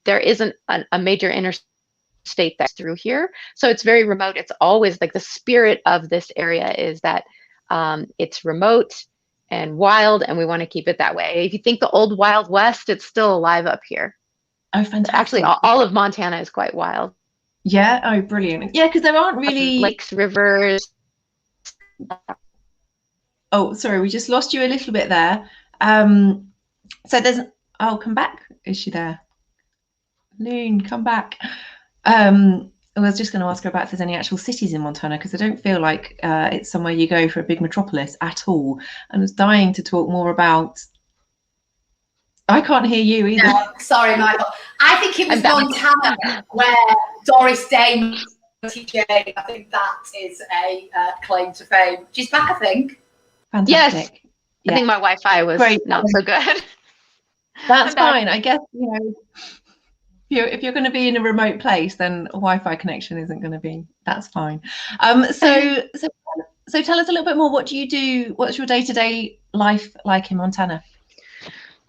Speaker 8: there isn't a major interstate that's through here. So it's very remote. It's always like the spirit of this area is that it's remote and wild, and we want to keep it that way. If you think the old Wild West, it's still alive up here.
Speaker 2: Oh, fantastic.
Speaker 8: Actually, all of Montana is quite wild.
Speaker 2: Yeah. Oh, brilliant. Yeah, because there aren't really
Speaker 8: lakes, rivers.
Speaker 2: Oh, sorry, we just lost you a little bit there. So there's. Oh, come back. Is she there? Loon, come back. I was just going to ask her about if there's any actual cities in Montana because I don't feel like it's somewhere you go for a big metropolis at all. And I was dying to talk more about. I can't hear you either.
Speaker 1: No, sorry, Michael. I think it was Montana where Doris Day, TJ. I think that is a claim to fame. She's back, I think.
Speaker 2: Fantastic.
Speaker 8: Yes.
Speaker 2: Yeah.
Speaker 8: I think my Wi-Fi was not so good.
Speaker 2: That's fine. I guess if you're going to be in a remote place, then a Wi-Fi connection isn't going to be. That's fine. So tell us a little bit more. What do you do? What's your day-to-day life like in Montana?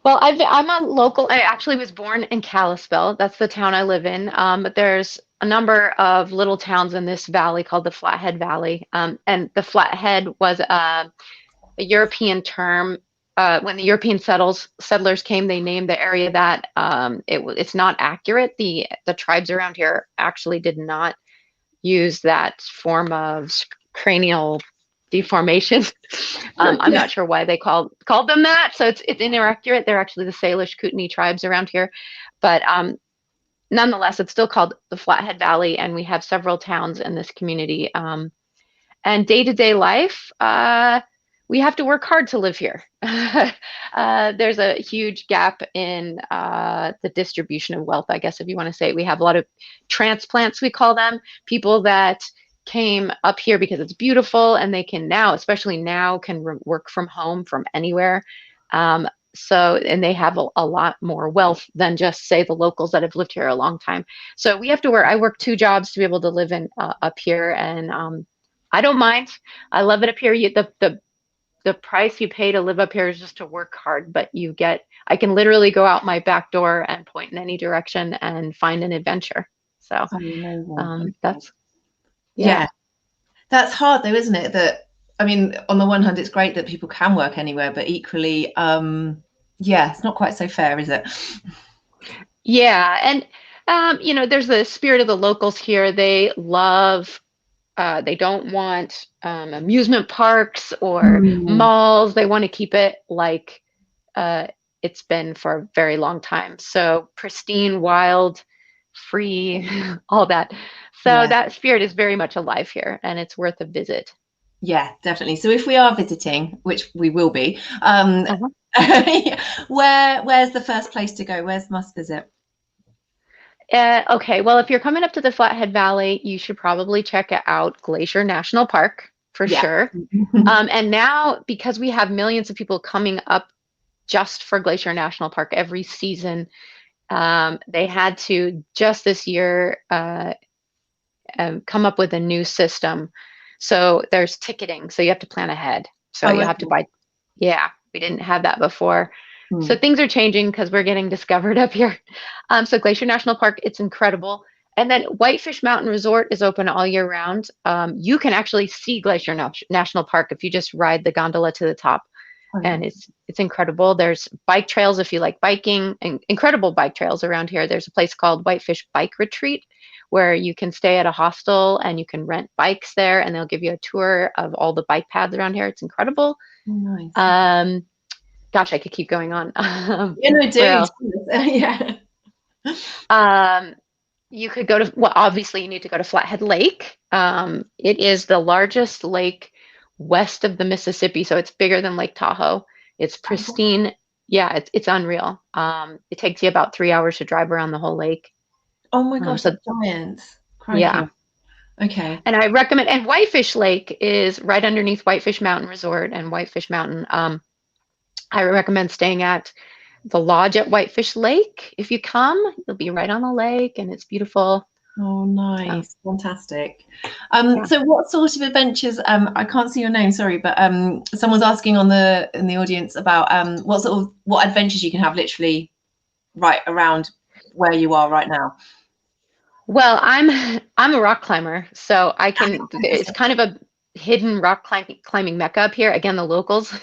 Speaker 8: Well, I'm a local. I actually was born in Kalispell. That's the town I live in. But there's a number of little towns in this valley called the Flathead Valley. And the Flathead was a European term. When the European settlers came, they named the area that. It's not accurate. The tribes around here actually did not use that form of cranial deformation. I'm not sure why they called them that. So it's inaccurate. They're actually the Salish Kootenai tribes around here, but nonetheless, it's still called the Flathead Valley, and we have several towns in this community. And day-to-day life, we have to work hard to live here. There's a huge gap in the distribution of wealth, I guess, if you want to say. We have a lot of transplants, we call them, people that came up here because it's beautiful and they can now, especially now, can work from home from anywhere. And they have a lot more wealth than just say the locals that have lived here a long time. So we have to work. I work 2 jobs to be able to live in up here, and I don't mind. I love it up here. The price you pay to live up here is just to work hard, but I can literally go out my back door and point in any direction and find an adventure. So that's.
Speaker 2: Yeah, that's hard though, isn't it? That, I mean, on the one hand, it's great that people can work anywhere, but equally, it's not quite so fair, is it?
Speaker 8: Yeah, and there's the spirit of the locals here. They love. They don't want amusement parks or malls. They want to keep it like it's been for a very long time. So pristine, wild, free, all that. So that spirit is very much alive here, and it's worth a visit.
Speaker 2: Yeah, definitely. So if we are visiting, which we will be, where's the first place to go? Where's must visit?
Speaker 8: Okay, well, if you're coming up to the Flathead Valley, you should probably check out Glacier National Park for sure. And now, because we have millions of people coming up just for Glacier National Park every season, they had to just this year come up with a new system. So there's ticketing, so you have to plan ahead. So you have to buy. Yeah, we didn't have that before. So things are changing because we're getting discovered up here. So Glacier National Park, it's incredible. And then Whitefish Mountain Resort is open all year round. You can actually see Glacier National Park if you just ride the gondola to the top, and it's incredible. There's bike trails if you like biking, and incredible bike trails around here. There's a place called Whitefish Bike Retreat where you can stay at a hostel and you can rent bikes there, and they'll give you a tour of all the bike paths around here. It's incredible.
Speaker 2: Nice.
Speaker 8: Gosh, I could keep going on.
Speaker 2: Yeah, no, do.
Speaker 8: Yeah. You could go to, well, obviously you need to go to Flathead Lake. It is the largest lake west of the Mississippi, so it's bigger than Lake Tahoe. It's pristine. Yeah, it's unreal. It takes you about 3 hours to drive around the whole lake.
Speaker 2: Oh my gosh, that's giant. Crikey.
Speaker 8: Yeah.
Speaker 2: Okay.
Speaker 8: And I recommend, and Whitefish Lake is right underneath Whitefish Mountain Resort and Whitefish Mountain. I recommend staying at the lodge at Whitefish Lake. If you come, you'll be right on the lake and it's beautiful.
Speaker 2: Oh, nice. Fantastic. So what sort of adventures, I can't see your name, sorry, but someone's asking in the audience about what adventures you can have literally right around where you are right now.
Speaker 8: Well, I'm a rock climber, so I can, it's kind of a hidden rock climbing mecca up here. Again, the locals,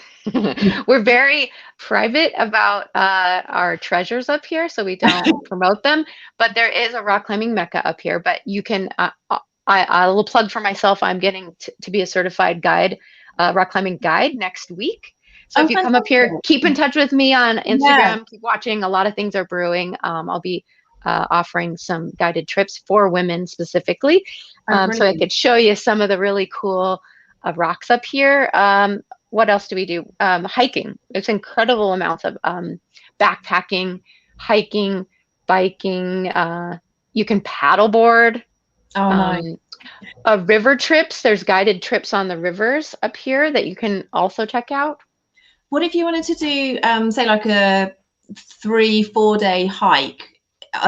Speaker 8: we're very private about our treasures up here, so we don't promote them. But there is a rock climbing mecca up here. But you can, I will plug for myself. I'm getting to be a certified guide, rock climbing guide next week. So if you come up here, keep in touch with me on Instagram. Yeah. Keep watching. A lot of things are brewing. I'll be offering some guided trips for women specifically. So I could show you some of the really cool rocks up here. What else do we do? Hiking. It's incredible amounts of backpacking, hiking, biking. You can paddleboard.
Speaker 2: Oh, nice.
Speaker 8: River trips. There's guided trips on the rivers up here that you can also check out.
Speaker 2: What if you wanted to do, say, like a 3-4 day hike?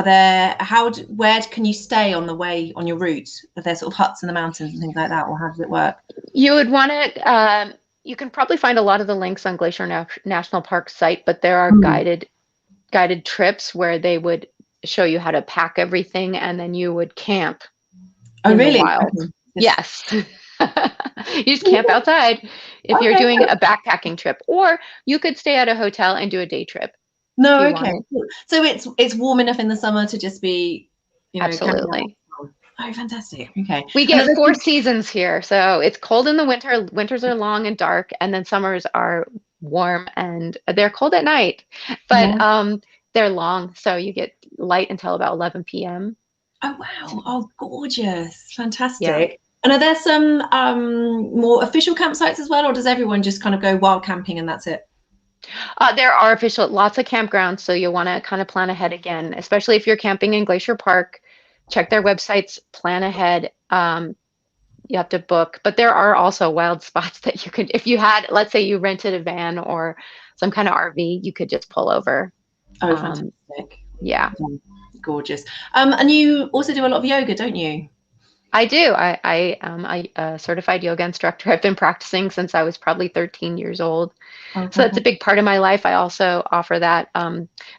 Speaker 2: Where can you stay on the way on your route? Are there sort of huts in the mountains and things like that, or how does it work?
Speaker 8: You would want to, you can probably find a lot of the links on Glacier National Park site, but there are guided trips where they would show you how to pack everything and then you would camp.
Speaker 2: Oh, really?
Speaker 8: Okay. Yes. You just camp outside if you're doing a backpacking trip, or you could stay at a hotel and do a day trip.
Speaker 2: No, okay. So it's warm enough in the summer to just be,
Speaker 8: absolutely.
Speaker 2: Oh, fantastic. Okay.
Speaker 8: We get 4 seasons here. So it's cold in the winter. Winters are long and dark, and then summers are warm and they're cold at night. But they're long, so you get light until about 11 p.m.
Speaker 2: Oh, wow. Oh, gorgeous. Fantastic.
Speaker 8: Yeah.
Speaker 2: And are there some more official campsites as well, or does everyone just kind of go wild camping and that's it?
Speaker 8: There are lots of campgrounds, so you'll want to kind of plan ahead again, especially if you're camping in Glacier Park. Check their websites, plan ahead. You have to book, but there are also wild spots that you could, if you had, let's say you rented a van or some kind of RV, you could just pull over.
Speaker 2: Oh, fantastic.
Speaker 8: Yeah.
Speaker 2: Gorgeous. And you also do a lot of yoga, don't you?
Speaker 8: I do. I'm a certified yoga instructor. I've been practicing since I was probably 13 years old. Okay. So that's a big part of my life. I also offer that.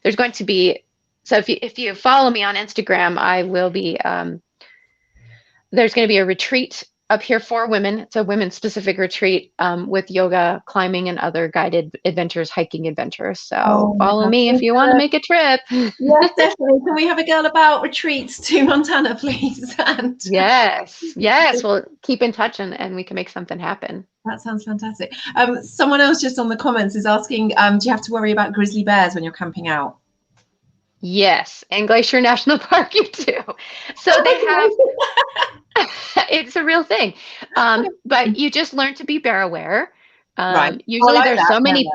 Speaker 8: There's going to be, so if you follow me on Instagram, I will be, there's going to be a retreat up here for women. It's a women specific retreat with yoga, climbing, and other guided adventures, hiking adventures. So follow me if you want to make a trip.
Speaker 2: Yes, definitely. Can we have a girl about retreats to Montana, please? And
Speaker 8: yes. Well, keep in touch and we can make something happen.
Speaker 2: That sounds fantastic. Someone else just on the comments is asking, do you have to worry about grizzly bears when you're camping out?
Speaker 8: Yes, in Glacier National Park you do. So they have, it's a real thing. But you just learn to be bear aware.
Speaker 2: Right.
Speaker 8: Usually like there's so many,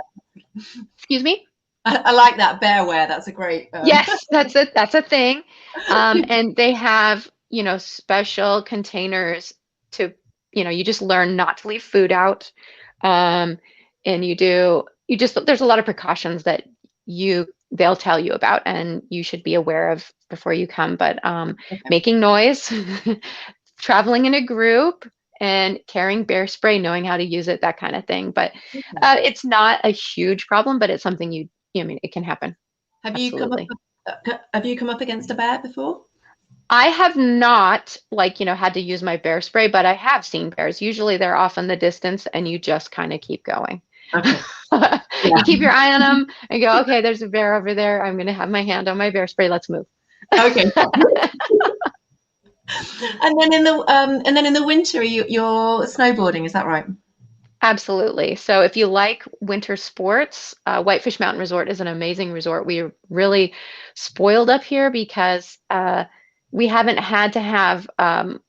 Speaker 8: excuse me?
Speaker 2: I like that, bearware. That's a great.
Speaker 8: Yes, that's a thing. And they have, special containers to, you just learn not to leave food out. And there's a lot of precautions that they'll tell you about and you should be aware of before you come, but making noise, traveling in a group, and carrying bear spray, knowing how to use it, that kind of thing. But it's not a huge problem, but it's something it can happen.
Speaker 2: Have you come up against a bear before?
Speaker 8: I have not, like, had to use my bear spray, but I have seen bears. Usually they're off in the distance and you just kind of keep going.
Speaker 2: Okay.
Speaker 8: You keep your eye on them and go, okay, there's a bear over there. I'm going to have my hand on my bear spray. Let's move.
Speaker 2: Okay. And then in the winter, you're snowboarding, is that right?
Speaker 8: Absolutely. So if you like winter sports, Whitefish Mountain Resort is an amazing resort. We're really spoiled up here because we haven't had to have a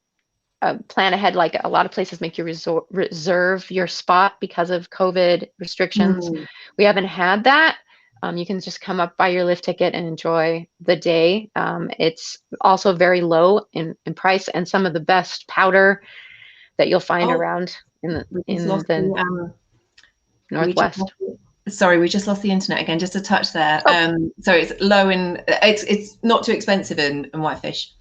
Speaker 8: plan ahead. Like a lot of places make you reserve your spot because of COVID restrictions. We haven't had that. You can just come up, buy your lift ticket, and enjoy the day. It's also very low in price, and some of the best powder that you'll find around in the Northwest.
Speaker 2: We just lost the internet again, just a touch there. So it's low it's not too expensive in Whitefish.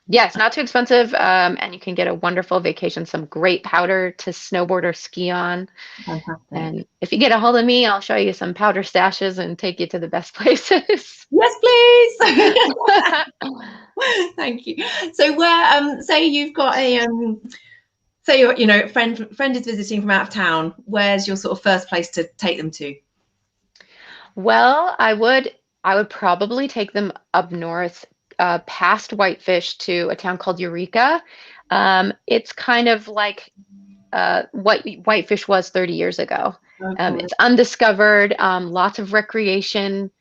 Speaker 8: Yes, not too expensive, and you can get a wonderful vacation, some great powder to snowboard or ski on.
Speaker 2: Fantastic.
Speaker 8: And if you get a hold of me, I'll show you some powder stashes and take you to the best places.
Speaker 2: Yes, please. Thank you. So where, say you've got a, say your friend is visiting from out of town, where's your sort of first place to take them to?
Speaker 8: Well, I would probably take them up north, past Whitefish to a town called Eureka. It's kind of like what Whitefish was 30 years ago. It's undiscovered, lots of recreation,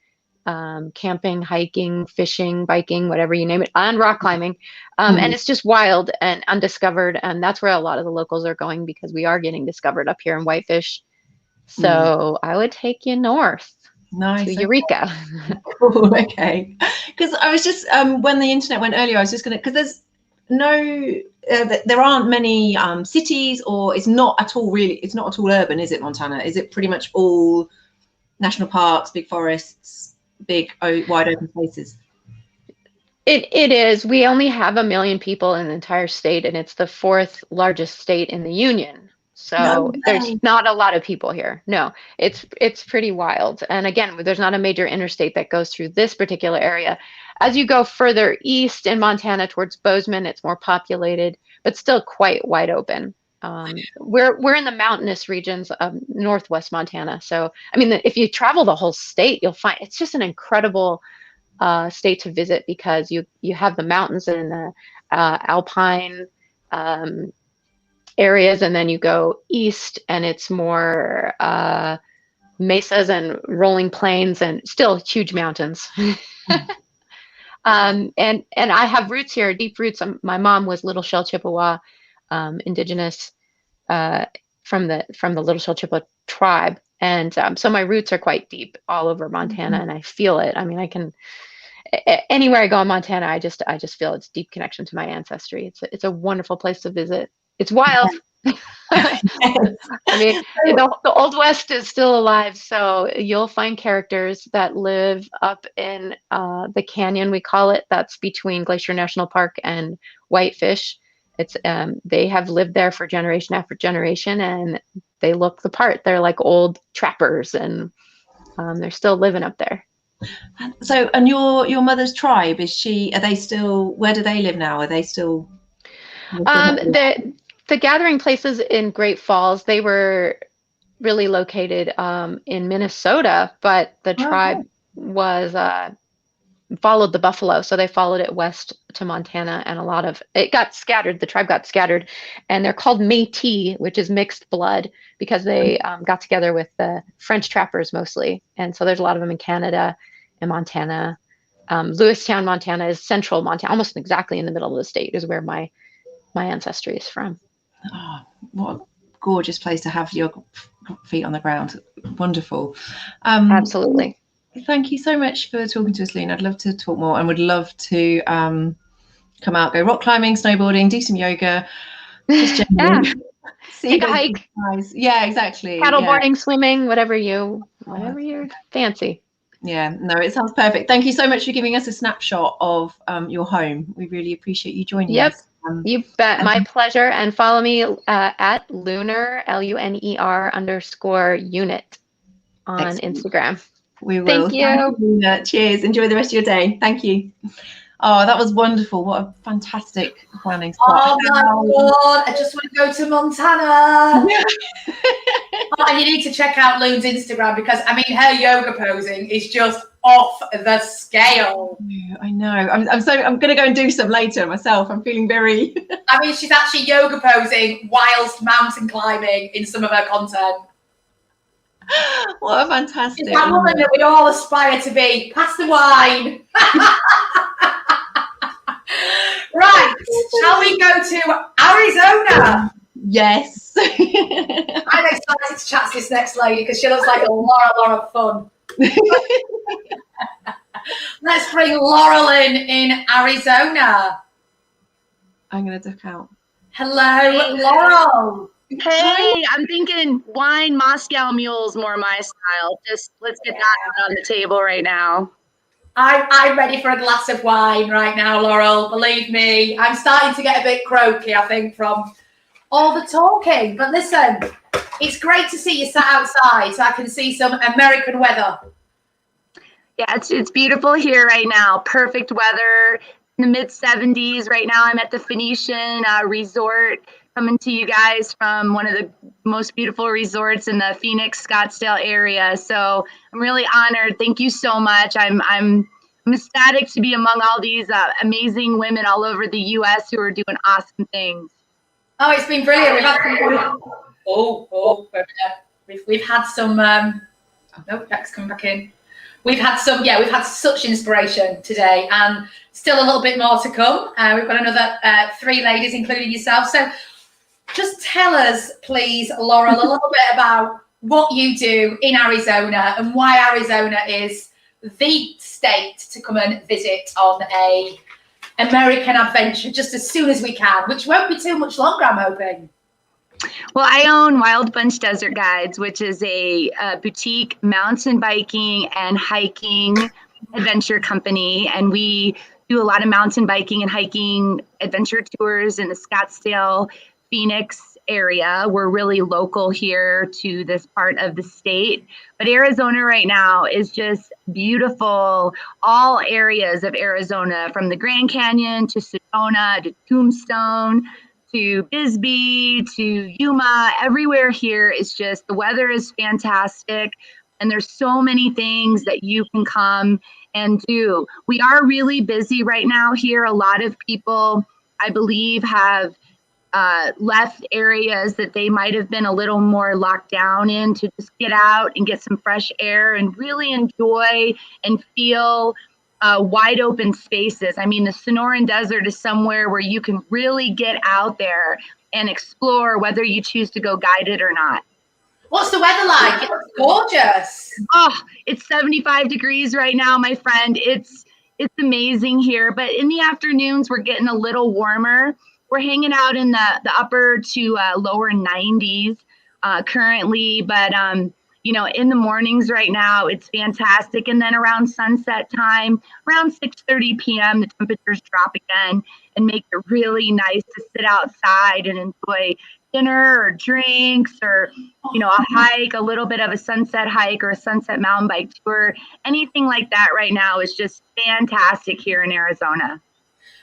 Speaker 8: camping, hiking, fishing, biking, whatever you name it, and rock climbing. And it's just wild and undiscovered. And that's where a lot of the locals are going because we are getting discovered up here in Whitefish. So I would take you north.
Speaker 2: Nice.
Speaker 8: To Eureka.
Speaker 2: Cool. Okay. Because I was just when the internet went earlier, I was just gonna, because there's no there aren't many cities, or it's not at all urban, is it, Montana? Is it pretty much all national parks, big forests, big wide open places?
Speaker 8: It is. We only have 1 million people in the entire state, and it's the 4th largest state in the union. So there's not a lot of people here. No, it's pretty wild. And again, there's not a major interstate that goes through this particular area. As you go further east in Montana towards Bozeman, it's more populated, but still quite wide open. We're in the mountainous regions of northwest Montana. So, I mean, if you travel the whole state, you'll find it's just an incredible state to visit because you have the mountains and the alpine areas, and then you go east and it's more mesas and rolling plains and still huge mountains. And I have roots here, deep roots. My mom was Little Shell Chippewa, indigenous from the Little Shell Chippewa tribe, and so my roots are quite deep all over Montana, and I feel it. I mean, I can anywhere I go in Montana, I just feel its deep connection to my ancestry. It's a wonderful place to visit. It's wild. I mean, the Old West is still alive, so you'll find characters that live up in the canyon, we call it, that's between Glacier National Park and Whitefish. It's they have lived there for generation after generation, and they look the part. They're like old trappers, and they're still living up there.
Speaker 2: So, and your mother's tribe, are they still, where do they live now? Are they still?
Speaker 8: The gathering places in Great Falls, they were really located in Minnesota, but the tribe was followed the buffalo, so they followed it west to Montana, and it got scattered. The tribe got scattered, and they're called Métis, which is mixed blood, because they got together with the French trappers mostly, and so there's a lot of them in Canada and Montana. Lewistown, Montana is central Montana, almost exactly in the middle of the state is where my ancestry is from.
Speaker 2: Oh, what a gorgeous place to have your feet on the ground. Wonderful.
Speaker 8: Absolutely.
Speaker 2: Thank you so much for talking to us, Lynn. I'd love to talk more, and would love to come out, go rock climbing, snowboarding, do some yoga. Just generally
Speaker 8: take a hike.
Speaker 2: Yeah, exactly.
Speaker 8: Paddleboarding, swimming, whatever you're fancy.
Speaker 2: Yeah, no, it sounds perfect. Thank you so much for giving us a snapshot of your home. We really appreciate you joining us.
Speaker 8: You bet. My pleasure. And follow me at Lunar, LUNER_unit on Instagram.
Speaker 2: We will.
Speaker 8: Thank you.
Speaker 2: Cheers. Enjoy the rest of your day. Thank you. Oh, that was wonderful. What a fantastic planning spot.
Speaker 1: Oh my God, I just want to go to Montana. Oh, and you need to check out Loon's Instagram because, I mean, her yoga posing is just off the scale.
Speaker 2: I know. I'm going to go and do some later myself. I'm feeling very...
Speaker 1: I mean, she's actually yoga posing whilst mountain climbing in some of her content.
Speaker 2: What a fantastic...
Speaker 1: It's that woman that we all aspire to be. Pass the wine. Right, shall we go to Arizona?
Speaker 2: Yes.
Speaker 1: I'm excited to chat to this next lady because she looks like a lot of fun. Let's bring Laurel in Arizona.
Speaker 2: I'm going to duck out.
Speaker 1: Hello, Laurel.
Speaker 9: Hey, I'm thinking wine Moscow mule's more my style. Just let's get that on the table right now.
Speaker 1: I'm ready for a glass of wine right now, Laurel. Believe me, I'm starting to get a bit croaky, I think, from all the talking. But listen, it's great to see you sat outside so I can see some American weather.
Speaker 9: Yeah, it's beautiful here right now. Perfect weather in the mid 70s. Right now I'm at the Phoenician Resort, coming to you guys from one of the most beautiful resorts in the Phoenix, Scottsdale area. So I'm really honored. Thank you so much. I'm ecstatic to be among all these amazing women all over the U.S. who are doing awesome things.
Speaker 1: Oh, it's been brilliant. We've had some. We've had some. Nope, Jack's coming back in. We've had such inspiration today, and still a little bit more to come. We've got another 3 ladies, including yourself. So, just tell us, please, Laurel, a little bit about what you do in Arizona and why Arizona is the state to come and visit on a American adventure just as soon as we can, which won't be too much longer, I'm hoping.
Speaker 9: Well, I own Wild Bunch Desert Guides, which is a boutique mountain biking and hiking adventure company. And we do a lot of mountain biking and hiking adventure tours in the Scottsdale, Phoenix area. We're really local here to this part of the state. But Arizona right now is just beautiful. All areas of Arizona, from the Grand Canyon to Sedona to Tombstone to Bisbee to Yuma, everywhere here is just, the weather is fantastic. And there's so many things that you can come and do. We are really busy right now here. A lot of people, I believe, have left areas that they might have been a little more locked down in to just get out and get some fresh air and really enjoy and feel wide open spaces. I mean, the Sonoran Desert is somewhere where you can really get out there and explore, whether you choose to go guided or not.
Speaker 1: What's the weather like? It's gorgeous.
Speaker 9: Oh, it's 75 degrees right now, my friend. It's amazing here. But in the afternoons, we're getting a little warmer. We're hanging out in the upper to lower 90s currently. But, in the mornings right now, it's fantastic. And then around sunset time, around 6:30 p.m., the temperatures drop again and make it really nice to sit outside and enjoy dinner or drinks or, a hike, a little bit of a sunset hike or a sunset mountain bike tour. Anything like that right now is just fantastic here in Arizona.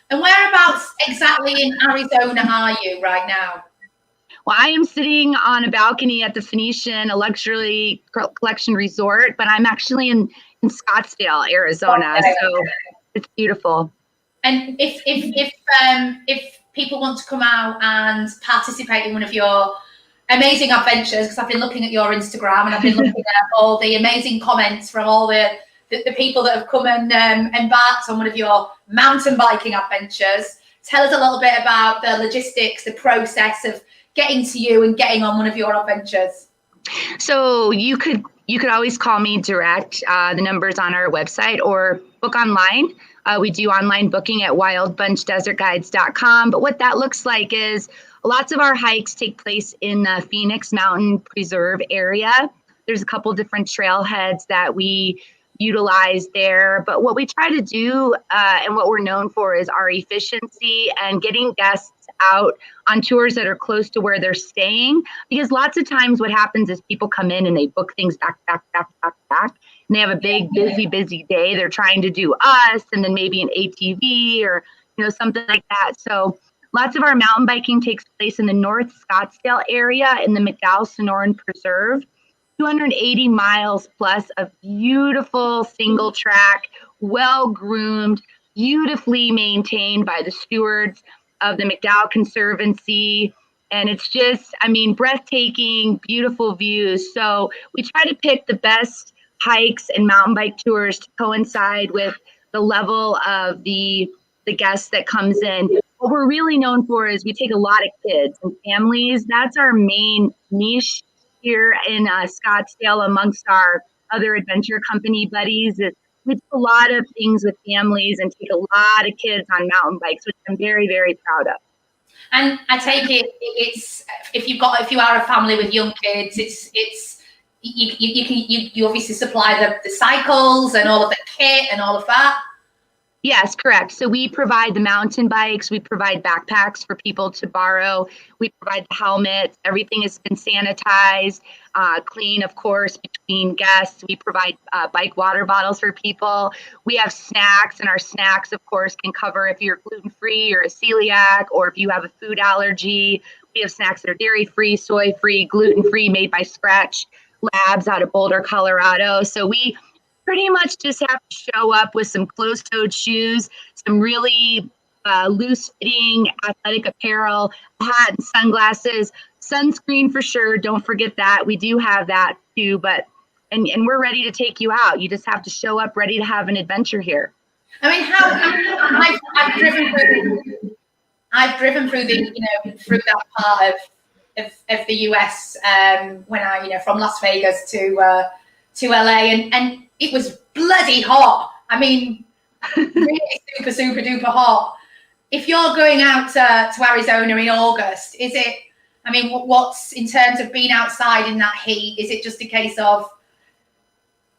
Speaker 1: And whereabouts exactly in Arizona are you right now?
Speaker 9: Well, I am sitting on a balcony at the Phoenician, a luxury collection resort, but I'm actually in Scottsdale, Arizona. Okay. So it's beautiful.
Speaker 1: And if people want to come out and participate in one of your amazing adventures, because I've been looking at your Instagram and I've been looking at all the amazing comments from all the people that have come and embarked on one of your mountain biking adventures. Tell us a little bit about the logistics, the process of getting to you and getting on one of your adventures.
Speaker 9: So you could always call me direct. The number's on our website, or book online. We do online booking at wildbunchdesertguides.com. But what that looks like is lots of our hikes take place in the Phoenix Mountain Preserve area. There's a couple different trailheads that we utilize there. But what we try to do and what we're known for is our efficiency and getting guests out on tours that are close to where they're staying. Because lots of times what happens is people come in and they book things back. and they have a big, busy day. They're trying to do us and then maybe an ATV or, something like that. So lots of our mountain biking takes place in the North Scottsdale area in the McDowell-Sonoran Preserve. 280 miles plus of beautiful single track, well-groomed, beautifully maintained by the stewards of the McDowell Conservancy. And it's just, breathtaking, beautiful views. So we try to pick the best hikes and mountain bike tours to coincide with the level of the guests that comes in. What we're really known for is we take a lot of kids and families. That's our main niche here in Scottsdale amongst our other adventure company buddies. We do a lot of things with families and take a lot of kids on mountain bikes, which I'm very, very proud of.
Speaker 1: And I take it's if you are a family with young kids, it's you obviously supply the cycles and all of the kit and all of that.
Speaker 9: Yes, correct. So we provide the mountain bikes, we provide backpacks for people to borrow, we provide the helmets, everything has been sanitized, clean, of course, between guests. We provide bike water bottles for people. We have snacks, and our snacks, of course, can cover if you're gluten-free or a celiac, or if you have a food allergy. We have snacks that are dairy-free, soy-free, gluten-free, made by Scratch Labs out of Boulder, Colorado. So we pretty much just have to show up with some closed-toed shoes, some really loose-fitting athletic apparel, a hat and sunglasses, sunscreen for sure. Don't forget that. We do have that too, and we're ready to take you out. You just have to show up ready to have an adventure here.
Speaker 1: I've driven through through that part of the US when I from Las Vegas to LA, and it was bloody hot. Really super duper hot. If you're going out to Arizona in August, is it? What's in terms of being outside in that heat? Is it just a case of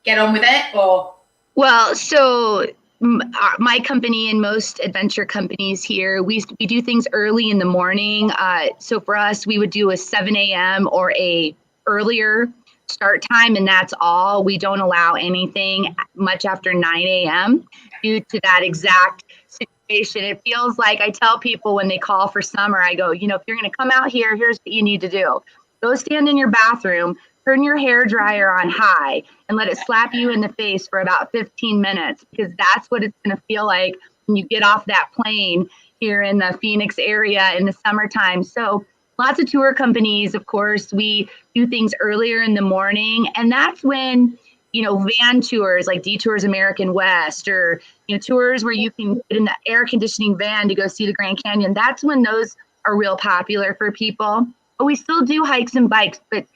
Speaker 1: get on with it, or?
Speaker 9: Well, so my company and most adventure companies here, we do things early in the morning. So for us, we would do a 7 a.m. or a earlier start time, and that's all. We don't allow anything much after 9 a.m. due to that exact situation. It feels like I tell people when they call for summer, I go, if you're going to come out here, here's what you need to do. Go stand in your bathroom, turn your hair dryer on high, and let it slap you in the face for about 15 minutes, because that's what it's going to feel like when you get off that plane here in the Phoenix area in the summertime. So lots of tour companies, of course, we do things earlier in the morning. And that's when, van tours like Detours American West, or, tours where you can get in the air conditioning van to go see the Grand Canyon. That's when those are real popular for people. But we still do hikes and bikes, but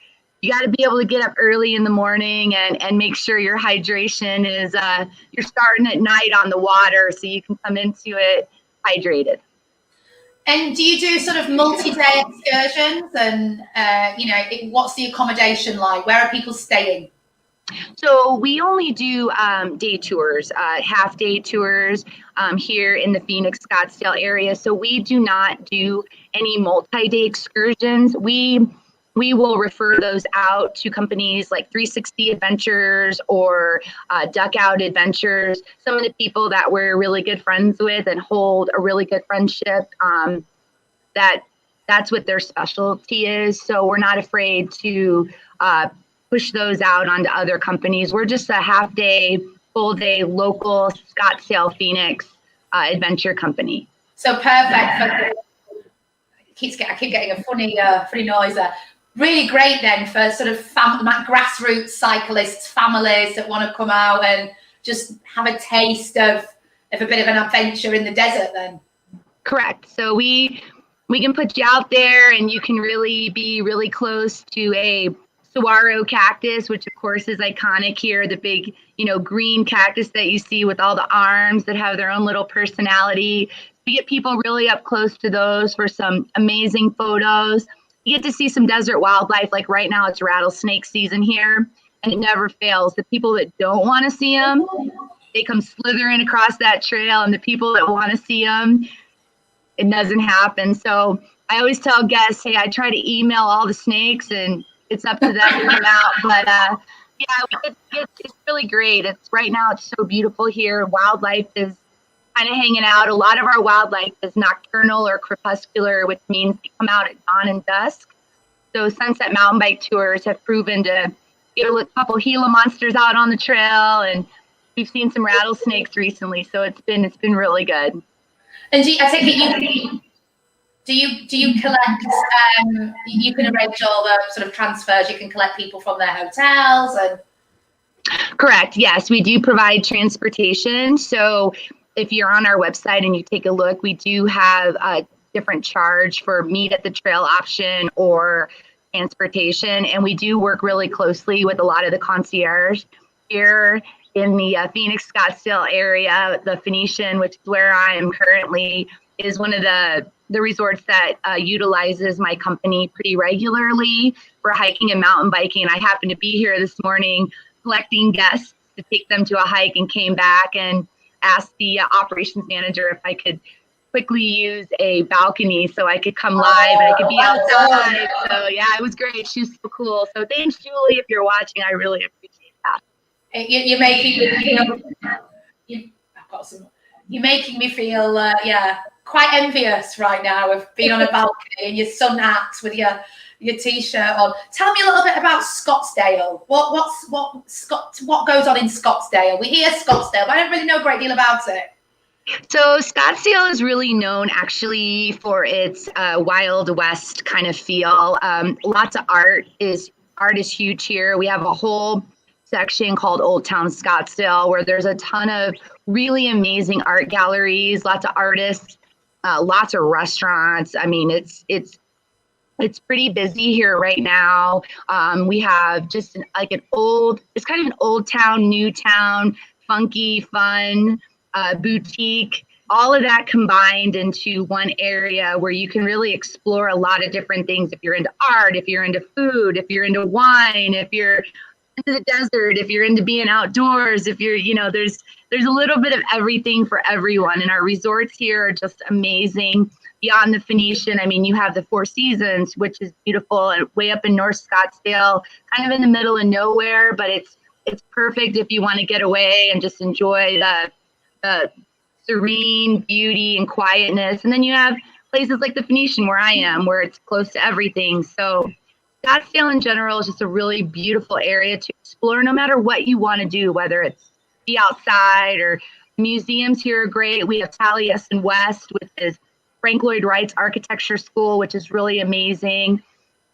Speaker 9: you got to be able to get up early in the morning and make sure your hydration is, you're starting at night on the water so you can come into it hydrated.
Speaker 1: And do you do sort of multi-day excursions? And, what's the accommodation like? Where are people staying?
Speaker 9: So we only do day tours, half-day tours here in the Phoenix, Scottsdale area. So we do not do any multi-day excursions. We will refer those out to companies like 360 Adventures or Duck Out Adventures, some of the people that we're really good friends with and hold a really good friendship. That's what their specialty is. So we're not afraid to push those out onto other companies. We're just a half-day, full-day, local Scottsdale, Phoenix adventure company.
Speaker 1: So perfect. I keep getting a funny noise there. Really great then for sort of grassroots cyclists, families that want to come out and just have a taste of a bit of an adventure in the desert then.
Speaker 9: Correct. So we can put you out there and you can really be really close to a saguaro cactus, which of course is iconic here, the big, green cactus that you see with all the arms that have their own little personality. We get people really up close to those for some amazing photos. You get to see some desert wildlife. Like right now it's rattlesnake season here, and it never fails. The people that don't want to see them, they come slithering across that trail, and the people that want to see them, it doesn't happen. So I always tell guests, hey, I try to email all the snakes, and it's up to them to come out. But Yeah, it's really great. Right now it's so beautiful here. Wildlife is kind of hanging out. A lot of our wildlife is nocturnal or crepuscular, which means they come out at dawn and dusk. So Sunset Mountain Bike Tours have proven to get a couple Gila monsters out on the trail, and we've seen some rattlesnakes recently. So it's been really good.
Speaker 1: And I take it do you collect? You can arrange all the sort of transfers. You can collect people from their hotels and.
Speaker 9: Correct. Yes, we do provide transportation. So if you're on our website and you take a look, we do have a different charge for meet at the trail option or transportation. And we do work really closely with a lot of the concierge here in the Phoenix Scottsdale area. The Phoenician, which is where I am currently, is one of the resorts that utilizes my company pretty regularly for hiking and mountain biking. And I happened to be here this morning collecting guests to take them to a hike, and came back and asked the operations manager if I could quickly use a balcony so I could come live and I could be outside. So yeah, it was great. She was so cool. So thanks, Julie, if you're watching. I really appreciate that.
Speaker 1: You're making me feel. You're making me feel quite envious right now of being on a balcony in your sun hats with your t-shirt on. Tell me a little bit about Scottsdale. What goes on in Scottsdale? We hear Scottsdale, but I don't really know a great deal about it.
Speaker 9: So Scottsdale is really known actually for its Wild West kind of feel. Lots of art is huge here. We have a whole section called Old Town Scottsdale where there's a ton of really amazing art galleries, lots of artists, lots of restaurants. I mean, it's pretty busy here right now. We have just it's kind of an old town, new town, funky, fun, boutique, all of that combined into one area where you can really explore a lot of different things. If you're into art, if you're into food, if you're into wine, if you're into the desert, if you're into being outdoors, if you're, there's a little bit of everything for everyone. And our resorts here are just amazing. Beyond the Phoenician, I mean, you have the Four Seasons, which is beautiful, and way up in North Scottsdale, kind of in the middle of nowhere, but it's perfect if you want to get away and just enjoy the serene beauty and quietness. And then you have places like the Phoenician where I am, where it's close to everything. So Scottsdale in general is just a really beautiful area to explore, no matter what you want to do, whether it's be outside or museums here are great. We have Taliesin West, which is Frank Lloyd Wright's architecture school, which is really amazing.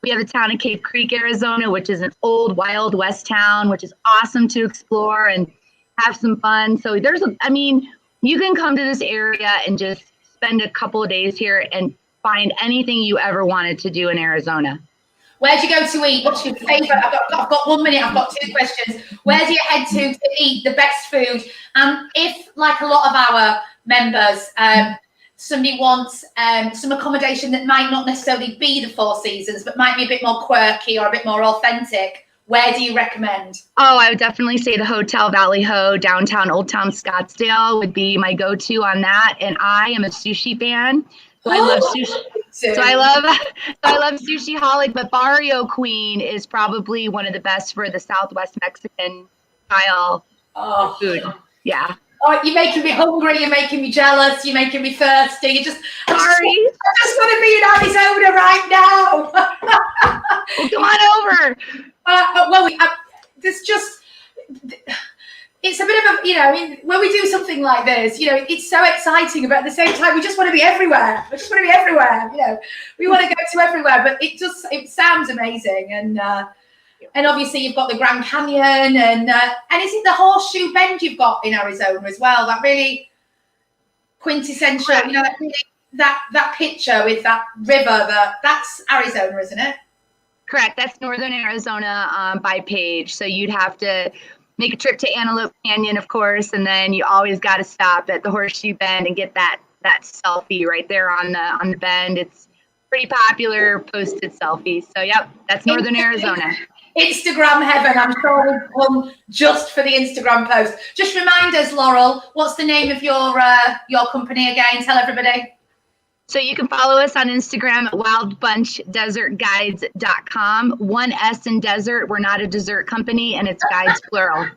Speaker 9: We have the town of Cave Creek, Arizona, which is an old Wild West town, which is awesome to explore and have some fun. So you can come to this area and just spend a couple of days here and find anything you ever wanted to do in Arizona.
Speaker 1: Where do you go to eat? What's your favourite? I've got 1 minute. I've got 2 questions. Where do you head to eat the best food? And if, like a lot of our members, somebody wants some accommodation that might not necessarily be the Four Seasons, but might be a bit more quirky or a bit more authentic, where do you recommend? Oh, I would definitely say the Hotel Valley Ho, downtown Old Town Scottsdale would be my go-to on that. And I am a sushi fan. So I love sushi. So I love Sushi Holic, but Barrio Queen is probably one of the best for the Southwest Mexican style food. Yeah. Oh, you're making me hungry. You're making me jealous. You're making me thirsty. I just want to be in Arizona right now. Well, come on over. It's a bit of when we do something like this, it's so exciting, but at the same time, we just want to be everywhere. We just want to be everywhere. We want to go to everywhere, but it sounds amazing. And obviously you've got the Grand Canyon and is it the Horseshoe Bend you've got in Arizona as well? That really quintessential, that picture with that river, that's Arizona, isn't it? Correct. That's Northern Arizona by Page. So you'd have to make a trip to Antelope Canyon, of course, and then you always got to stop at the Horseshoe Bend and get that selfie right there on the bend. It's pretty popular posted selfie. So yep, that's Northern Arizona. Instagram heaven. I'm sure we'll come just for the Instagram post. Just remind us, Laurel, what's the name of your company again? Tell everybody.
Speaker 9: So you can follow us on Instagram at wildbunchdesertguides.com. 1 S in desert. We're not a dessert company, and it's guides plural.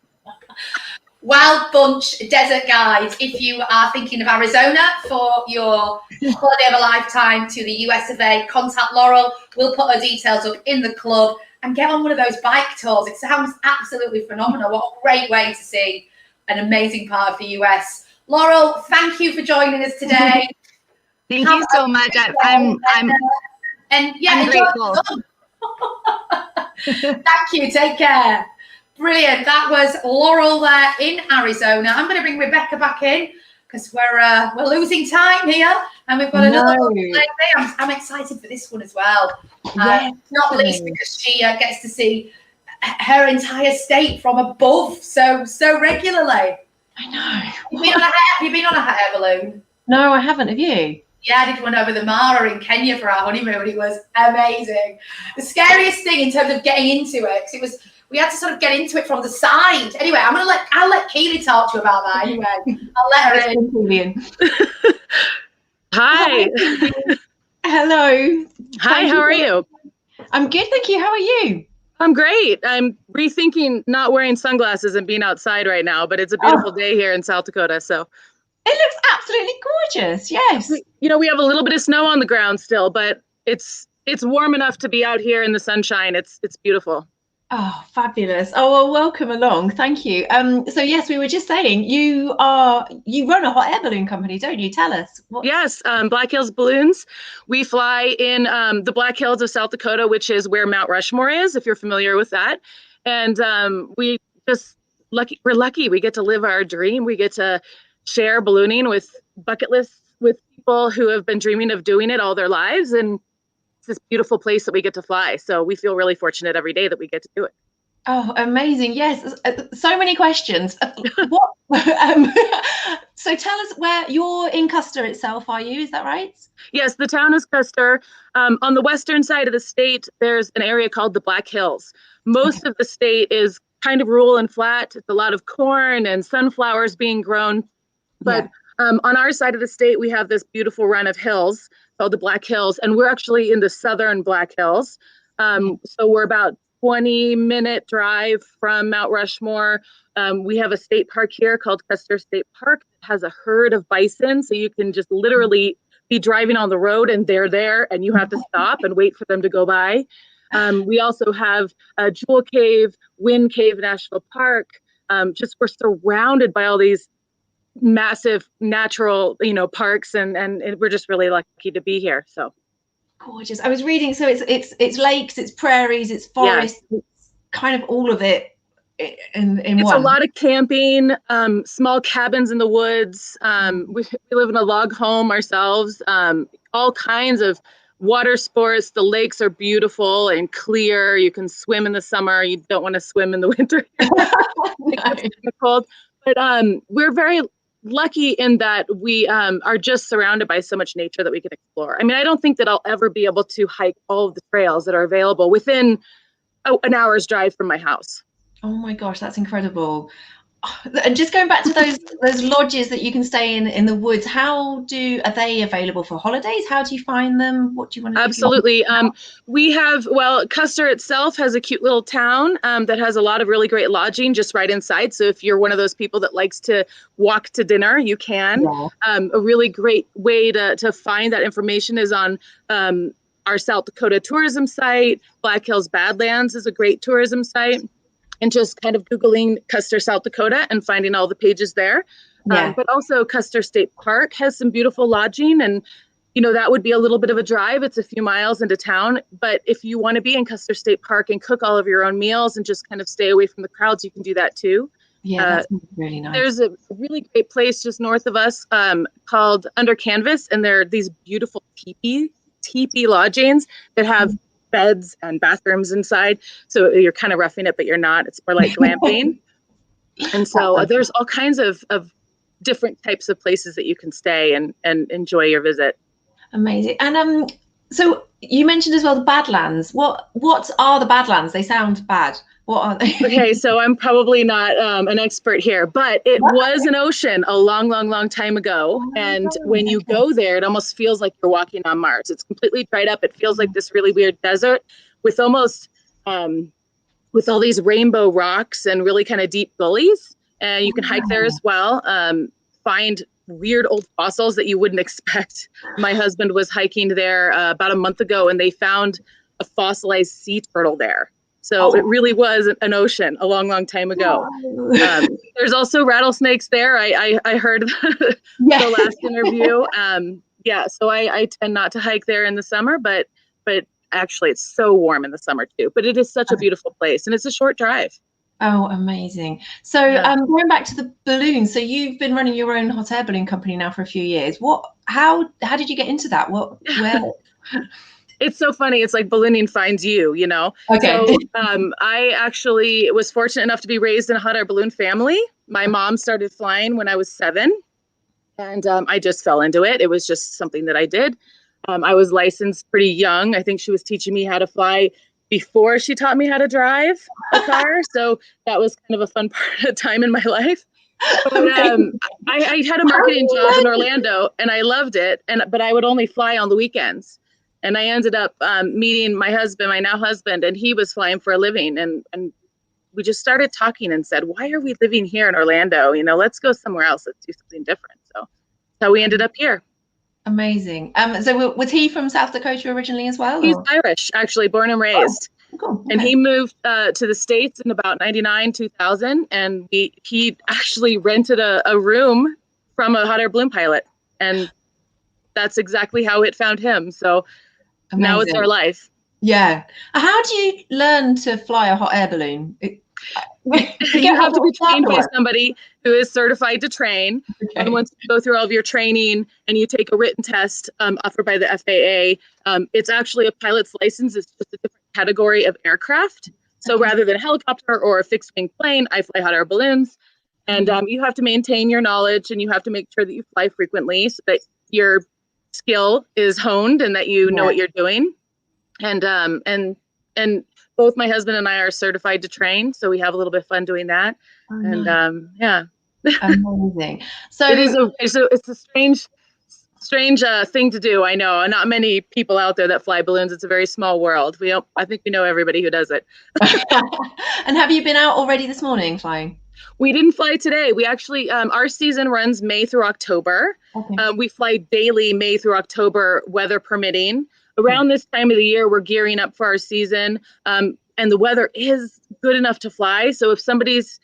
Speaker 1: Wild Bunch Desert Guides. If you are thinking of Arizona for your holiday of a lifetime to the US of A, contact Laurel. We'll put her details up in the club and get on one of those bike tours. It sounds absolutely phenomenal. What a great way to see an amazing part of the US. Laurel, thank you for joining us today.
Speaker 9: Thank you so much. I'm grateful.
Speaker 1: Thank you. Take care. Brilliant. That was Laurel there in Arizona. I'm going to bring Rebecca back in because we're losing time here, and we've got another lovely day. I'm excited for this one as well. Not least because she gets to see her entire state from above so regularly.
Speaker 2: I know.
Speaker 1: Have you been on a hot air balloon?
Speaker 2: No, I haven't. Have you?
Speaker 1: Yeah, I did one over the Mara in Kenya for our honeymoon. It was amazing. The scariest thing in terms of getting into it, because we had to sort of get into it from the side. Anyway, I'll let Keely talk to you about that. Anyway, I'll let her in.
Speaker 10: Hi.
Speaker 2: Hello.
Speaker 10: Hi, how are you?
Speaker 2: I'm good, thank you. How are you?
Speaker 10: I'm great. I'm rethinking not wearing sunglasses and being outside right now, but it's a beautiful day here in South Dakota, so.
Speaker 2: It looks absolutely gorgeous, yes.
Speaker 10: You know, we have a little bit of snow on the ground still, but it's warm enough to be out here in the sunshine. It's beautiful.
Speaker 2: Oh, fabulous. Oh, well, welcome along. Thank you. So yes, we were just saying you run a hot air balloon company, don't you? Tell us.
Speaker 10: Yes, Black Hills Balloons. We fly in the Black Hills of South Dakota, which is where Mount Rushmore is, if you're familiar with that. And we're lucky. We get to live our dream. We get to share ballooning with bucket lists with people who have been dreaming of doing it all their lives. And this beautiful place that we get to fly. So we feel really fortunate every day that we get to do it.
Speaker 2: Oh, amazing. Yes. So many questions. So tell us where you're in Custer itself, are you? Is that right?
Speaker 10: Yes, the town is Custer. On the western side of the state, there's an area called the Black Hills. Most of the state is kind of rural and flat. It's a lot of corn and sunflowers being grown. But on our side of the state, we have this beautiful run of hills called the Black Hills, and we're actually in the southern Black Hills. So we're about 20-minute drive from Mount Rushmore. We have a state park here called Custer State Park. It has a herd of bison, so you can just literally be driving on the road and they're there and you have to stop and wait for them to go by. We also have Jewel Cave, Wind Cave National Park. Just we're surrounded by all these massive natural, parks, and we're just really lucky to be here. So
Speaker 2: gorgeous. I was reading, so it's lakes, it's prairies, it's forests, it's kind of all of it in one.
Speaker 10: It's a lot of camping, small cabins in the woods. We live in a log home ourselves. All kinds of water sports. The lakes are beautiful and clear. You can swim in the summer. You don't want to swim in the winter. It's cold. But we're very lucky in that we are just surrounded by so much nature that we can explore. I mean, I don't think that I'll ever be able to hike all of the trails that are available within an hour's drive from my house.
Speaker 2: Oh my gosh, that's incredible. And just going back to those lodges that you can stay in the woods, are they available for holidays? How do you find them? What do you want to do?
Speaker 10: Absolutely. We have, Custer itself has a cute little town that has a lot of really great lodging just right inside. So if you're one of those people that likes to walk to dinner, you can. Yeah. A really great way to find that information is on our South Dakota tourism site. Black Hills Badlands is a great tourism site. And just kind of Googling Custer, South Dakota and finding all the pages there. Yeah. But also Custer State Park has some beautiful lodging, and, that would be a little bit of a drive. It's a few miles into town. But if you want to be in Custer State Park and cook all of your own meals and just kind of stay away from the crowds, you can do that too.
Speaker 2: Yeah, that's really nice.
Speaker 10: There's a really great place just north of us called Under Canvas. And there are these beautiful teepee lodgings that have beds and bathrooms inside, so you're kind of roughing it, but you're not. It's more like glamping. And so there's all kinds of different types of places that you can stay and enjoy your visit.
Speaker 2: Amazing. And So you mentioned as well the Badlands. What are the Badlands? They sound bad. What are they?
Speaker 10: Okay, so I'm probably not an expert here, but it was an ocean a long, long, long time ago. And when you go there, it almost feels like you're walking on Mars. It's completely dried up. It feels like this really weird desert with almost with all these rainbow rocks and really kind of deep gullies. And you can hike there as well. Find weird old fossils that you wouldn't expect. My husband was hiking there about a month ago, and they found a fossilized sea turtle there. So it really was an ocean a long, long time ago. There's also rattlesnakes there. I heard the last interview. So I tend not to hike there in the summer, but actually it's so warm in the summer too. But it is such a beautiful place, and it's a short drive.
Speaker 2: Oh, amazing. So going back to the balloons, so you've been running your own hot air balloon company now for a few years. How did you get into that? Where?
Speaker 10: It's so funny. It's like ballooning finds you, you know?
Speaker 2: Okay.
Speaker 10: So I actually was fortunate enough to be raised in a hot air balloon family. My mom started flying when I was 7, and I just fell into it. It was just something that I did. I was licensed pretty young. I think she was teaching me how to fly before she taught me how to drive a car. So that was kind of a fun time in my life. But, I had a marketing job in Orlando, and I loved it. But I would only fly on the weekends. And I ended up meeting my husband, my now husband, and he was flying for a living. And we just started talking and said, why are we living here in Orlando? You know, let's go somewhere else. Let's do something different. So we ended up here.
Speaker 2: Amazing. So was he from South Dakota originally as well?
Speaker 10: He's Irish, actually, born and raised.
Speaker 2: Oh, cool. Okay.
Speaker 10: And he moved to the States in about 99, 2000. And he actually rented a room from a hot air balloon pilot. And that's exactly how it found him. So amazing. Now it's our life.
Speaker 2: Yeah. How do you learn to fly a hot air balloon?
Speaker 10: You have to be trained by somebody who is certified to train. Okay. And once you go through all of your training and you take a written test offered by the FAA, it's actually a pilot's license. It's just a different category of aircraft. So rather than a helicopter or a fixed wing plane, I fly hot air balloons. And you have to maintain your knowledge, and you have to make sure that you fly frequently so that your skill is honed and that you know what you're doing. And both my husband and I are certified to train, so we have a little bit of fun doing that. Oh, and
Speaker 2: nice. Amazing. So
Speaker 10: it's a strange thing to do. I know, not many people out there that fly balloons. It's a very small world. I think we know everybody who does it.
Speaker 2: And have you been out already this morning flying?
Speaker 10: We didn't fly today. We actually, our season runs May through October. Okay. We fly daily May through October, weather permitting. Around this time of the year, we're gearing up for our season, and the weather is good enough to fly. So if somebody's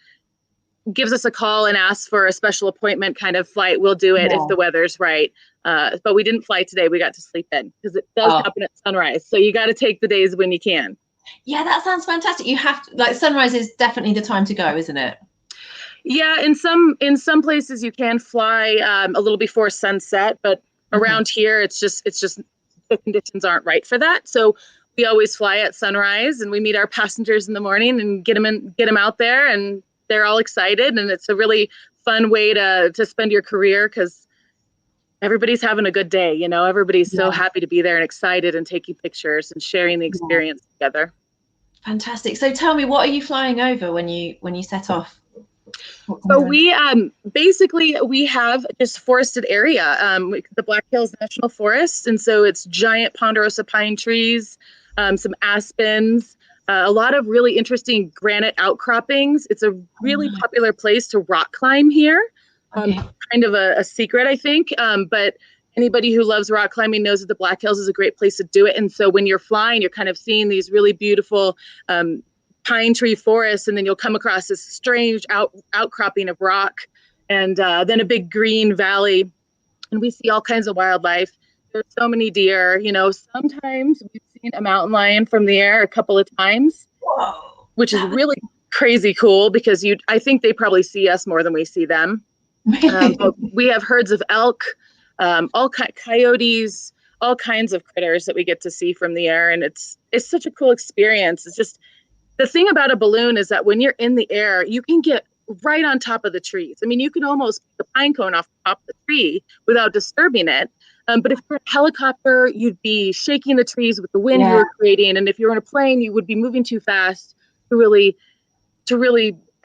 Speaker 10: gives us a call and asks for a special appointment kind of flight, we'll do it if the weather's right. But we didn't fly today. We got to sleep in because it does happen at sunrise. So you got to take the days when you can.
Speaker 2: Yeah, that sounds fantastic. You have to, like, sunrise is definitely the time to go, isn't it?
Speaker 10: Yeah, in some places you can fly a little before sunset, but around here it's just the conditions aren't right for that. So we always fly at sunrise, and we meet our passengers in the morning and get them out there, and they're all excited. And it's a really fun way to spend your career because everybody's having a good day. You know, everybody's so happy to be there and excited and taking pictures and sharing the experience together.
Speaker 2: Fantastic. So tell me, what are you flying over when you set off?
Speaker 10: So we basically we have just forested area, the Black Hills National Forest, and so it's giant ponderosa pine trees, some aspens, a lot of really interesting granite outcroppings. It's a really popular place to rock climb here. Kind of a secret, I think, but anybody who loves rock climbing knows that the Black Hills is a great place to do it. And so when you're flying, you're kind of seeing these really beautiful pine tree forests, and then you'll come across this strange outcropping of rock, and then a big green valley, and we see all kinds of wildlife. There's so many deer. You know, sometimes we've seen a mountain lion from the air a couple of times. Whoa. Which is really crazy cool because I think they probably see us more than we see them. But we have herds of elk, coyotes, all kinds of critters that we get to see from the air, and it's such a cool experience. It's just, the thing about a balloon is that when you're in the air, you can get right on top of the trees. I mean, you can almost put the pine cone off the top of the tree without disturbing it. But if you're in a helicopter, you'd be shaking the trees with the wind you were creating. And if you're in a plane, you would be moving too fast to really,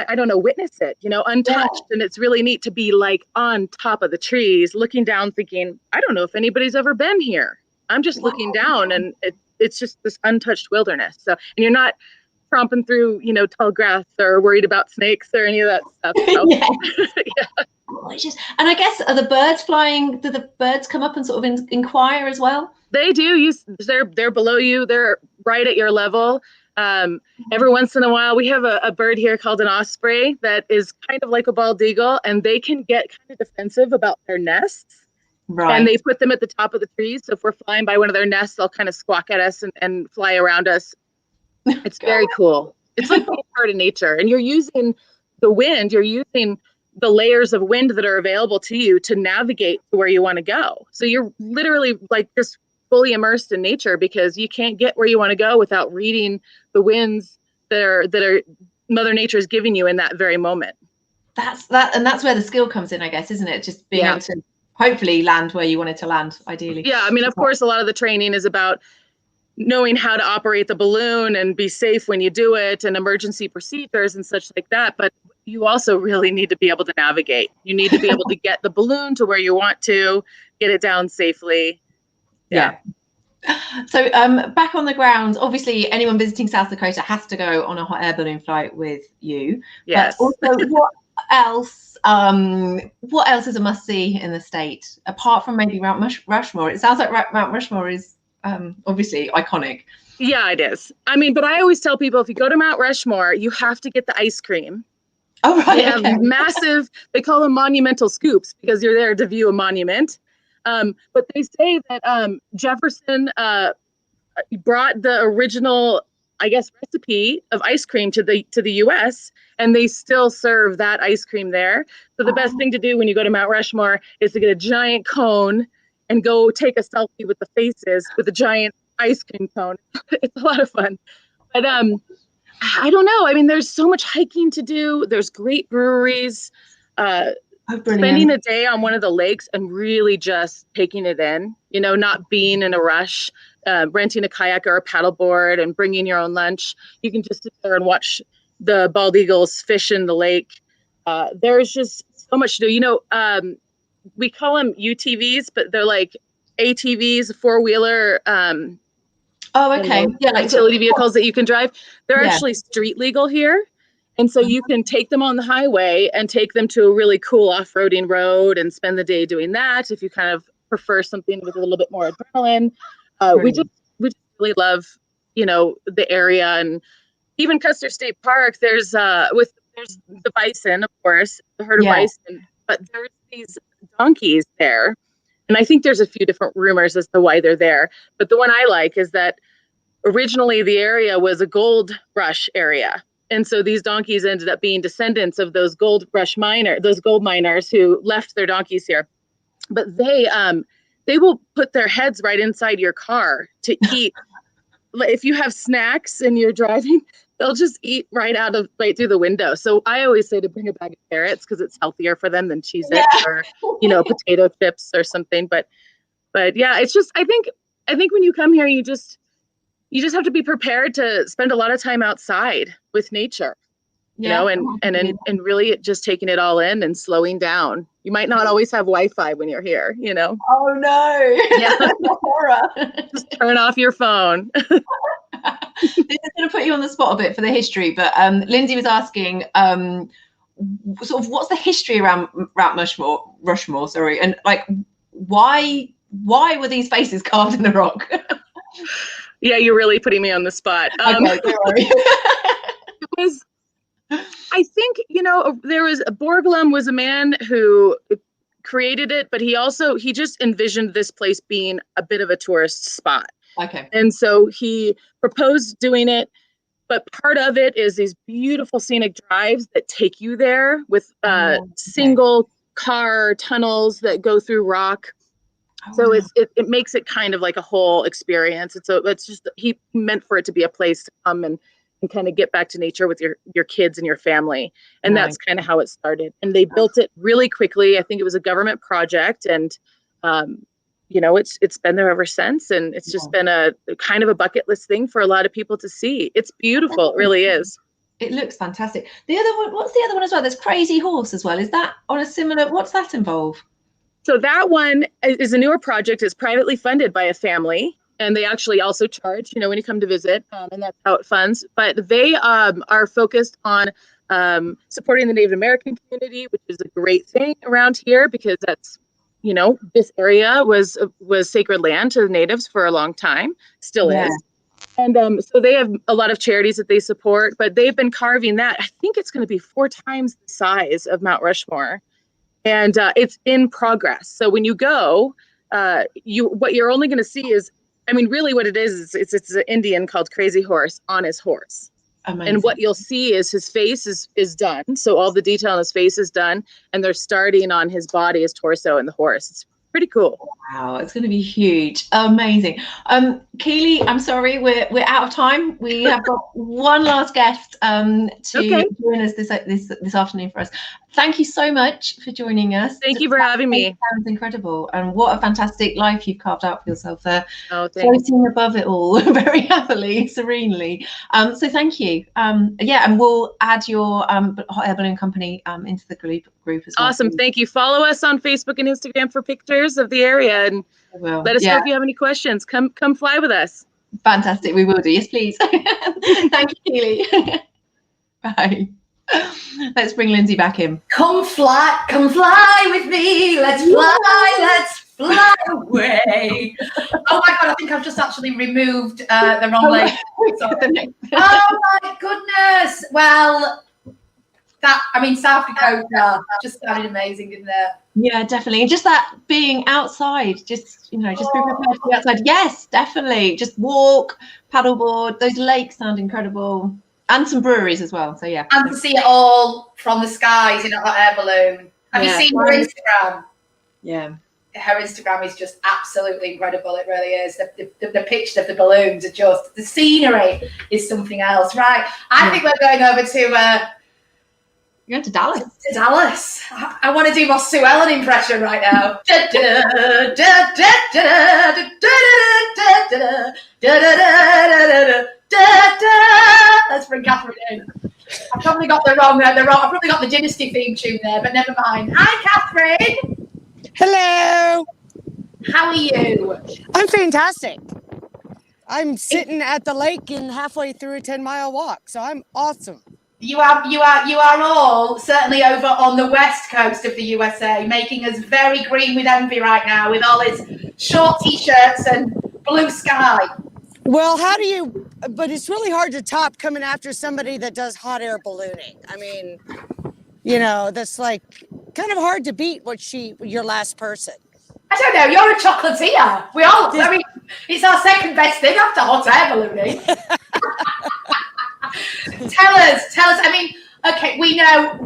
Speaker 10: I don't know, witness it, untouched. And it's really neat to be like on top of the trees, looking down, thinking, I don't know if anybody's ever been here. I'm just looking down, and it's just this untouched wilderness. So, and you're not tromping through, tall grass or worried about snakes or any of that stuff. So.
Speaker 2: And I guess, are the birds flying? Do the birds come up and sort of inquire as well?
Speaker 10: They do. They're below you. They're right at your level. Every once in a while, we have a bird here called an osprey that is kind of like a bald eagle, and they can get kind of defensive about their nests. Right. And they put them at the top of the trees. So if we're flying by one of their nests, they'll kind of squawk at us and fly around us. It's very cool. It's like being part of nature. And you're using the wind, you're using the layers of wind that are available to you to navigate to where you want to go. So you're literally like just fully immersed in nature, because you can't get where you want to go without reading the winds that are Mother Nature is giving you in that very moment.
Speaker 2: That's where the skill comes in, I guess, isn't it? Just being able to hopefully land where you wanted to land, ideally.
Speaker 10: Yeah, I mean, of course, a lot of the training is about knowing how to operate the balloon and be safe when you do it, and emergency procedures and such like that. But you also really need to be able to navigate. You need to be able to get the balloon to where you want to, get it down safely.
Speaker 2: Yeah. So back on the ground, obviously anyone visiting South Dakota has to go on a hot air balloon flight with you.
Speaker 10: Yes.
Speaker 2: But also, what else is a must-see in the state, apart from maybe Mount Rushmore? It sounds like Mount Rushmore is obviously iconic.
Speaker 10: Yeah, it is. I mean, but I always tell people, if you go to Mount Rushmore, you have to get the ice cream.
Speaker 2: Oh, right.
Speaker 10: They have massive, they call them monumental scoops, because you're there to view a monument. But they say that Jefferson brought the original, I guess, recipe of ice cream to the U.S., and they still serve that ice cream there. So the best thing to do when you go to Mount Rushmore is to get a giant cone and go take a selfie with the faces with a giant ice cream cone. It's a lot of fun. But I don't know. I mean, there's so much hiking to do. There's great breweries. Spending a day on one of the lakes and really just taking it in, not being in a rush, renting a kayak or a paddleboard and bringing your own lunch. You can just sit there and watch the bald eagles fish in the lake. There's just so much to do. We call them UTVs, but they're like ATVs, four-wheeler.
Speaker 2: Oh, okay.
Speaker 10: Like utility vehicles that you can drive. They're actually street legal here. And so you can take them on the highway and take them to a really cool off-roading road and spend the day doing that. If you kind of prefer something with a little bit more adrenaline, we just really love, the area. And even Custer State Park, there's the bison, of course, the herd of bison, but there's these donkeys there. And I think there's a few different rumors as to why they're there. But the one I like is that originally the area was a gold rush area. And so these donkeys ended up being descendants of those gold miners who left their donkeys here. But they will put their heads right inside your car to eat. If you have snacks and you're driving, they'll just eat right through the window. So I always say to bring a bag of carrots, because it's healthier for them than Cheez-Its or potato chips or something. But yeah, it's just I think when you come here, you just have to be prepared to spend a lot of time outside with nature, and really just taking it all in and slowing down. You might not always have Wi-Fi when you're here,
Speaker 2: Oh no.
Speaker 10: Yeah.
Speaker 2: Horror.
Speaker 10: Just turn off your phone.
Speaker 2: This is going to put you on the spot a bit for the history, but Lindsay was asking sort of what's the history around Mount Rushmore, sorry, and like why were these faces carved in the rock?
Speaker 10: Yeah, you're really putting me on the spot.
Speaker 2: Okay, don't worry.
Speaker 10: It was, I think, there was Borglum was a man who created it, but he just envisioned this place being a bit of a tourist spot.
Speaker 2: Okay.
Speaker 10: And so he proposed doing it, but part of it is these beautiful scenic drives that take you there with single car tunnels that go through rock. So it makes it kind of like a whole experience. And so he meant for it to be a place to come and kind of get back to nature with your kids and your family. And that's kind of how it started. And they built it really quickly. I think it was a government project. And it's been there ever since, and it's just been a kind of a bucket list thing for a lot of people to see. It's beautiful, it really is.
Speaker 2: It looks fantastic. The other one, what's the other one as well? There's Crazy Horse as well. Is that on a similar? What's that involve?
Speaker 10: So that one is a newer project. It's privately funded by a family, and they actually also charge, when you come to visit, and that's how it funds. But they are focused on supporting the Native American community, which is a great thing around here because that's, this area was sacred land to the natives for a long time, still is. And so they have a lot of charities that they support, but they've been carving that. I think it's going to be 4 times the size of Mount Rushmore. And it's in progress. So when you go, what you're only going to see is, really what it is it's an Indian called Crazy Horse on his horse. Amazing. And what you'll see is his face is done. So all the detail on his face is done. And they're starting on his body, his torso, and the horse. It's pretty cool.
Speaker 2: Wow, it's going to be huge. Amazing. Keely, I'm sorry, we're out of time. We have got one last guest to join us this afternoon for us. Thank you so much for joining us.
Speaker 10: Thank you for having me.
Speaker 2: Sounds incredible, and what a fantastic life you've carved out for yourself there.
Speaker 10: Oh, thanks.
Speaker 2: Floating above it all, very happily, serenely. So thank you. And we'll add your hot air balloon company into the group as well.
Speaker 10: Awesome. Thank you. Follow us on Facebook and Instagram for pictures of the area, and let us know if you have any questions. Come fly with us.
Speaker 2: Fantastic. We will do. Yes, please. Thank you, Keely. Bye. Let's bring Lindsay back in.
Speaker 1: Come fly with me. Let's fly away. Oh my God, I think I've just actually removed the wrong leg. Oh my goodness. Well, South Dakota just sounded amazing, didn't it?
Speaker 2: Yeah, definitely. And just that being outside, just be prepared to be outside. Yes, definitely. Just walk, paddleboard. Those lakes sound incredible. And some breweries as well. So yeah.
Speaker 1: And to see it all from the skies in a hot air balloon. Have you seen her Instagram?
Speaker 2: Yeah.
Speaker 1: Her Instagram is just absolutely incredible. It really is. The picture of the balloons are just, the scenery is something else. Right. I think we're going over to
Speaker 2: you're going to Dallas.
Speaker 1: To Dallas. I want to do my Sue Ellen impression right now. Let's bring Catherine in. I've probably got I've probably got the Dynasty theme tune there, but never mind. Hi, Catherine.
Speaker 11: Hello.
Speaker 1: How are you?
Speaker 11: I'm fantastic. I'm sitting at the lake and halfway through a 10-mile walk, so I'm awesome.
Speaker 1: You are all certainly over on the west coast of the USA, making us very green with envy right now, with all his short t-shirts and blue sky.
Speaker 11: Well, but it's really hard to top coming after somebody that does hot air ballooning. That's like kind of hard to beat your last person.
Speaker 1: I don't know, you're a chocolatier. It's our second best thing after hot air ballooning. Tell us. Okay, we know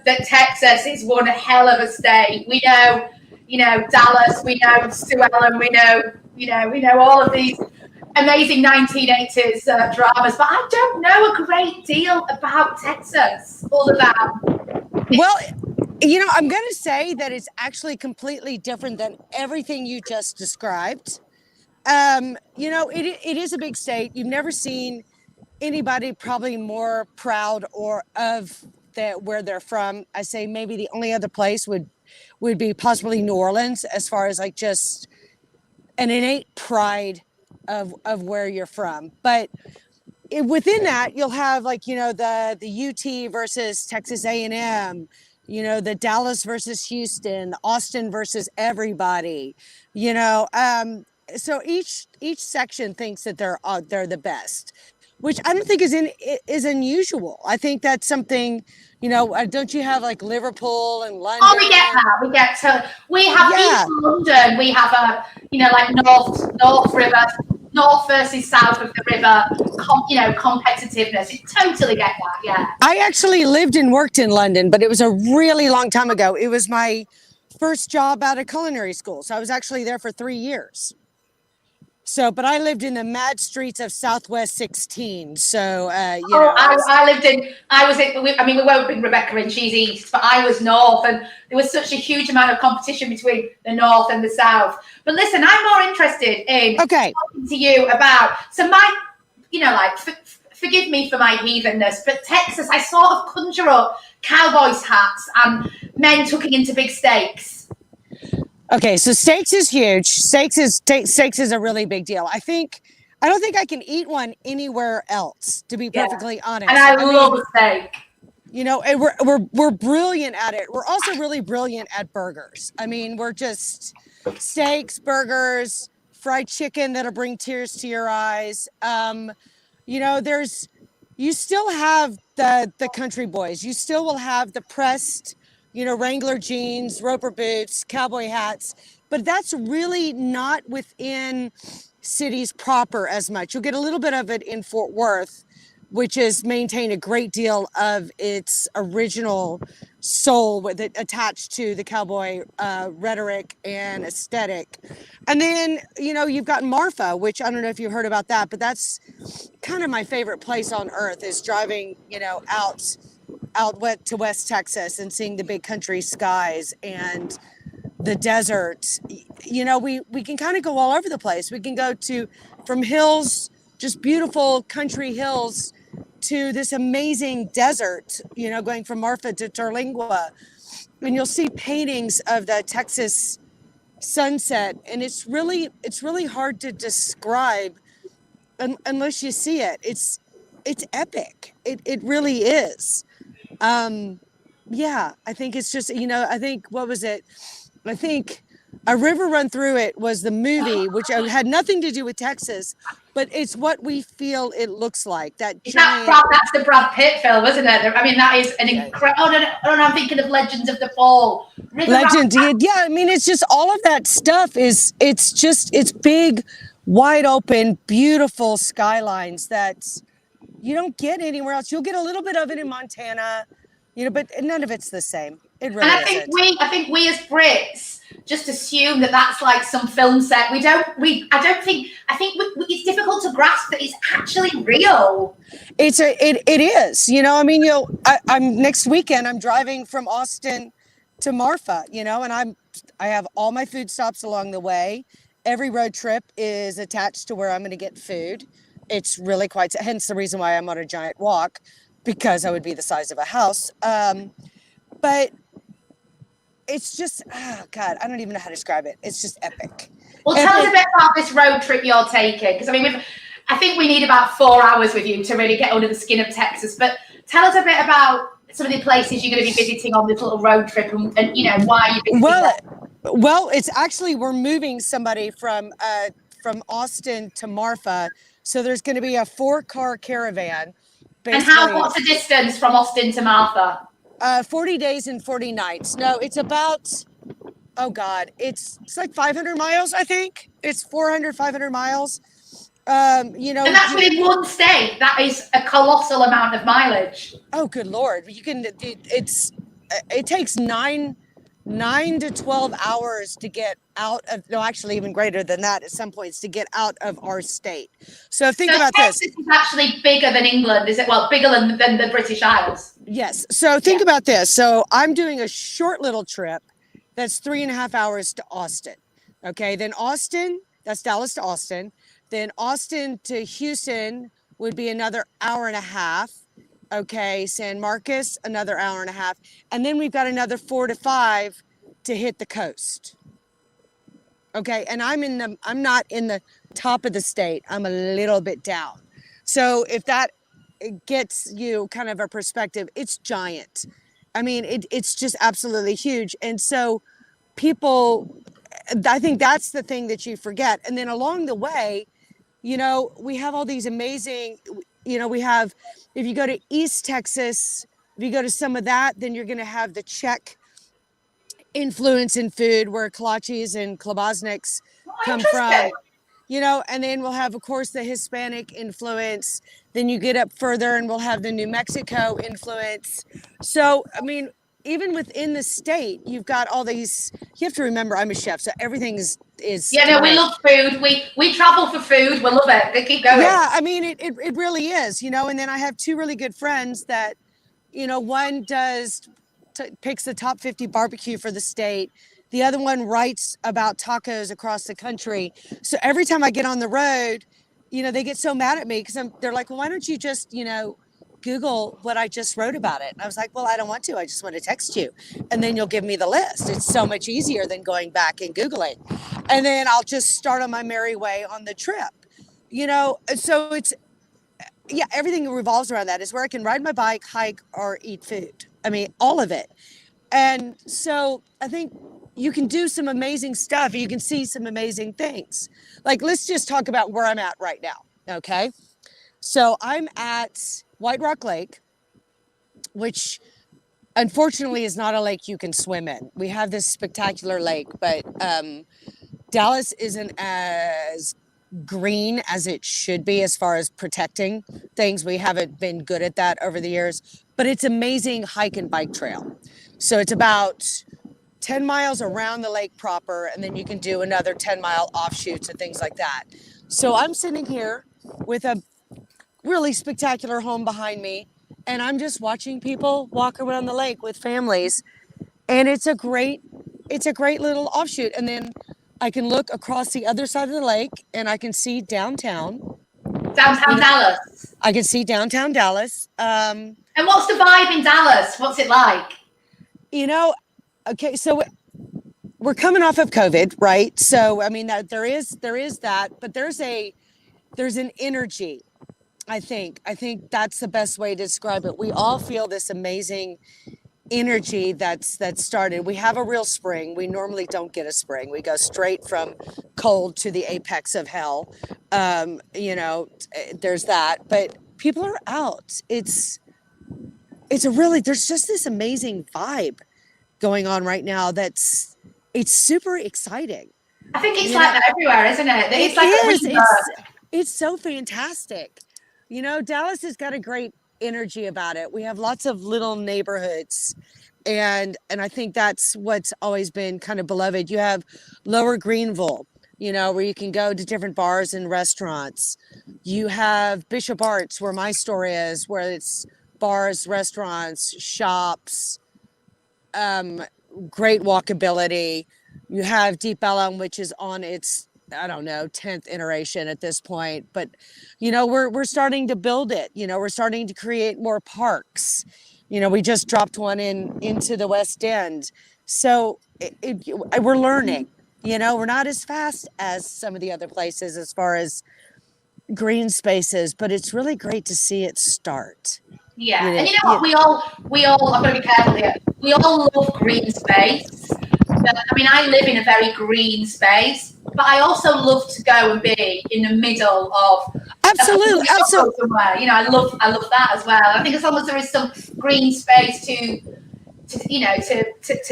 Speaker 1: that Texas is one hell of a state. We know, Dallas, we know Sue Ellen, we know all of these amazing 1980s dramas, but I don't know a great deal about Texas other than.
Speaker 11: Well, I'm going to say that it's actually completely different than everything you just described. It is a big state. You've never seen anybody probably more proud of where they're from. I say maybe the only other place would be possibly New Orleans, as far as like just an innate pride of where you're from. But within that, you'll have the UT versus Texas A&M, the Dallas versus Houston, Austin versus everybody, so each section thinks that they're the best, which I don't think is unusual. I think that's something, don't you have like Liverpool and London?
Speaker 1: Oh, we get that. We have East London. We have North River, North versus South of the river, competitiveness. You totally get that, yeah.
Speaker 11: I actually lived and worked in London, but it was a really long time ago. It was my first job out of culinary school. So I was actually there for 3 years. So, but I lived in the mad streets of Southwest 16. So, you
Speaker 1: Oh,
Speaker 11: know,
Speaker 1: we won't bring Rebecca in, she's east, but I was north, and there was such a huge amount of competition between the north and the south. But listen, I'm more interested in
Speaker 11: okay.
Speaker 1: talking to you about, so my, you know, like, forgive me for my heathenness, but Texas, I sort of conjure up cowboys' hats and men tucking into big steaks.
Speaker 11: Okay, so steaks is huge. Steaks is a really big deal. I don't think I can eat one anywhere else, to be perfectly honest.
Speaker 1: And I love a steak.
Speaker 11: You know, and we're brilliant at it. We're also really brilliant at burgers. I mean, we're just steaks, burgers, fried chicken that'll bring tears to your eyes. You know, you still have the country boys. You still will have the pressed, you know, Wrangler jeans, Roper boots, cowboy hats, but that's really not within cities proper as much. You'll get a little bit of it in Fort Worth, which has maintained a great deal of its original soul with it attached to the cowboy rhetoric and aesthetic. And then, you know, you've got Marfa, which I don't know if you heard about that, but that's kind of my favorite place on earth, is driving, you know, out to West Texas and seeing the big country skies and the desert. You know, we can kind of go all over the place. We can go from hills, just beautiful country hills, to this amazing desert, you know, going from Marfa to Terlingua. And you'll see paintings of the Texas sunset. And it's really hard to describe unless you see it. It's epic. It really is. Yeah, I think it's just, you know, I think, what was it? I think A River Run Through It was the movie, which had nothing to do with Texas, but it's what we feel it looks like. That's
Speaker 1: the Brad Pitt film, isn't it? I mean, that is an incredible. Oh, no, I'm thinking of Legends of the Fall.
Speaker 11: Legend, yeah. I mean, it's just all of that stuff it's big, wide open, beautiful skylines that you don't get anywhere else. You'll get a little bit of it in Montana, you know, but none of it's the same. It really isn't.
Speaker 1: I think we as Brits just assume that that's like some film set. I think it's difficult to grasp that it's actually real.
Speaker 11: It is, you know, I mean, I'm next weekend, I'm driving from Austin to Marfa, you know, and I have all my food stops along the way. Every road trip is attached to where I'm going to get food. It's really hence the reason why I'm on a giant walk, because I would be the size of a house. But it's just, oh God, I don't even know how to describe it. It's just epic.
Speaker 1: Well, tell us a bit about this road trip you're taking, because I mean, I think we need about 4 hours with you to really get under the skin of Texas. But tell us a bit about some of the places you're going to be visiting on this little road trip, and you know, why you're visiting them.
Speaker 11: Well, it's actually, we're moving somebody from Austin to Marfa. So there's going to be a 4-car caravan.
Speaker 1: And what's the distance from Austin to Marfa?
Speaker 11: 40 days and 40 nights. No, it's about, oh God, it's like 500 miles, I think. It's 400-500 miles. You know,
Speaker 1: and that's within one state. That is a colossal amount of mileage.
Speaker 11: Oh, good Lord. It takes 9 to 12 hours to get out of, no, actually even greater than that at some points, to get out of our state. So think about
Speaker 1: Texas
Speaker 11: this.
Speaker 1: Is actually bigger than England, is it? Well, bigger than the British Isles.
Speaker 11: Yes. So think about this. So I'm doing a short little trip that's 3.5 hours to Austin. Okay. Then Austin, that's Dallas to Austin. Then Austin to Houston would be another 1.5 hours. Okay. San Marcos, another 1.5 hours. And then we've got another 4 to 5 to hit the coast. Okay. And I'm not in the top of the state. I'm a little bit down. So if that gets you kind of a perspective, it's giant. I mean, it's just absolutely huge. And so people, I think that's the thing that you forget. And then along the way, you know, we have all these amazing, you know, if you go to East Texas, if you go to some of that, then you're going to have the Czech influence in food, where kolaches and klobásniks come from. You know, and then we'll have, of course, the Hispanic influence. Then you get up further and we'll have the New Mexico influence. So, I mean, even within the state, you've got all these. You have to remember, I'm a chef, so everything is.
Speaker 1: Yeah, no, we love food. We travel for food. We love it. They keep going.
Speaker 11: Yeah, I mean, it really is, you know. And then I have two really good friends that, you know, one picks the top 50 barbecue for the state. The other one writes about tacos across the country. So every time I get on the road, you know, they get so mad at me because they're like, well, why don't you just, you know, Google what I just wrote about it? And I was like, well, I don't want to. I just want to text you. And then you'll give me the list. It's so much easier than going back and Googling. And then I'll just start on my merry way on the trip, you know? So it's, yeah, everything revolves around that. Is where I can ride my bike, hike, or eat food. I mean, all of it. And so I think you can do some amazing stuff. You can see some amazing things. Like, let's just talk about where I'm at right now. Okay. So I'm at White Rock Lake, which unfortunately is not a lake you can swim in. We have this spectacular lake, but Dallas isn't as green as it should be as far as protecting things. We haven't been good at that over the years, but it's amazing hike and bike trail. So it's about 10 miles around the lake proper, and then you can do another 10-mile offshoots and things like that. So I'm sitting here with a really spectacular home behind me, and I'm just watching people walk around the lake with families, and it's a great little offshoot. And then I can look across the other side of the lake and I can see downtown
Speaker 1: Dallas.
Speaker 11: I can see downtown Dallas.
Speaker 1: And what's the vibe in Dallas? What's it like?
Speaker 11: You know, okay, so we're coming off of COVID, right? So I mean, there is that, but there's an energy. I think that's the best way to describe it. We all feel this amazing energy that's started. We have a real spring. We normally don't get a spring. We go straight from cold to the apex of hell. You know, there's that. But people are out. It's there's just this amazing vibe going on right now. It's super exciting.
Speaker 1: I think it's like that everywhere, isn't it? It's like
Speaker 11: it's so fantastic. You know, Dallas has got a great energy about it. We have lots of little neighborhoods, and I think that's what's always been kind of beloved. You have Lower Greenville, you know, where you can go to different bars and restaurants. You have Bishop Arts, where my store is, where it's bars, restaurants, shops, great walkability. You have Deep Ellum, which is on its, I don't know, 10th iteration at this point, but you know, we're starting to build it. You know, we're starting to create more parks. You know, we just dropped one into the West End. So we're learning, you know, we're not as fast as some of the other places as far as green spaces, but it's really great to see it start.
Speaker 1: Yeah. And you know what, we all, I've got to be careful here. We all love green space. I mean, I live in a very green space, but I also love to go and be in the middle of
Speaker 11: absolutely
Speaker 1: somewhere. You know, I love that as well. I think as long as there is some green space to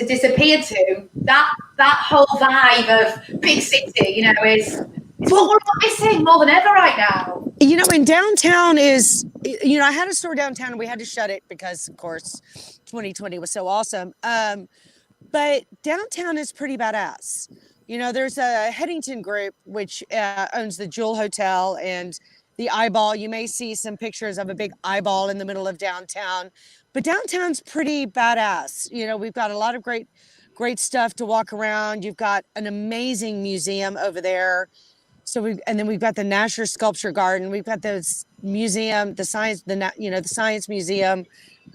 Speaker 1: disappear to, that whole vibe of big city, you know, is what we're missing more than ever right now.
Speaker 11: You know, and downtown is, you know, I had a store downtown and we had to shut it because, of course, 2020 was so awesome. But downtown is pretty badass. You know, there's a Headington group, which owns the Jewel Hotel and the Eyeball. You may see some pictures of a big eyeball in the middle of downtown. But downtown's pretty badass. You know, we've got a lot of great stuff to walk around. You've got an amazing museum over there. And then we've got the Nasher Sculpture Garden. We've got this museum, the Science Museum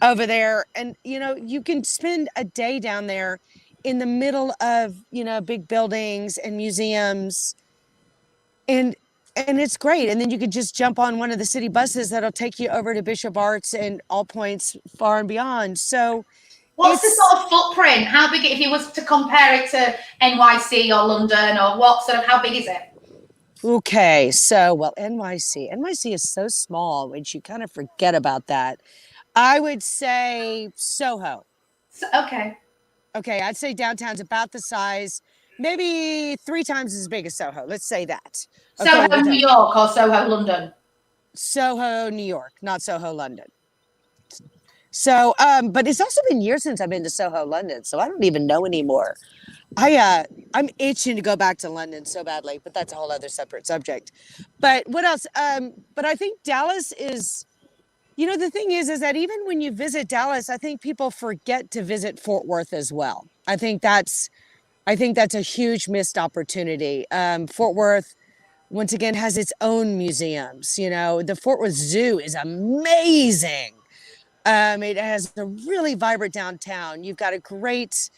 Speaker 11: over there. And, you know, you can spend a day down there in the middle of, you know, big buildings and museums. And it's great. And then you could just jump on one of the city buses that'll take you over to Bishop Arts and all points far and beyond. So
Speaker 1: what's the sort of footprint? How big, if you was to compare it to NYC or London, or what sort of, how big is it?
Speaker 11: Okay, so, well, NYC is so small, which you kind of forget about that. I would say Soho.
Speaker 1: Okay,
Speaker 11: I'd say downtown's about the size, maybe 3 times as big as Soho. Let's say that.
Speaker 1: Soho, New York, or Soho, London?
Speaker 11: Soho, New York, not Soho, London. So, but it's also been years since I've been to Soho, London, so I don't even know anymore. I'm itching to go back to London so badly, but that's a whole other separate subject. But what else? But I think Dallas is, the thing is that even when you visit Dallas, I think people forget to visit Fort Worth as well. I think that's a huge missed opportunity. Fort Worth, once again, has its own museums. The Fort Worth Zoo is amazing. It has a really vibrant downtown. You've got a great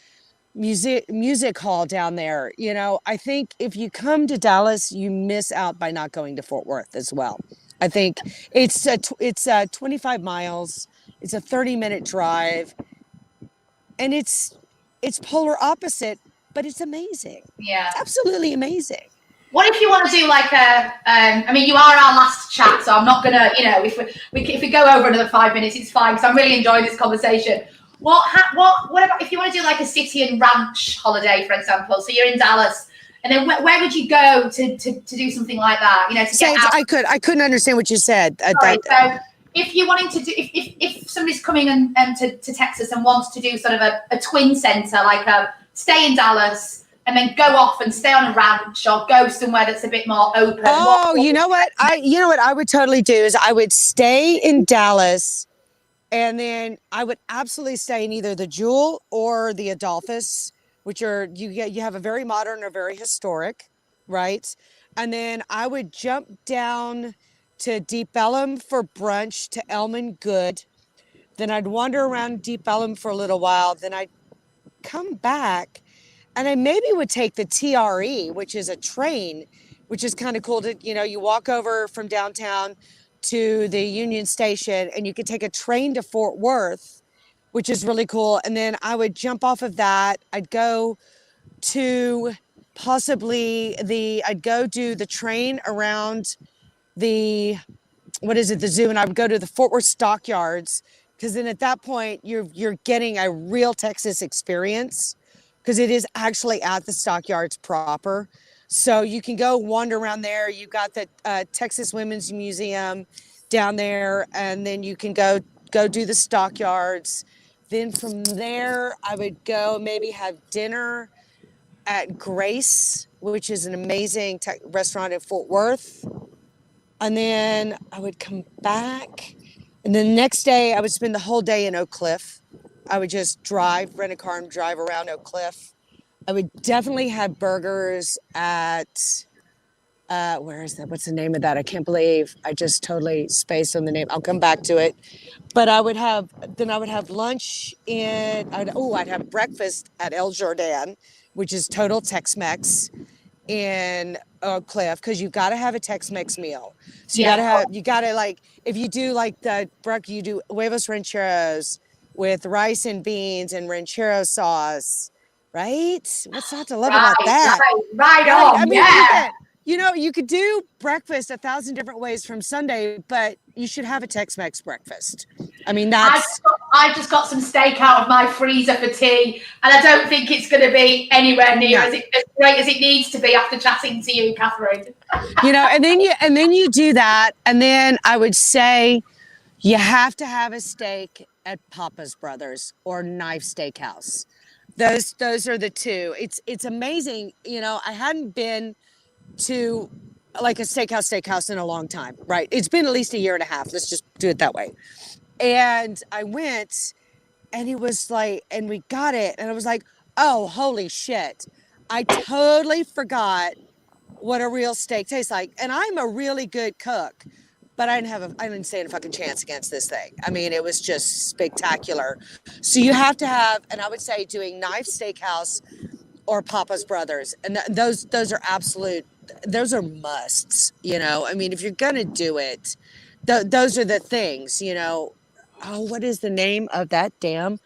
Speaker 11: music hall down there. I think if you come to Dallas, you miss out by not going to Fort Worth as well. I think it's 25 miles. It's a 30-minute drive, and it's polar opposite, but it's amazing.
Speaker 1: Yeah,
Speaker 11: it's absolutely amazing.
Speaker 1: What if you want to do like you are our last chat, so I'm not gonna, if we go over another 5 minutes, it's fine, because I'm really enjoying this conversation. What about if you want to do like a city and ranch holiday, for example? So you're in Dallas, and then where would you go to do something like that? To get out?
Speaker 11: I couldn't understand what you said.
Speaker 1: So if you're wanting to do, if somebody's coming and to Texas and wants to do sort of a twin center, like stay in Dallas and then go off and stay on a ranch, or go somewhere that's a bit more open.
Speaker 11: Oh, you know what I would totally do is I would stay in Dallas, and then I would absolutely stay in either the Jewel or the Adolphus, which are you have a very modern or very historic, right? And then I would jump down to Deep Ellum for brunch, to Elm and Good. Then I'd wander around Deep Ellum for a little while. Then I'd come back, and I maybe would take the TRE, which is a train, which is kind of cool to, you walk over from downtown to the Union Station, and you could take a train to Fort Worth, which is really cool. And then I would jump off of that. I'd go to I'd go do the train around the zoo, and I would go to the Fort Worth Stockyards, because then at that point you're getting a real Texas experience, because it is actually at the Stockyards proper. So you can go wander around there. You've got the Texas Women's Museum down there, and then you can go do the Stockyards. Then from there, I would go maybe have dinner at Grace, which is an amazing restaurant in Fort Worth. And then I would come back, and then the next day I would spend the whole day in Oak Cliff. I would just rent a car and drive around Oak Cliff. I would definitely have burgers at, where is that? What's the name of that? I can't believe I just totally spaced on the name. I'll come back to it. But I would have lunch I'd have breakfast at El Jordan, which is total Tex-Mex in Oak Cliff, because you've got to have a Tex-Mex meal. So you gotta like, if you do like the breakfast, you do huevos rancheros with rice and beans and ranchero sauce, right? What's not to love about that?
Speaker 1: Right on.
Speaker 11: You could do breakfast 1,000 different ways from Sunday, but you should have a Tex-Mex breakfast.
Speaker 1: I've just got some steak out of my freezer for tea, and I don't think it's going to be anywhere near as great as it needs to be after chatting to you, Catherine.
Speaker 11: And then you do that, and then I would say you have to have a steak at Papa's Brothers or Knife Steakhouse. Those are the two. It's amazing. I hadn't been to like a steakhouse in a long time, right? It's been at least a year and a half. Let's just do it that way. And I went, and it was like, and we got it, and I was like, oh, holy shit. I totally forgot what a real steak tastes like. And I'm a really good cook, but I didn't stand a fucking chance against this thing. I mean, it was just spectacular. So you have to have, and I would say doing Knife Steakhouse or Papa's Brothers. And those are absolute, those are musts, I mean, if you're going to do it, those are the things, Oh, what is the name of that damn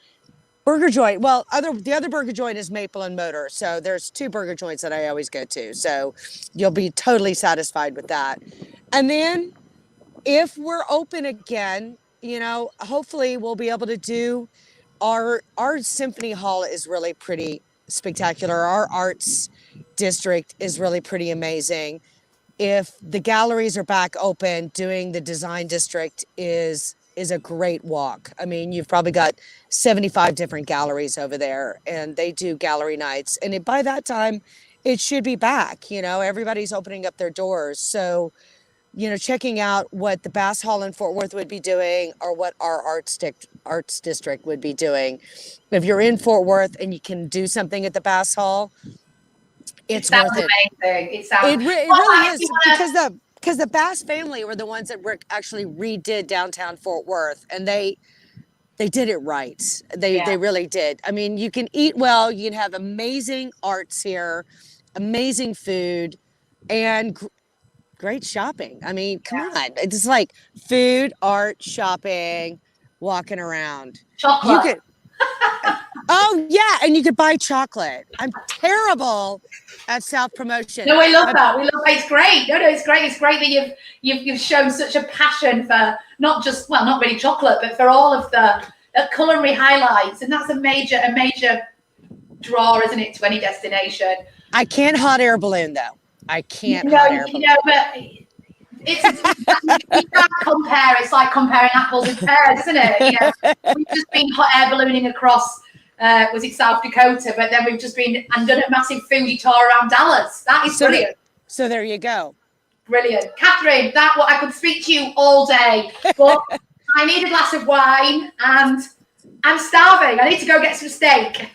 Speaker 11: burger joint? Well, the other burger joint is Maple and Motor. So there's two burger joints that I always go to. So you'll be totally satisfied with that. And then if we're open again, hopefully we'll be able to do our symphony hall is really pretty spectacular. Our arts district is really pretty amazing. If the galleries are back open, doing the design district is is a great walk. I mean, you've probably got 75 different galleries over there, and they do gallery nights. And by that time, it should be back. Everybody's opening up their doors. So, checking out what the Bass Hall in Fort Worth would be doing, or what our arts district would be doing. If you're in Fort Worth and you can do something at the Bass Hall, it's worth it.
Speaker 1: Amazing. It
Speaker 11: really is, because the Bass family were the ones that actually redid downtown Fort Worth, and they did it right. They really did. I mean, you can eat well, you can have amazing arts here, amazing food, and great shopping. I mean, come on. It's like food, art, shopping, walking around.
Speaker 1: Chocolate.
Speaker 11: Oh, yeah. And you could buy chocolate. I'm terrible at self-promotion.
Speaker 1: No, we love that. It's great. No, it's great. It's great that you've shown such a passion for not just, well, not really chocolate, but for all of the culinary highlights. And that's a major draw, isn't it, to any destination?
Speaker 11: I can't hot air balloon, though. I can't hot air balloon.
Speaker 1: But you can't compare. It's like comparing apples and pears, isn't it? We've just been hot air ballooning across, was it South Dakota? But then we've just been and done a massive foodie tour around Dallas. That is brilliant.
Speaker 11: So there you go.
Speaker 1: Brilliant. Catherine, I could speak to you all day, but I need a glass of wine and I'm starving. I need to go get some steak.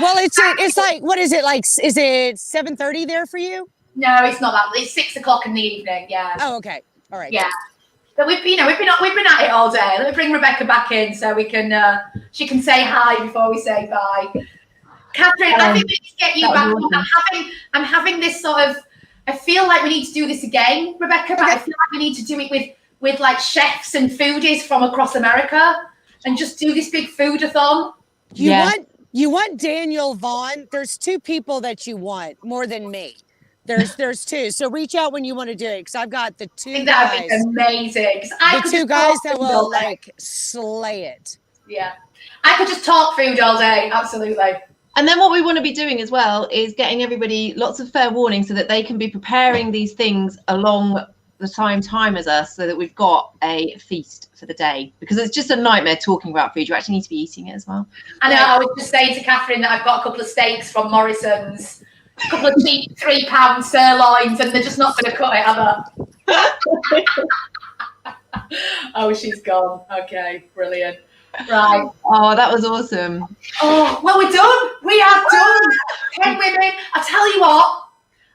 Speaker 11: Well, it's like, what is it like? Is it 7:30 there for you?
Speaker 1: No, it's not that. It's 6 o'clock in the evening. Yeah.
Speaker 11: Oh, okay. All right.
Speaker 1: Yeah. But we've been at it all day. Let me bring Rebecca back in so we can she can say hi before we say bye. Catherine, I think we need to get you back. I'm having this sort of. I feel like we need to do this again, Rebecca. But I feel like we need to do it with like chefs and foodies from across America, and just do this big foodathon.
Speaker 11: You want Daniel Vaughn? There's 2 people that you want more than me. There's 2. So reach out when you want to do it, because I've got the 2 guys.
Speaker 1: That'd be amazing.
Speaker 11: The 2 guys that will slay it.
Speaker 1: Yeah, I could just talk food all day. Absolutely.
Speaker 2: And then what we want to be doing as well is getting everybody lots of fair warning so that they can be preparing these things along the same time as us, so that we've got a feast for the day, because it's just a nightmare talking about food. You actually need to be eating it as well.
Speaker 1: I know. I was just saying to Catherine that I've got a couple of steaks from Morrison's, a couple of cheap £3 sirloins, and they're just not going to cut it, are they? Oh, she's gone. Okay, brilliant. Right.
Speaker 2: Oh, that was awesome.
Speaker 1: Oh, well, we're done. We are done. 10 women. I tell you what,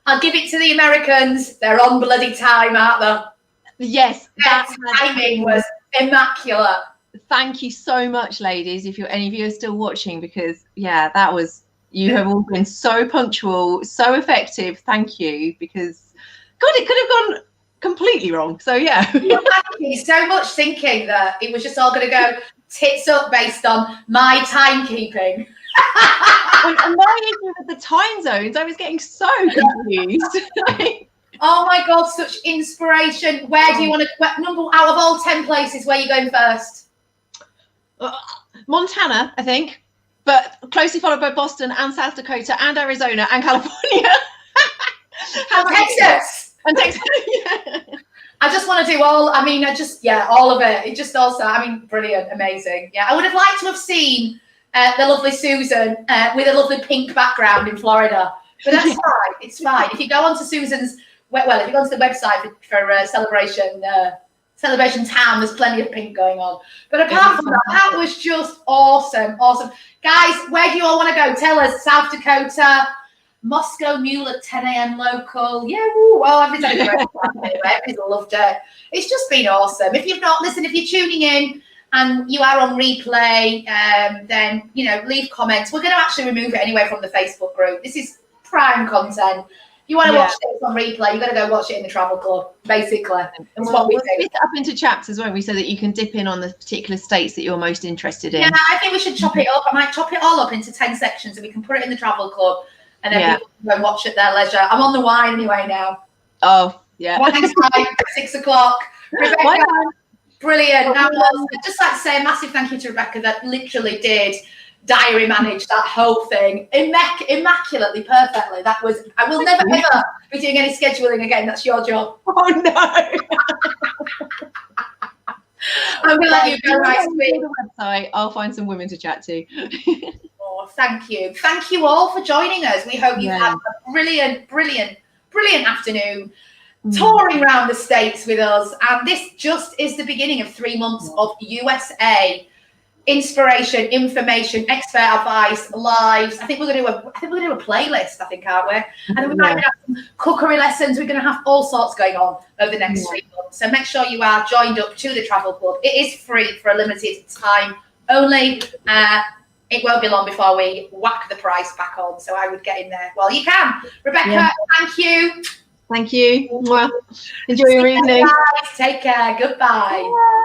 Speaker 1: I'll give it to the Americans. They're on bloody time, aren't they?
Speaker 2: Yes.
Speaker 1: That timing was immaculate.
Speaker 2: Thank you so much, ladies, if any of you are still watching, because, that was, you have all been so punctual, so effective. Thank you, because, God, it could have gone completely wrong. So, yeah.
Speaker 1: Thank you so much, thinking that it was just all going to go tits up based on my timekeeping.
Speaker 2: and my issue with the time zones, I was getting so confused.
Speaker 1: Oh my God, such inspiration. Where do you want to, out of all 10 places, where are you going first?
Speaker 2: Montana, I think, but closely followed by Boston and South Dakota and Arizona and California.
Speaker 1: And Texas.
Speaker 2: And Texas, yeah.
Speaker 1: I just want to do all, all of it. It just also, brilliant, amazing. Yeah, I would have liked to have seen the lovely Susan with a lovely pink background in Florida. But that's fine. It's fine. If you go onto Susan's, if you go onto the website for Celebration Town, there's plenty of pink going on. But apart from that was just awesome. Awesome. Guys, where do you all want to go? Tell us. South Dakota, Moscow Mule at 10 a.m. local. Yeah, well, everybody's had a great time anyway. Everybody's loved it. It's just been awesome. If you've not listened, if you're tuning in and you are on replay, then, leave comments. We're going to actually remove it anyway from the Facebook group. This is prime content. If you want to watch it on replay, you've got to go watch it in the travel club, basically. That's what we
Speaker 2: do. Split it up into chapters, won't we, so that you can dip in on the particular states that you're most interested in.
Speaker 1: Yeah, I think we should chop it up. I might chop it all up into 10 sections and we can put it in the travel club. And then people can go and watch at their leisure. I'm on the wine anyway now.
Speaker 2: Oh, yeah.
Speaker 1: Wine's time, 6 o'clock. Rebecca, brilliant. Now, I'd just like to say a massive thank you to Rebecca that literally did diary manage that whole thing immaculately, perfectly. That was, I will never ever be doing any scheduling again. That's your job.
Speaker 2: Oh, no.
Speaker 1: I'm gonna let you go, my sweet.
Speaker 2: The website, I'll find some women to chat to.
Speaker 1: Oh, thank you. Thank you all for joining us. We hope you've had a brilliant, brilliant, brilliant afternoon touring around the States with us. And this just is the beginning of 3 months of USA inspiration, information, expert advice, lives. I think we're gonna do a playlist, aren't we? And then we might have some cookery lessons. We're gonna have all sorts going on over the next 3 months. So make sure you are joined up to the Travel Club. It is free for a limited time only. It won't be long before we whack the price back on. So I would get in there while you can. Rebecca, thank you.
Speaker 2: Thank you. Well, enjoy your evening.
Speaker 1: Guys. Take care. Goodbye.
Speaker 2: Bye.